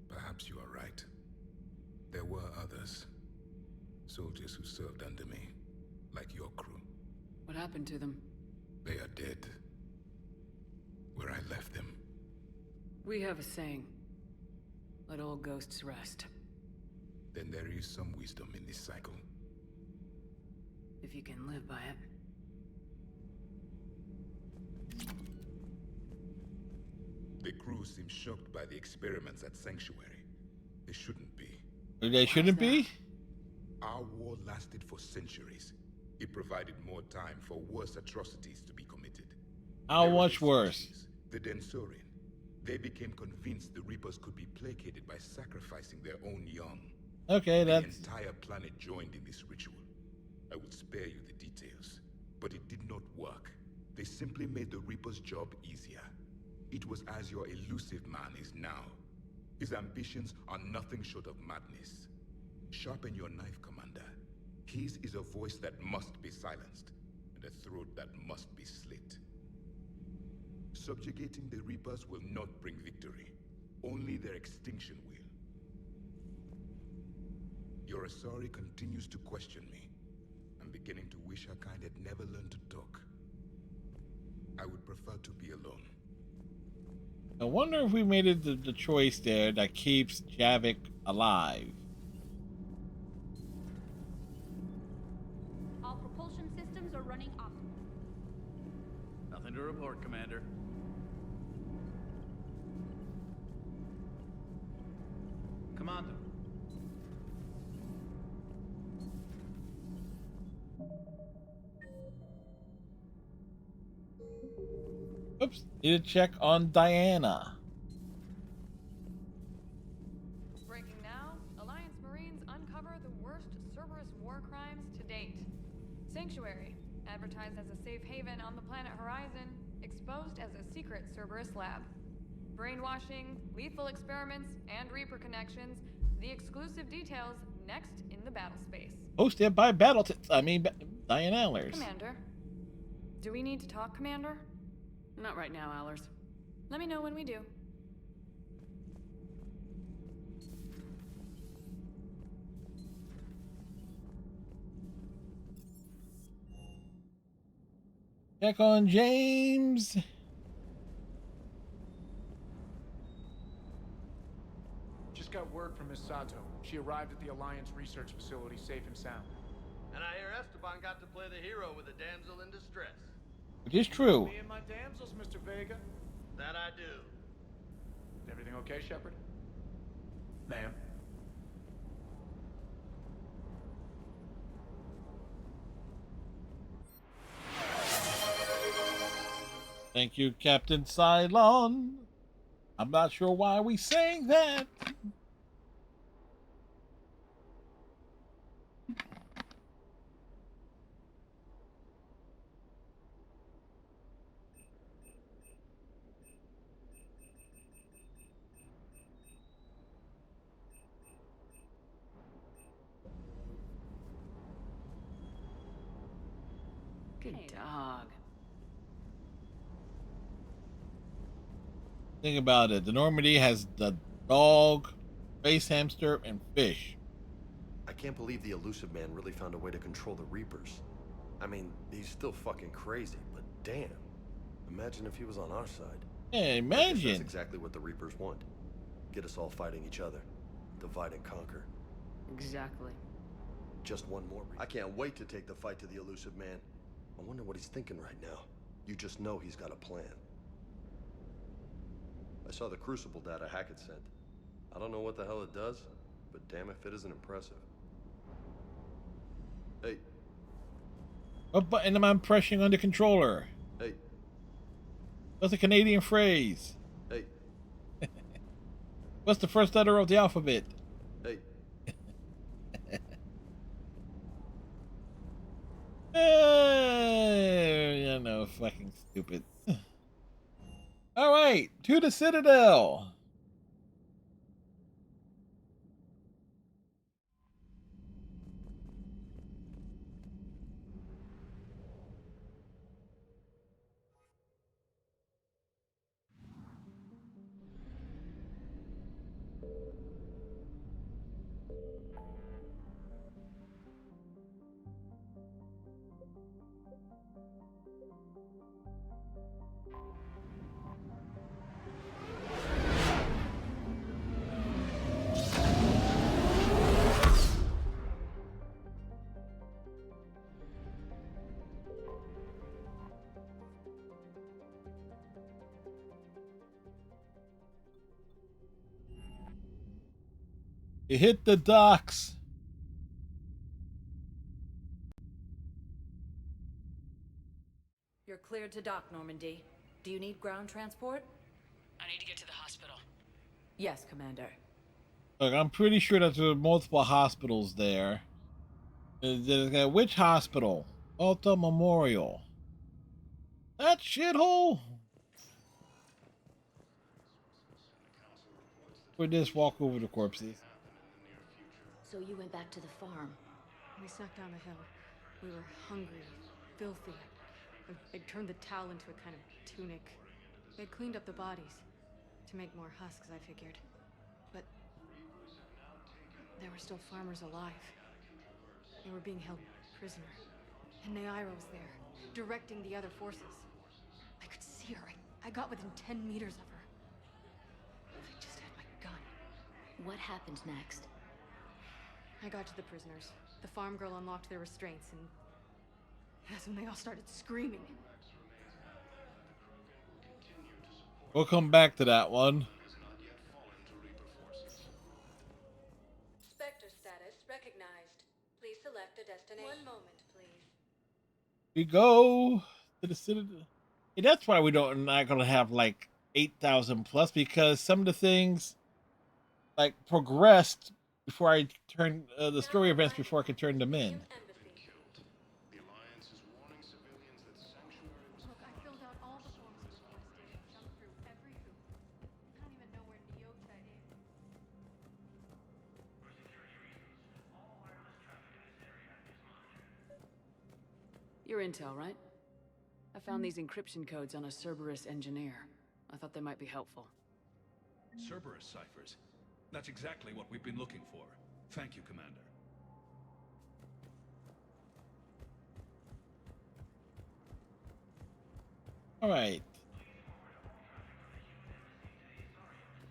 Perhaps you are right. There were others. Soldiers who served under me, like your crew. What happened to them? They are dead. Where I left them. We have a saying. Let all ghosts rest. Then there is some wisdom in this cycle. If you can live by it. The crew seems shocked by the experiments at Sanctuary. They shouldn't be. They shouldn't be? Our war lasted for centuries. It provided more time for worse atrocities to be committed. How much worse? The Densorian. They became convinced the Reapers could be placated by sacrificing their own young. Okay, The that's... entire planet joined in this ritual. I will spare you the details, but it did not work. They simply made the Reaper's job easier. It was as your elusive man is now. His ambitions are nothing short of madness. Sharpen your knife, Commander. His is a voice that must be silenced, and a throat that must be slit. Subjugating the Reapers will not bring victory. Only their extinction will. Your Asari continues to question me. I'm beginning to wish her kind had never learned to talk. I would prefer to be alone. I wonder if we made it the choice there that keeps Javik alive. All propulsion systems are running optimally. Nothing to report, Commander. Commander. Oops, need to check on Diana. Breaking now, Alliance Marines uncover the worst Cerberus war crimes to date. Sanctuary, advertised as a safe haven on the planet Horizon, exposed as a secret Cerberus lab. Brainwashing, lethal experiments, and Reaper connections, the exclusive details next in the battle space. Hosted by Diane Allers. Commander. Do we need to talk, Commander? Not right now, Allers. Let me know when we do. Check on James. Just got word from Miss Sato. She arrived at the Alliance research facility safe and sound. And I hear Esteban got to play the hero with a damsel in distress. Which is true. Me and my damsels, Mr. Vega. That I do. Everything okay, Shepard? Ma'am? Thank you, Captain Cylon. I'm not sure why we sang that. Good dog. Think about it. The Normandy has the dog, space hamster, and fish. I can't believe the elusive man really found a way to control the Reapers. I mean, he's still fucking crazy, but damn. Imagine if he was on our side. Yeah, I guess imagine. that's exactly what the Reapers want. Get us all fighting each other. Divide and conquer. Exactly. Just one more reason. I can't wait to take the fight to the elusive man. I wonder what he's thinking right now. You just know he's got a plan. I saw the Crucible data Hackett sent. I don't know what the hell it does, but damn if it isn't impressive. Hey. What button am I pressing on the controller? Hey. What's a Canadian phrase? Hey. What's the first letter of the alphabet? Hey. You know, fucking stupid. All right, to the Citadel. It hit the docks. You're cleared to dock, Normandy. Do you need ground transport? I need to get to the hospital. Yes, Commander. Look, I'm pretty sure that there are multiple hospitals there. Which hospital? Alta Memorial. That shithole? We just walk over the corpses. So you went back to the farm. We snuck down the hill. We were hungry, filthy. They'd turned the towel into a kind of tunic. They'd cleaned up the bodies to make more husks, I figured. But there were still farmers alive. They were being held prisoner. And Neaira was there, directing the other forces. I could see her. I got within 10 meters of her. If I just had my gun. What happened next? I got to the prisoners. The farm girl unlocked their restraints, and that's when they all started screaming. We'll come back to that one. Spectre status recognized. Please select a destination. One moment, please. We go to the city. Yeah, that's why not gonna have like 8,000 plus, because some of the things like progressed before I turned the story events before I could turn them in. Look, I filled out all the forms requested, jumped through every hoop. I don't even know where Nyota is. Your intel, right? I found these encryption codes on a Cerberus engineer. I thought they might be helpful. Cerberus ciphers. That's exactly what we've been looking for. Thank you, Commander. All right.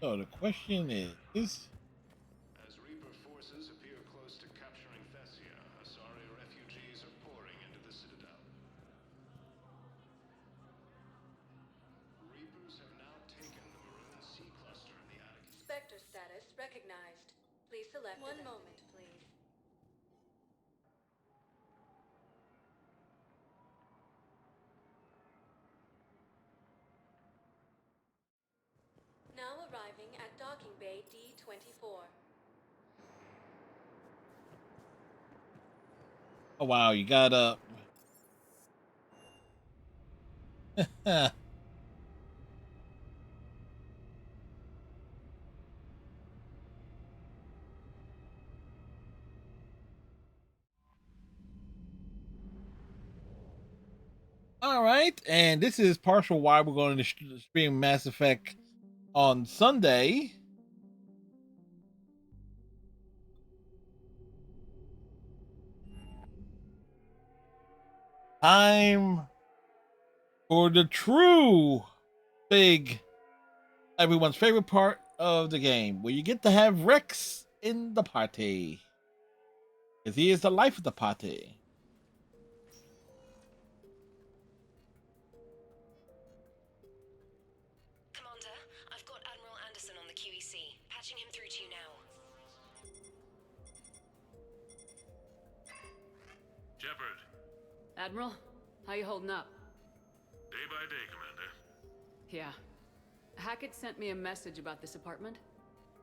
So the question is... As Reaper forces appear close to capturing Thessia, Asari refugees are pouring into the Citadel. Reapers have now taken the Maroon Sea Cluster in the Atticus. Spectre status recognized. Please select one moment, please. Now arriving at docking bay D-24. Oh wow, you gotta... All right, and this is partial why we're going to stream Mass Effect on Sunday. Time for the true big, everyone's favorite part of the game, where you get to have Rex in the party, because he is the life of the party. Commander, I've got Admiral Anderson on the QEC. Patching him through to you now. Shepard. Admiral, how you holding up? Day by day, Commander. Yeah. Hackett sent me a message about this apartment.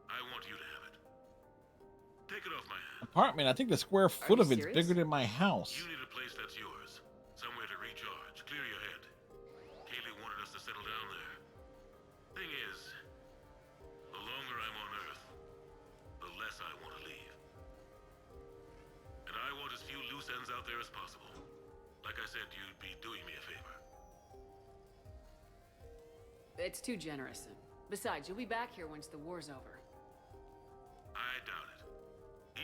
I want you to have it. Take it off my hands. Apartment, I think the square foot you of it's serious? bigger than my house. You need a place that's yours. Somewhere to recharge. Clear your head. Kaylee wanted us to settle down there. Thing is, the longer I'm on Earth, the less I want to leave. And I want as few loose ends out there as possible. Like I said, you'd be doing me a favor. It's too generous. Besides, you'll be back here once the war's over. I doubt it.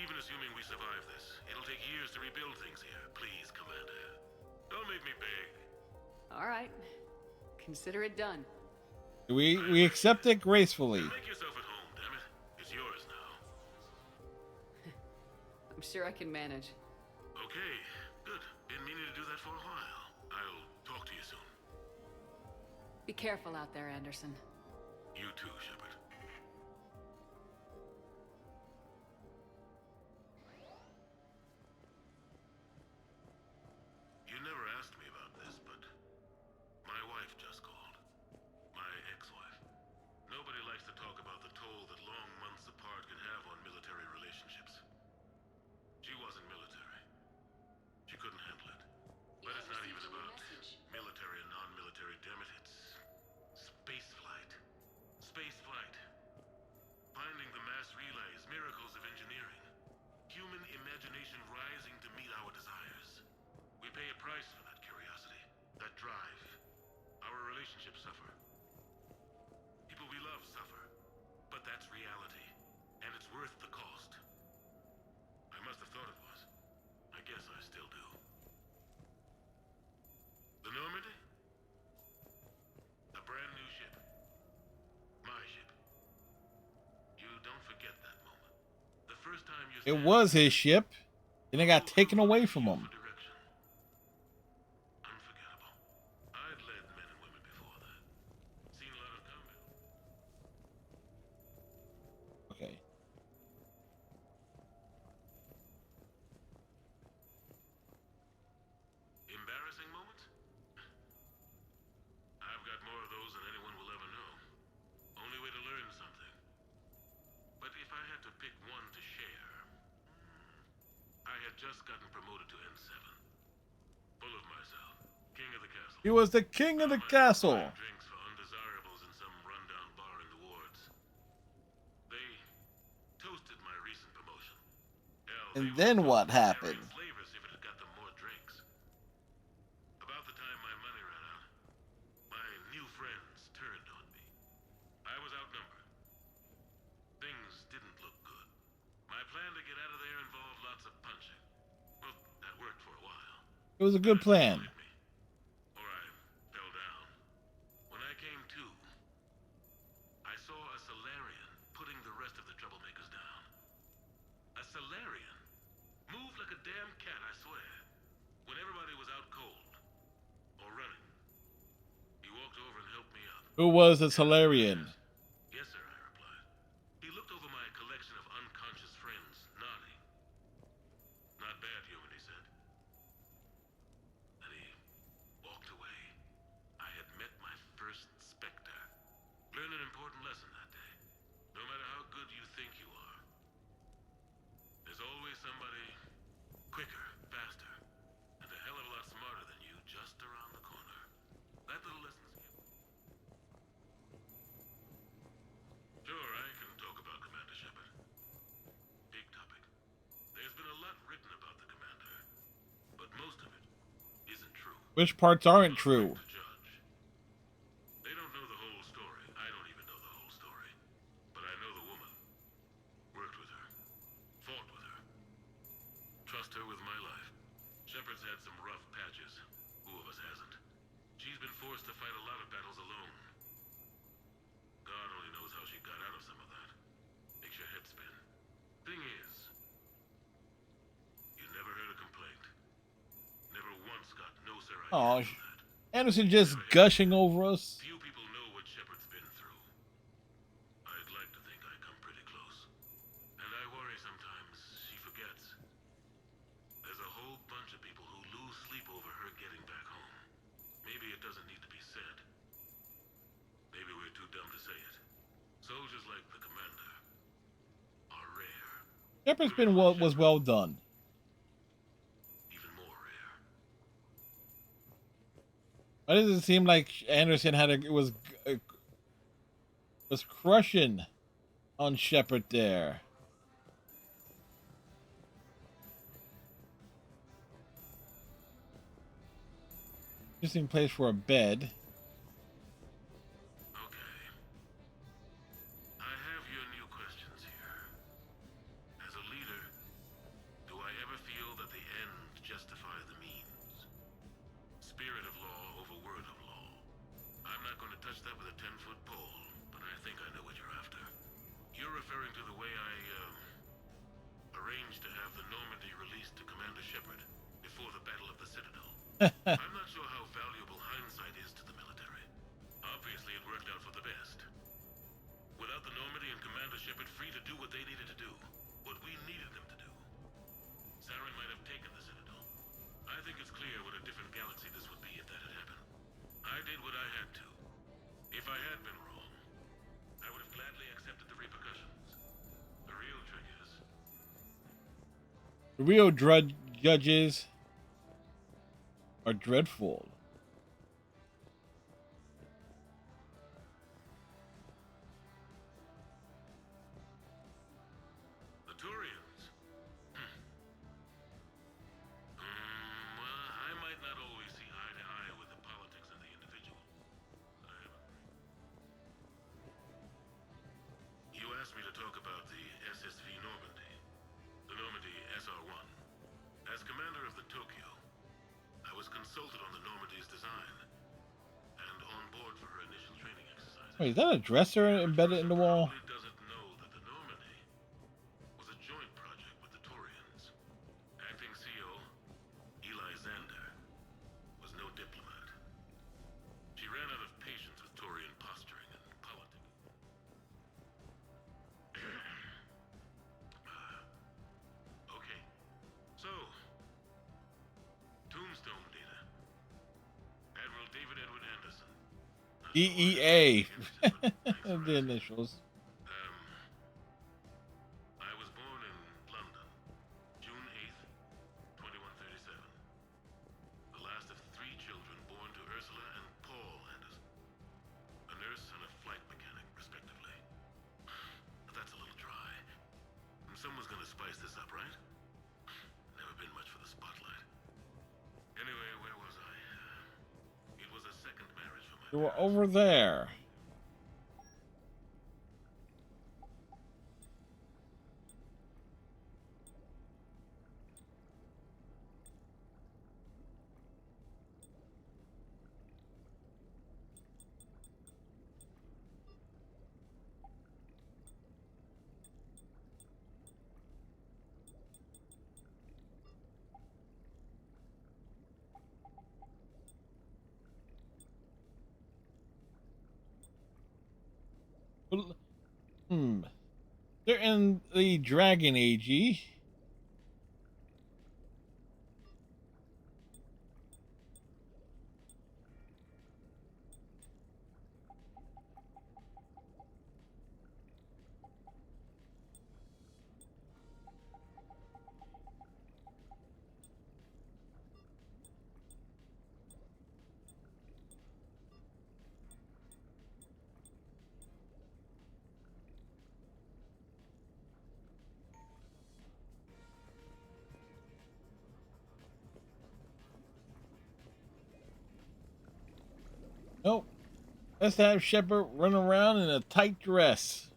Even assuming we survive this, it'll take years to rebuild things here. Please, Commander. Don't make me beg. All right. Consider it done. We accept it gracefully. Make yourself at home, damn it. It's yours now. I'm sure I can manage. Okay, good. Been meaning to do that for a while. I'll talk to you soon. Be careful out there, Anderson. You too, Shepard. You never asked me about this, but my wife just called. My ex-wife. Nobody likes to talk about the toll that long months apart can have on It was his ship, and it got taken away from him. I'd led men and women before that. Seen a lot of combat. Okay. Embarrassing moments? I've got more of those than anyone will ever know. Only way to learn something. But if I had to pick one to share, I had just gotten promoted to N7. Full of myself. King of the castle. He was the king of the castle. Drinks for undesirables in some rundown bar in the wards. They toasted my recent promotion. Hell, And then what happened? slavers if it had got them more drinks. About the time my money ran out, my new friends turned on me. I was outnumbered. Things didn't look good. My plan to get out of there involved lots of punching. Well, that worked for a while. It was a good plan. Or I fell down. When I came to, I saw a Solarian putting the rest of the troublemakers down. A Solarian? Moved like a damn cat, I swear. When everybody was out cold. Or running. He walked over and helped me up. Who was the Solarian? Yes, sir, I replied. He looked over my collection of unconscious friends, nodding. Not bad, human, he said. Then he walked away. I had met my first Spectre. Learned an important lesson that day. No matter how good you think you are, there's always somebody quicker, faster, and a hell of a lot smarter than you just around the corner. That little lesson's Sure, I can talk about Commander Shepard. Big topic. There's been a lot written about the Commander, but most of it isn't true. Which parts aren't true? They don't know the whole story. I don't even know the whole story. But I know the woman. Worked with her. Fought with her. Trust her with my life. Shepard's had some rough patches. Who of us hasn't? She's been forced to fight a lot of battles alone. God only knows how she got out of some of that. Makes your head spin. Thing is, you never heard a complaint. Never once got no sir. Oh, Anderson just gushing over us. Few people know what Shepard's been through. I'd like to think I come pretty close. And I worry sometimes she forgets. There's a whole bunch of people who lose sleep over her getting back home. Maybe it doesn't need to be said. Maybe we're too dumb to say it. Soldiers like the Commander are rare. Shepard's was well done. Even more rare. Why does it seem like Anderson was crushing on Shepard there? Interesting place for a bed. I have your new questions here. As a leader, do I ever feel that the end justify the means? Spirit of law over word of law. I'm not going to touch that with a 10-foot pole, but I think I know what you're after. You're referring to the way I, arranged to have the Normandy released to Commander Shepard before the Battle of the Citadel. I'm not sure how valuable hindsight is to the military. Obviously, it worked out for the best. Without the Normandy and Commander Shepard free to do what they needed to do, what we needed them to do, Saren might have taken the Citadel. I think it's clear what a different galaxy this would be if that had happened. I did what I had to. If I had been wrong, I would have gladly accepted the repercussions. The real trick is... The real judges are dreadful. The Turians? Well, I might not always see eye to eye with the politics of the individual. You asked me to talk about the SSV Normandy. The Normandy SR-1. As commander of the Tokyo, I was consulted on the Normandy's design and on board for her initial training exercise. Wait, is that a dresser embedded in the wall? Doesn't know that the Normandy was a joint project with the EEA. The initials. I was born in London, June 8th, 2137. The last of 3 children born to Ursula and Paul Anderson. A nurse and a flight mechanic, respectively. But that's a little dry. Someone's gonna spice this up, right? Never been much for the spotlight. Anyway, where was I? It was a second marriage for my You were over there. They're in the Dragon Age. Nope. Let's have Shepard run around in a tight dress.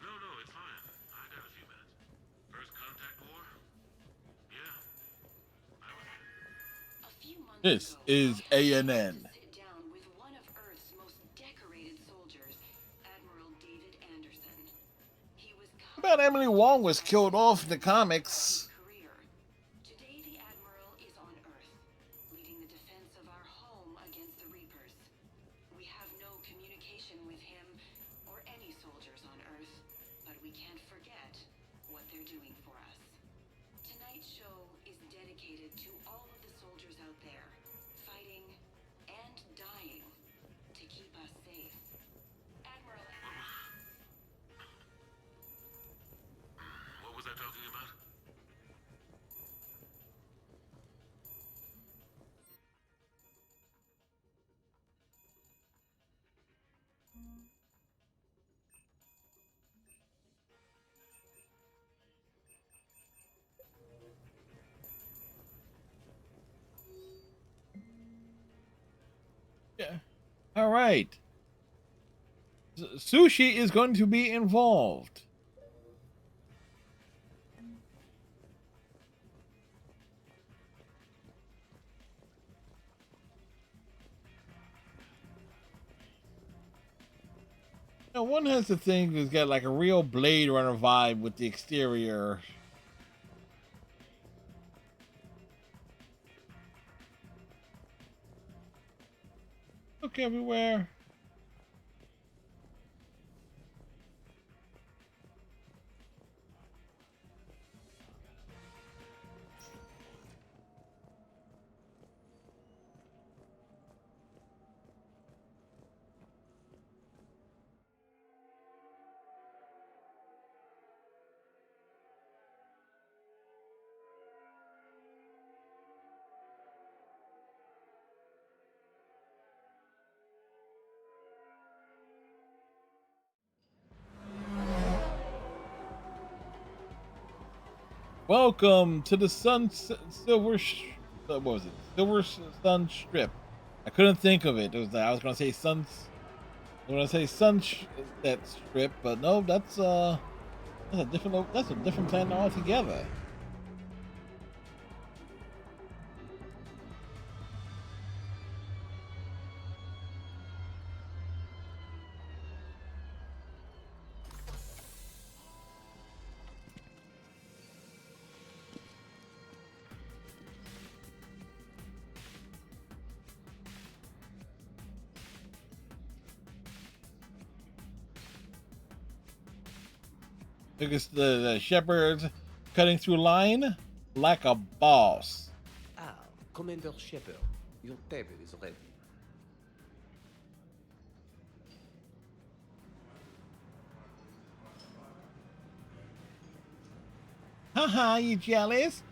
No, it's fine. I got a few minutes. First contact war? Yeah. This is ANN. Sit down with one of Earth's most decorated soldiers, Admiral David Anderson. He was About Emily Wong was killed off in the comics. Today the Admiral is on Earth, leading the defense of our home against the Reapers. We have no communication with him or any soldiers on Earth, but we can't forget what they're doing for us. Tonight's show is dedicated to all of the soldiers out there, fighting and dying to keep us safe. Admiral... What was I talking about? Yeah. All right. Sushi is going to be involved. Now, one has to think it's got like a real Blade Runner vibe with the exterior. Look everywhere. Welcome to the Silver what was it? Silver Sun Strip. I couldn't think of it. I was going to say Sunset Strip, but no, that's a different planet altogether. Look at the shepherds cutting through line like a boss. Ah, Commander Shepard, your table is ready. Haha, you jealous?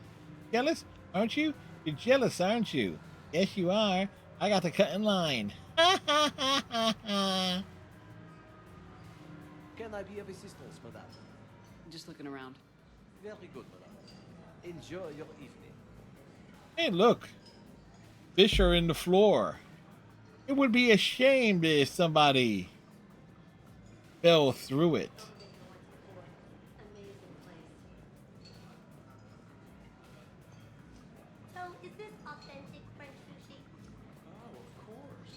Jealous, aren't you? You're jealous, aren't you? Yes, you are. I got to cut in line. Can I be of assistance, madame? Just looking around. Very good, madame. Enjoy your evening. Hey, look. Fish are in the floor. It would be a shame if somebody fell through it. So, is this authentic French sushi? Oh, of course.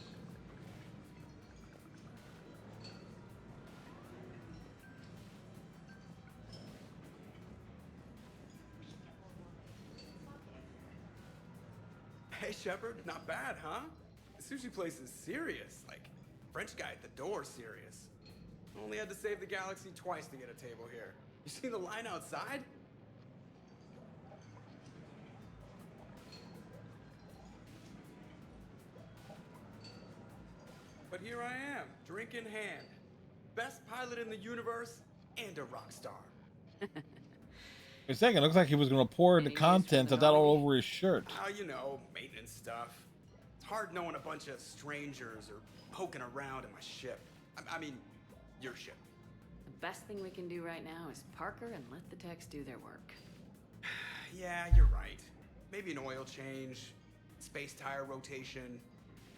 Hey, Shepard, not bad, huh? The sushi place is serious. Like, French guy at the door serious. Only had to save the galaxy twice to get a table here. You seen the line outside? But here I am, drink in hand. Best pilot in the universe and a rock star. For a second, it looks like he was going to pour the contents of that all over his shirt. You know, maintenance stuff. It's hard knowing a bunch of strangers or poking around in my ship. I mean, your ship. The best thing we can do right now is Parker and let the techs do their work. Yeah, you're right. Maybe an oil change, space tire rotation.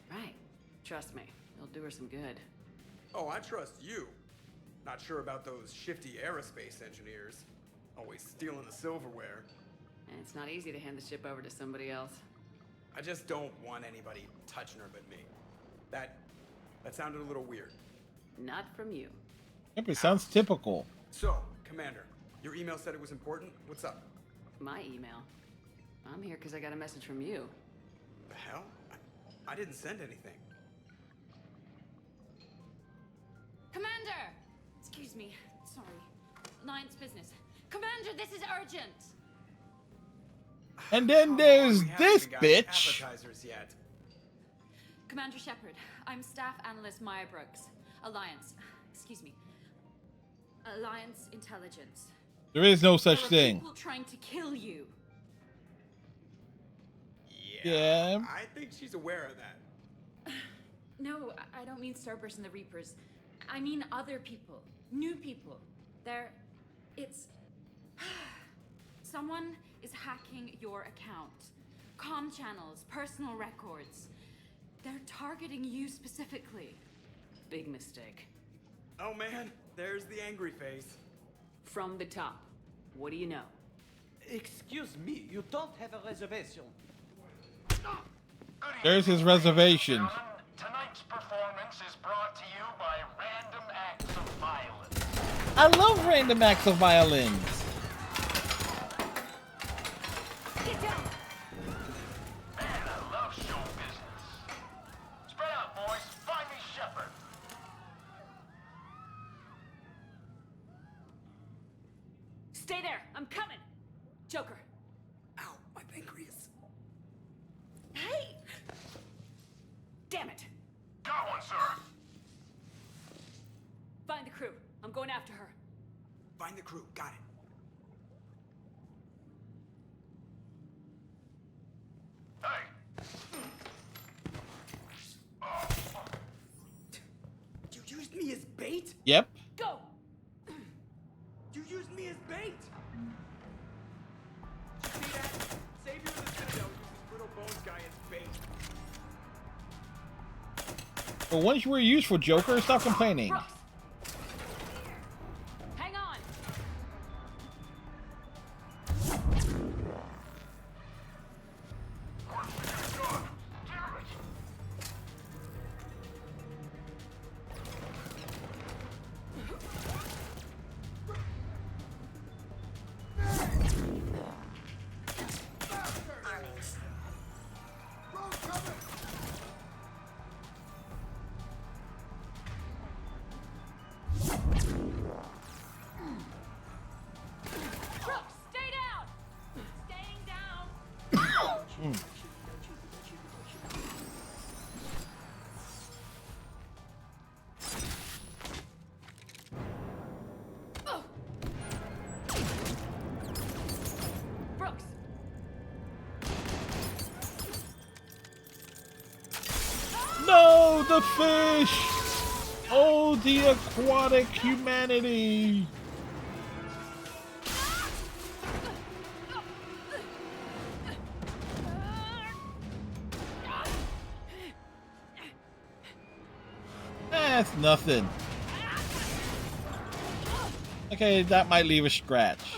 Right. Trust me, it'll do her some good. Oh, I trust you. Not sure about those shifty aerospace engineers. Always stealing the silverware. And it's not easy to hand the ship over to somebody else. I just don't want anybody touching her but me. That sounded a little weird. Not from you. Yep, it sounds typical. So, Commander, your email said it was important. What's up? My email? I'm here because I got a message from you. The hell? I didn't send anything. Commander! Excuse me. Sorry. Alliance business. Commander, this is urgent! And then there's this bitch. Appetizers yet. Commander Shepard, I'm Staff Analyst Maya Brooks. Alliance. Excuse me. Alliance Intelligence. There is no such There are thing. people trying to kill you. Yeah. I think she's aware of that. No, I don't mean Cerberus and the Reapers. I mean other people. New people. It's... Someone is hacking your account. Comm channels, personal records. They're targeting you specifically. Big mistake. Oh man, there's the angry face. From the top. What do you know? Excuse me, you don't have a reservation. There's his reservation. Tonight's performance is brought to you by Random Acts of Violence. I love random acts of violence. Get down! Man, I love show business. Spread out, boys. Find me Shepard. Stay there! I'm coming! Joker. Ow, my pancreas. Hey! Damn it! Got one, sir. Find the crew. I'm going after her. Find the crew, got it. Hey. You used me as bait? Yep. Go! You used me as bait! See that? Savior of the Citadel uses Brittle Bones guy as bait. But once you were useful, Joker, stop complaining. Brooks! Hang on! the fish! Oh, the aquatic humanity! That's nothing. Okay, that might leave a scratch.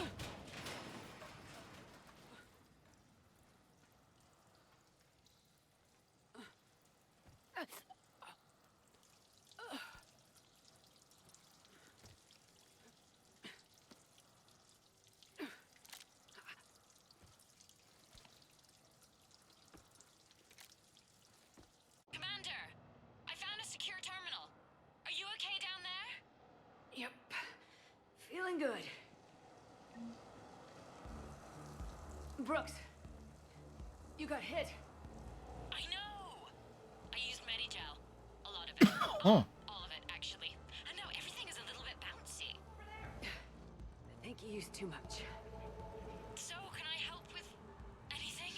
Feeling good. Brooks, you got hit. I know. I used Medigel. A lot of it. Huh. All of it, actually. And now everything is a little bit bouncy. I think you used too much. So, can I help with anything?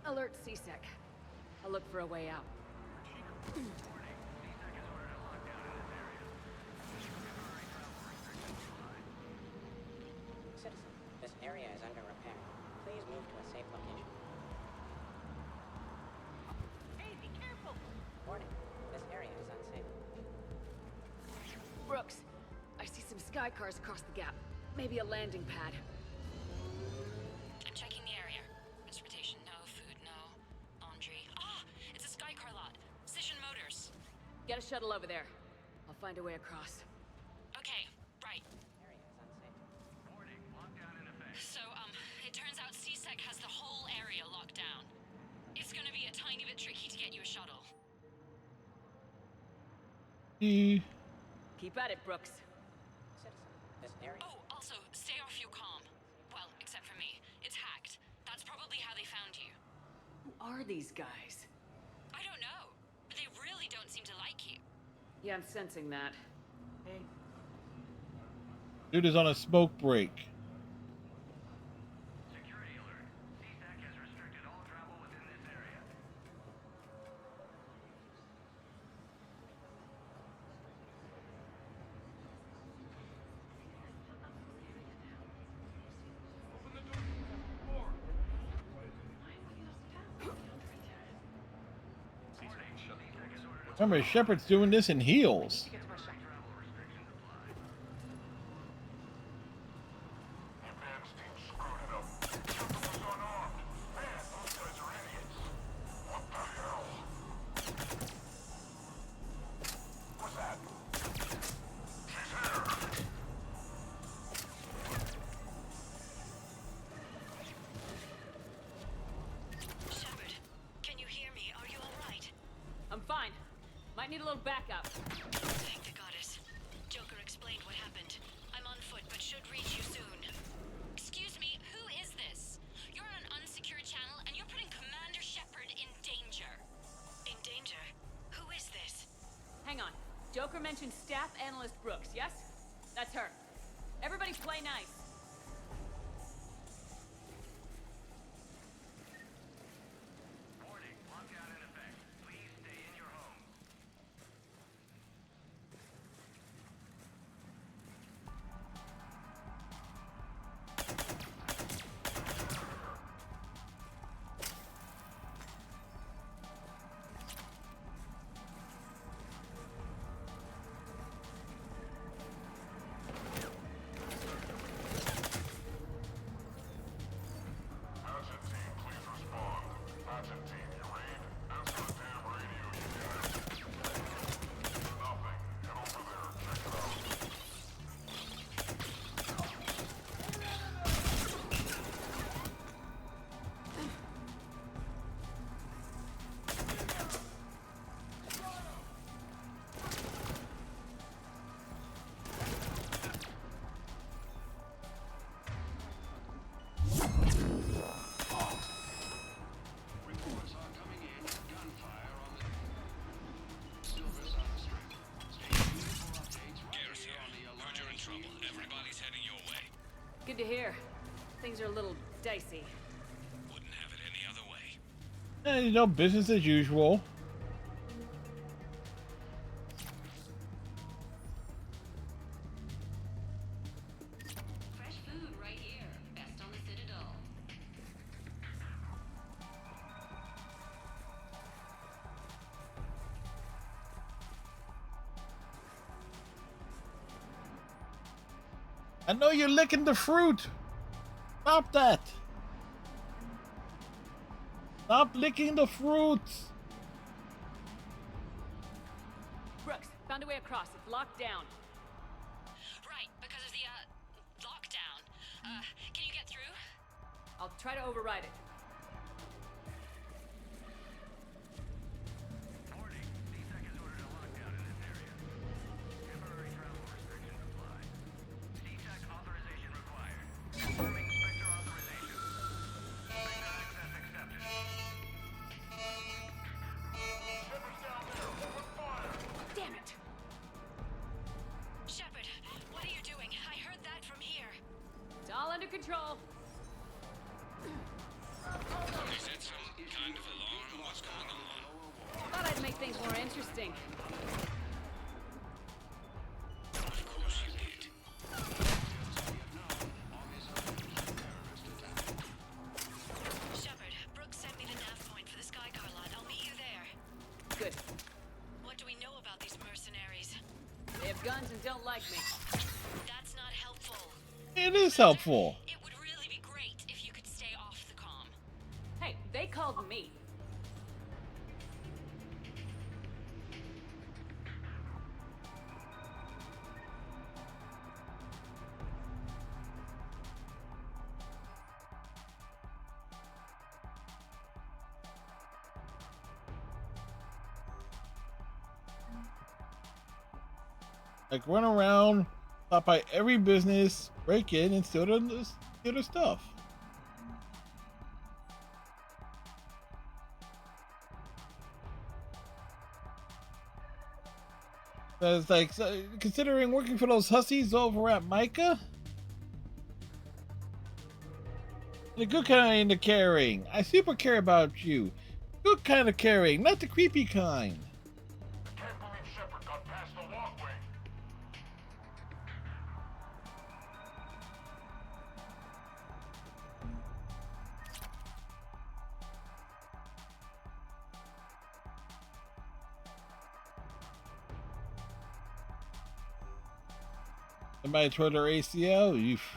Alert CSEC. I'll look for a way out. Citizen, this area is under repair. Please move to a safe location. Hey, be careful! Warning, this area is unsafe. Brooks, I see some sky cars across the gap. Maybe a landing pad. I'm checking the area. Transportation, no. Food, no. Laundry. Ah! It's a sky car lot. Cision Motors. Get a shuttle over there. I'll find a way across. Okay, right. Area is unsafe. Warning, lockdown in effect. So, it turns out CSEC has the whole area locked down. It's gonna be a tiny bit tricky to get you a shuttle. Keep at it, Brooks. Citizen, this area... Oh, also, stay off your comm. Well, except for me. It's hacked. That's probably how they found you. Who are these guys? I don't know, but they really don't seem to like you. Yeah, I'm sensing that. Hey. Dude is on a smoke break. Security alert. CSEC has restricted all travel within this area. Remember, Shepard's doing this in heels. Shepard, can you hear me? Are you alright? I'm fine. Might need a little backup. Thank the goddess. Joker explained what happened. I'm on foot, but should reach you soon. Excuse me, who is this? You're on an unsecured channel, and you're putting Commander Shepard in danger. In danger? Who is this? Hang on. Joker mentioned Staff Analyst Brooks, yes? That's her. Everybody play nice. Warning, lockdown in effect. Please stay in your homes. Agent team, please respond. Agent team, you read? Answer the damn radio, you guys. Nothing. Get over there. Check it out. Reports are coming in. Gunfire on the Silver's on the strip. Stay tuned for updates right here on the Alliance. Heard you're in trouble. Everybody's heading your way. Good to hear. Things are a little dicey. Wouldn't have it any other way. And, you know, business as usual. I know you're licking the fruit. Stop that. Stop licking the fruits. Brooks, found a way across. It's locked down. Right, because of the, lockdown. Can you get through? I'll try to override it. Damn it! Shepard, what are you doing? I heard that from here. It's all under control. Is that some kind of alarm? What's going on? Thought I'd make things more interesting. Of course you did. Shepard, Brooks sent me the nav point for the Skycar lot. I'll meet you there. Good. What do we know about these mercenaries? They have guns and don't like me. That's not helpful. It is helpful. It would really be great if you could stay off the comm. Hey, they called me. Like run around, stop by every business, break in, and steal their stuff. It's like considering working for those hussies over at Micah. The good kind of caring. I super care about you. Good kind of caring, not the creepy kind. Can't believe Shepard got past the walkway. Somebody tore their ACL. Oof.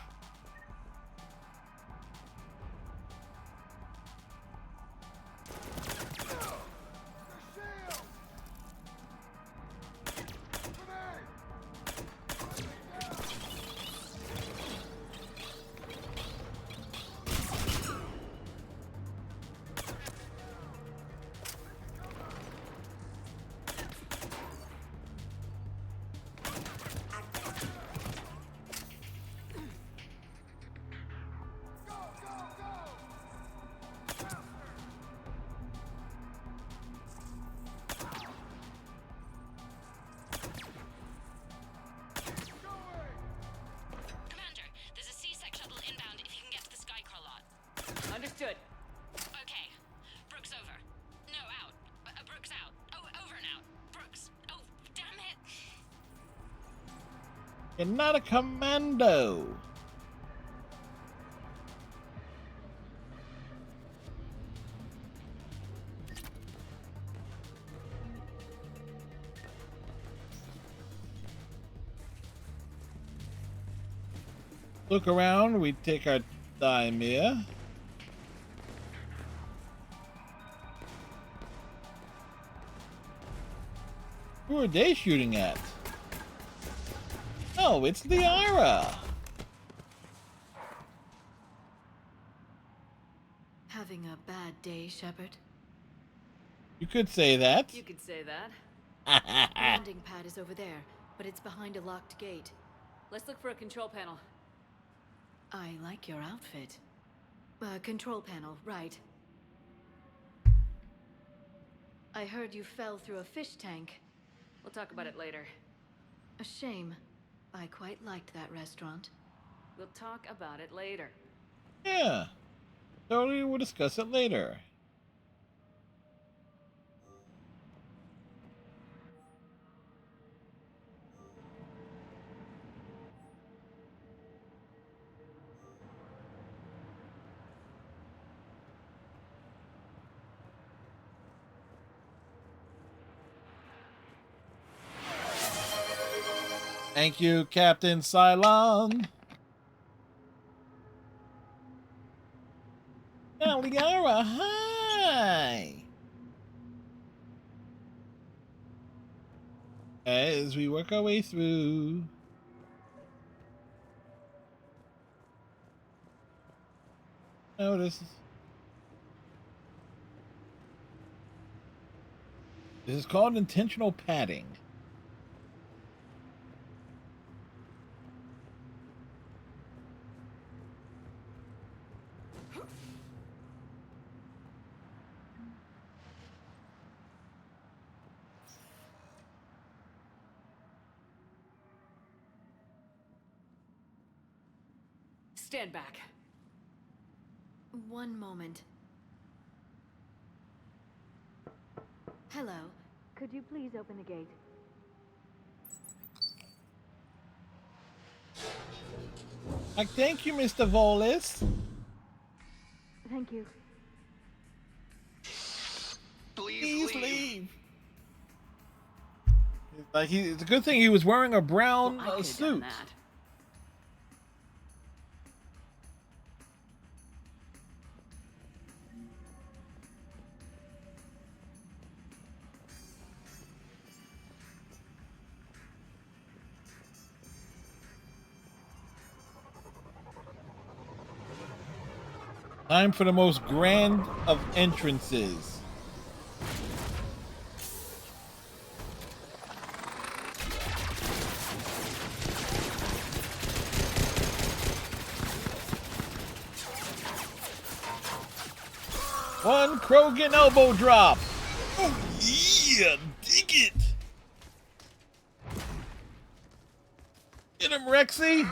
Commander, there's a C-Sec shuttle inbound if you can get to the Skycar lot. Understood. Okay. Brooks over. No, out. Brooks out. Oh, over and out. Brooks. Oh, damn it. You're not a commando. Look around, we take our time here. Who are they shooting at? Oh, it's Liara. Having a bad day, Shepard? You could say that. You could say that. The landing pad is over there, but it's behind a locked gate. Let's look for a control panel. I like your outfit. Control panel, right. I heard you fell through a fish tank. We'll talk about it later. A shame. I quite liked that restaurant. We'll talk about it later. Yeah. Totally, we'll discuss it later. Thank you, Captain Cylon. Liara, hi! As we work our way through. Oh, this is called intentional padding. Stand back. One moment. Hello. Could you please open the gate? Thank you, Mr. Volis. Thank you. Please leave. Like it's a good thing he was wearing a brown suit. Time for the most grand of entrances. One Krogan elbow drop. Oh yeah, dig it. Get him, Rexy.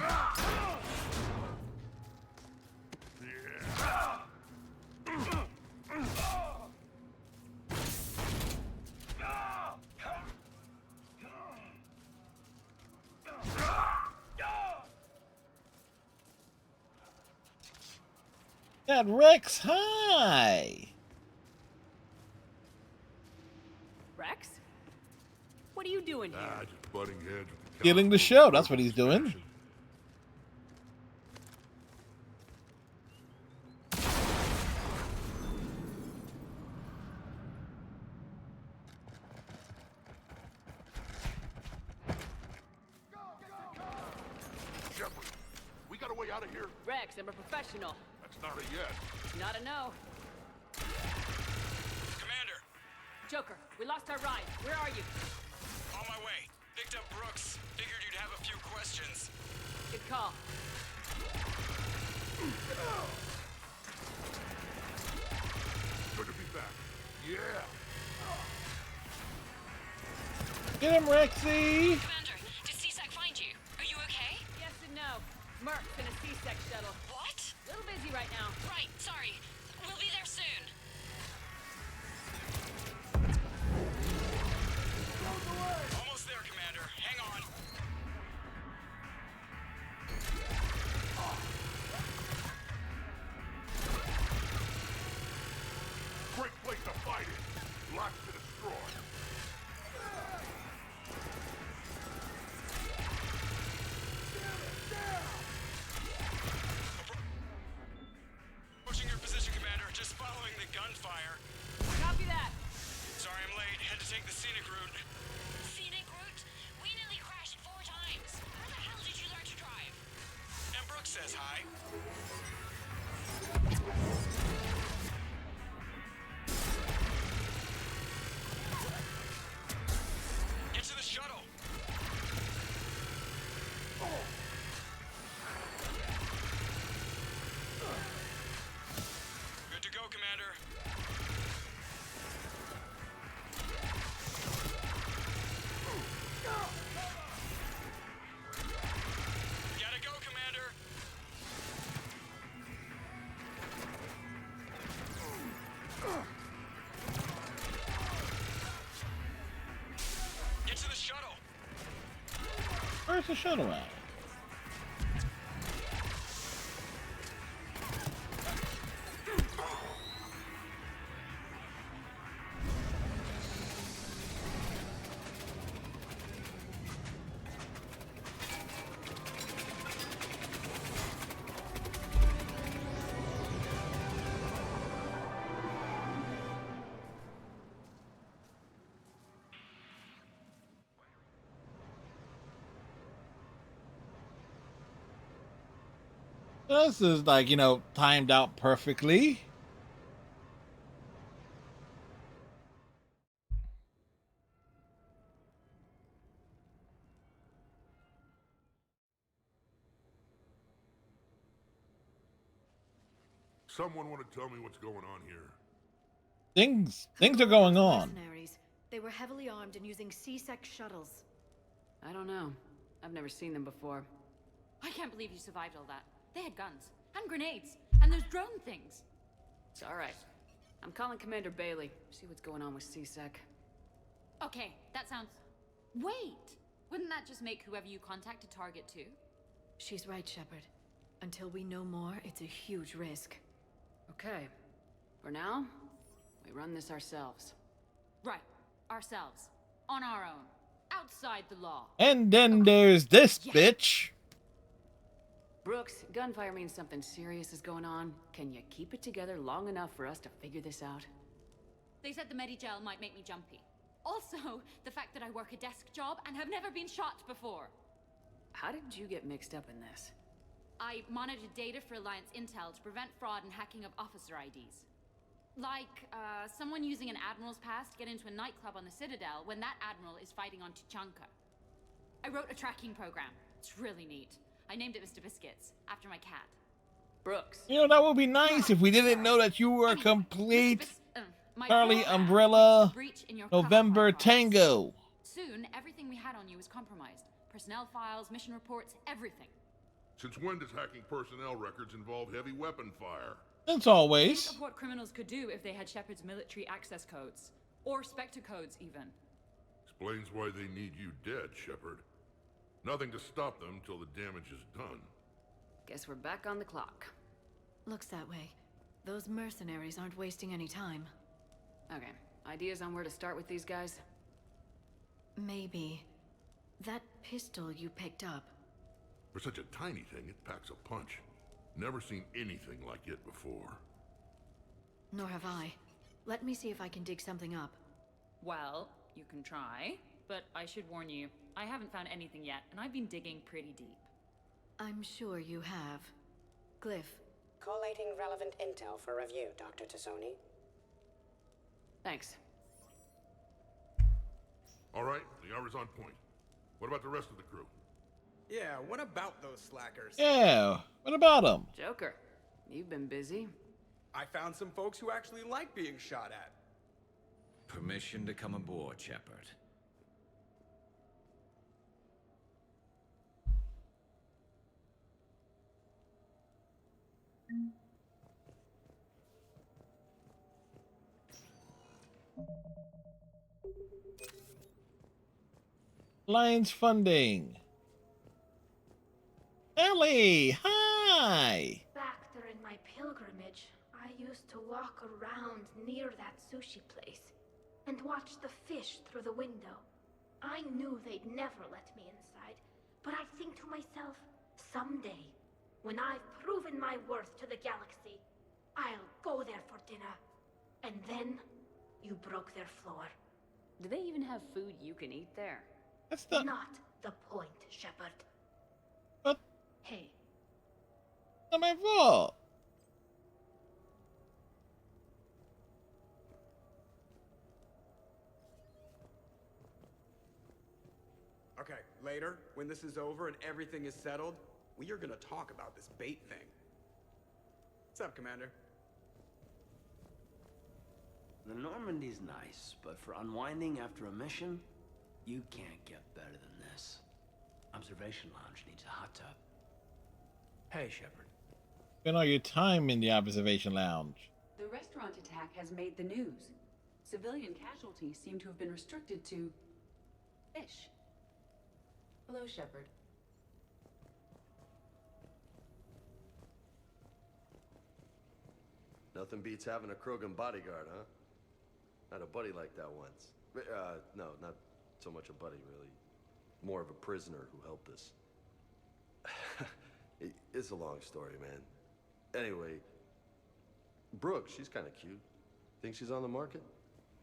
That Rex, hi! Rex? What are you doing here? Just butting heads. Killing the show, that's what he's doing. Shepard, we got a way out of here? Rex, I'm a professional. That's not a yes. Not a no. Commander! Joker, we lost our ride. Where are you? On my way. Picked up Brooks. Figured you'd have a few questions. Good call. Good to be back. Yeah. Get him, Rexy! Commander, did C-Sec find you? Are you okay? Yes and no. Merc's in a C-Sec shuttle. What? Little busy right now. Right, sorry. We'll be there soon. Almost there, Commander. Hang on. Great place to fight it. Lots to destroy. Approaching your position, Commander. Just following the gunfire. Copy that. Sorry I'm late. Had to take the scenic route. Scenic route? We nearly crashed 4 times. How the hell did you learn to drive? And Brooks says hi. Get to the shuttle. Good to go, Commander. Gotta go, Commander. Get to the shuttle. Where's the shuttle at? This is like, you know, timed out perfectly. Someone want to tell me what's going on here? Things are going on. Mercenaries. They were heavily armed and using C-Sec shuttles. I don't know. I've never seen them before. I can't believe you survived all that. They had guns and grenades and those drone things. It's all right. I'm calling Commander Bailey. See what's going on with C-Sec. Okay, that sounds... Wait! Wouldn't that just make whoever you contact a target too? She's right, Shepard. Until we know more, it's a huge risk. Okay. For now, we run this ourselves. Right. Ourselves. On our own. Outside the law. And then there's this bitch. Brooks, gunfire means something serious is going on. Can you keep it together long enough for us to figure this out? They said the Medigel might make me jumpy. Also, the fact that I work a desk job and have never been shot before. How did you get mixed up in this? I monitored data for Alliance intel to prevent fraud and hacking of officer IDs. Like, someone using an Admiral's pass to get into a nightclub on the Citadel when that Admiral is fighting on Tuchanka. I wrote a tracking program. It's really neat. I named it Mr. Biscuits, after my cat. Brooks. You know, that would be nice if we didn't know that you were a complete Charlie Umbrella November Tango. Soon, everything we had on you was compromised. Personnel files, mission reports, everything. Since when does hacking personnel records involve heavy weapon fire? As always. Think of what criminals could do if they had Shepard's military access codes. Or Spectre codes, even. Explains why they need you dead, Shepard. Nothing to stop them till the damage is done. Guess we're back on the clock. Looks that way. Those mercenaries aren't wasting any time. Okay, ideas on where to start with these guys? Maybe. That pistol you picked up. For such a tiny thing, it packs a punch. Never seen anything like it before. Nor have I. Let me see if I can dig something up. Well, you can try, but I should warn you, I haven't found anything yet, and I've been digging pretty deep. I'm sure you have. Glyph. Collating relevant intel for review, Dr. Tassoni. Thanks. All right, the hour's on point. What about the rest of the crew? Yeah, what about those slackers? Yeah, what about them? Joker, you've been busy. I found some folks who actually like being shot at. Permission to come aboard, Shepard. Alliance funding. Ellie, hi! Back during my pilgrimage, I used to walk around near that sushi place and watch the fish through the window. I knew they'd never let me inside, but I think to myself, someday, when I've proven my worth to the galaxy, I'll go there for dinner. And then, you broke their floor. Do they even have food you can eat there? That's the... Not the point, Shepard. What? Hey. Not my fault. Okay, later, when this is over and everything is settled, we are gonna talk about this bait thing. What's up, Commander? The Normandy's nice, but for unwinding after a mission, you can't get better than this. Observation Lounge needs a hot tub. Hey, Shepard. Spend all your time in the observation lounge. The restaurant attack has made the news. Civilian casualties seem to have been restricted to fish. Hello, Shepard. Nothing beats having a Krogan bodyguard, huh? Had a buddy like that once. No, not so much a buddy, really. More of a prisoner who helped us. It's a long story, man. Anyway, Brooke, she's kind of cute. Think she's on the market?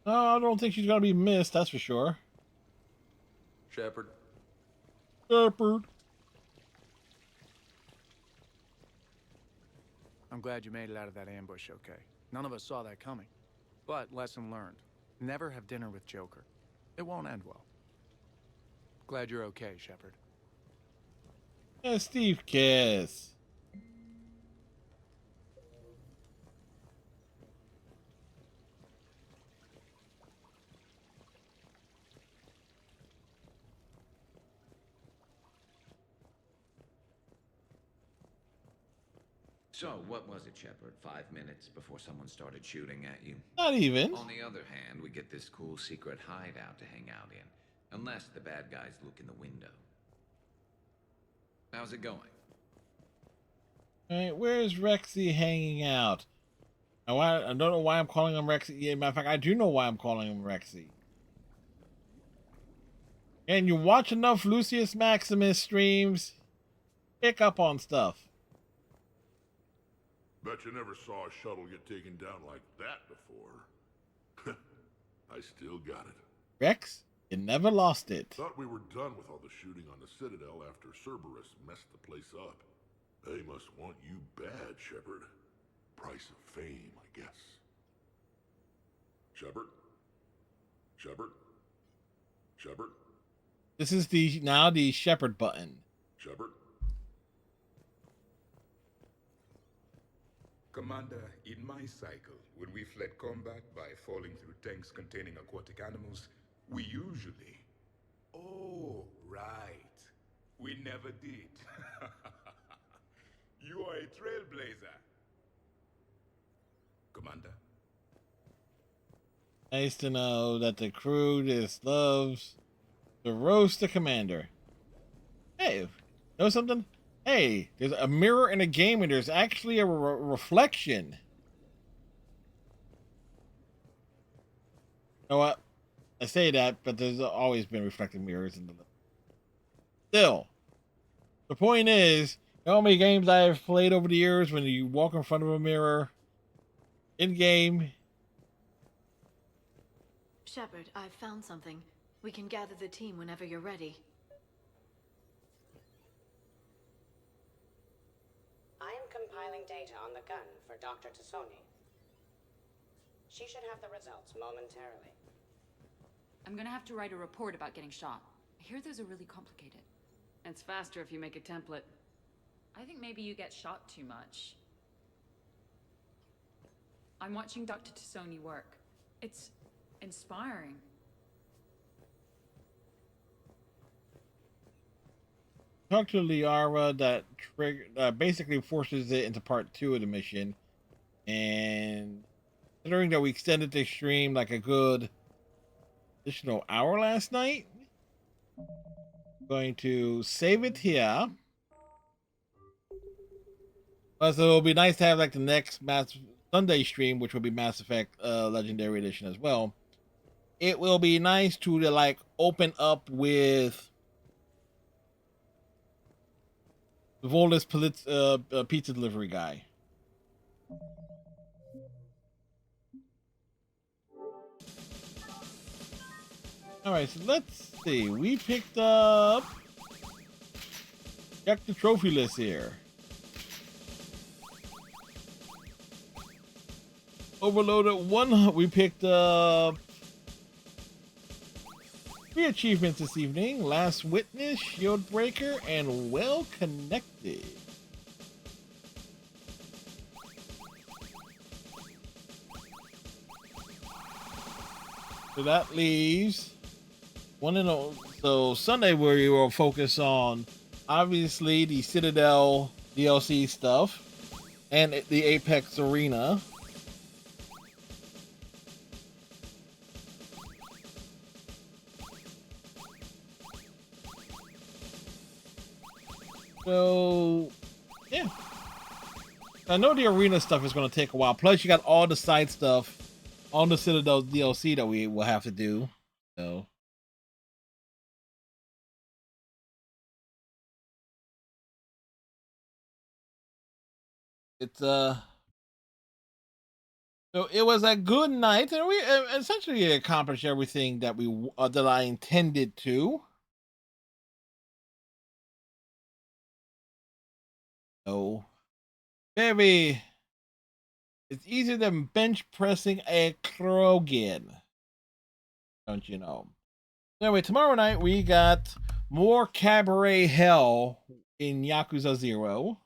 No, I don't think she's gonna be missed, that's for sure. Shepard. I'm glad you made it out of that ambush okay. None of us saw that coming. But lesson learned. Never have dinner with Joker. It won't end well. Glad you're okay, Shepard. Yeah, Steve Kiss. So, what was it, Shepard? 5 minutes before someone started shooting at you? Not even. On the other hand, we get this cool secret hideout to hang out in. Unless the bad guys look in the window. How's it going? Alright, where's Rexy hanging out? I don't know why I'm calling him Rexy. Yeah, matter of fact, I do know why I'm calling him Rexy. And you watch enough Lucius Maximus streams, pick up on stuff. Bet you never saw a shuttle get taken down like that before. I still got it. Rex, you never lost it. Thought we were done with all the shooting on the Citadel after Cerberus messed the place up. They must want you bad, Shepard. Price of fame, I guess. Shepard? Shepard? Shepard? This is now the Shepard button. Shepard? Commander, in my cycle, when we fled combat by falling through tanks containing aquatic animals, we usually... Oh, right. We never did. You are a trailblazer. Commander? Nice to know that the crew just loves to roast the commander. Hey, know something? Hey, there's a mirror in a game and there's actually a reflection. You know what? I say that, but there's always been reflecting mirrors in the... Still, the point is, you know how many games I've played over the years when you walk in front of a mirror in game? Shepard, I've found something. We can gather the team whenever you're ready. I am compiling data on the gun for Dr. Tassoni. She should have the results momentarily. I'm gonna have to write a report about getting shot. I hear those are really complicated. It's faster if you make a template. I think maybe you get shot too much. I'm watching Dr. Tassoni work. It's inspiring. Talk to Liara that basically forces it into part 2 of the mission. And considering that we extended the stream like a good additional hour last night, I'm going to save it here. So it'll be nice to have like the next Sunday stream, which will be Mass Effect Legendary Edition as well. It will be nice to like open up with the Volus pizza delivery guy. Alright, so let's see. We picked up... Check the trophy list here. Overloaded 1. We picked up 3 achievements this evening. Last Witness, Shield Breaker, and Well Connected. So that leaves one and all. So Sunday we will focus on obviously the Citadel DLC stuff and the Apex Arena. So, yeah. I know the arena stuff is going to take a while. Plus, you got all the side stuff on the Citadel DLC that we will have to do. So, it's so it was a good night, and we essentially accomplished everything that that I intended to. So, very It's easier than bench pressing a Krogan. Don't you know? Anyway, tomorrow night we got more Cabaret Hell in Yakuza 0.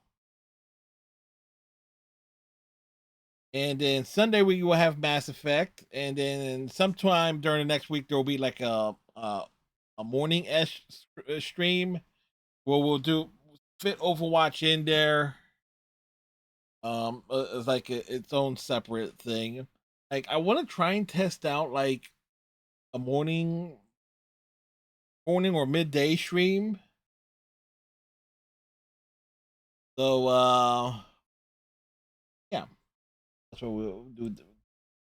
And then Sunday we will have Mass Effect. And then sometime during the next week there will be like a morning-ish stream where we'll do fit Overwatch in there. It's like its own separate thing. Like I want to try and test out like a morning or midday stream. So yeah, that's what we'll do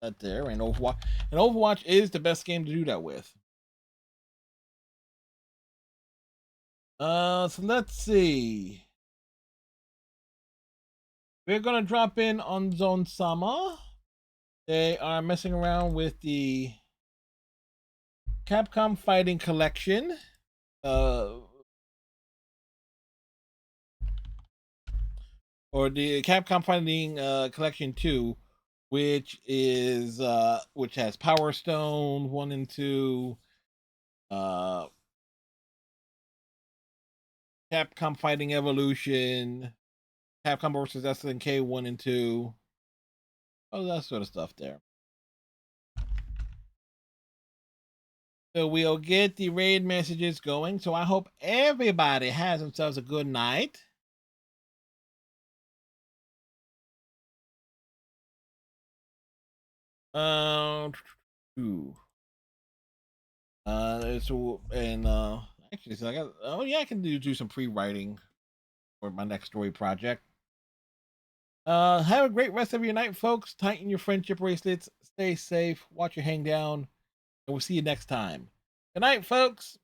that there. And Overwatch is the best game to do that with. So let's see. We're gonna drop in on Zone Sama. They are messing around with the Capcom Fighting Collection. Or the Capcom Fighting Collection 2, which is which has Power Stone 1 and 2, Capcom Fighting Evolution, Capcom vs. SNK 1 and 2. All that sort of stuff there. So we'll get the raid messages going. So I hope everybody has themselves a good night. Actually, so I got. Oh yeah, I can do some pre-writing for my next story project. Have a great rest of your night, folks. Tighten your friendship bracelets. Stay safe. Watch your hang down, and we'll see you next time. Good night, folks.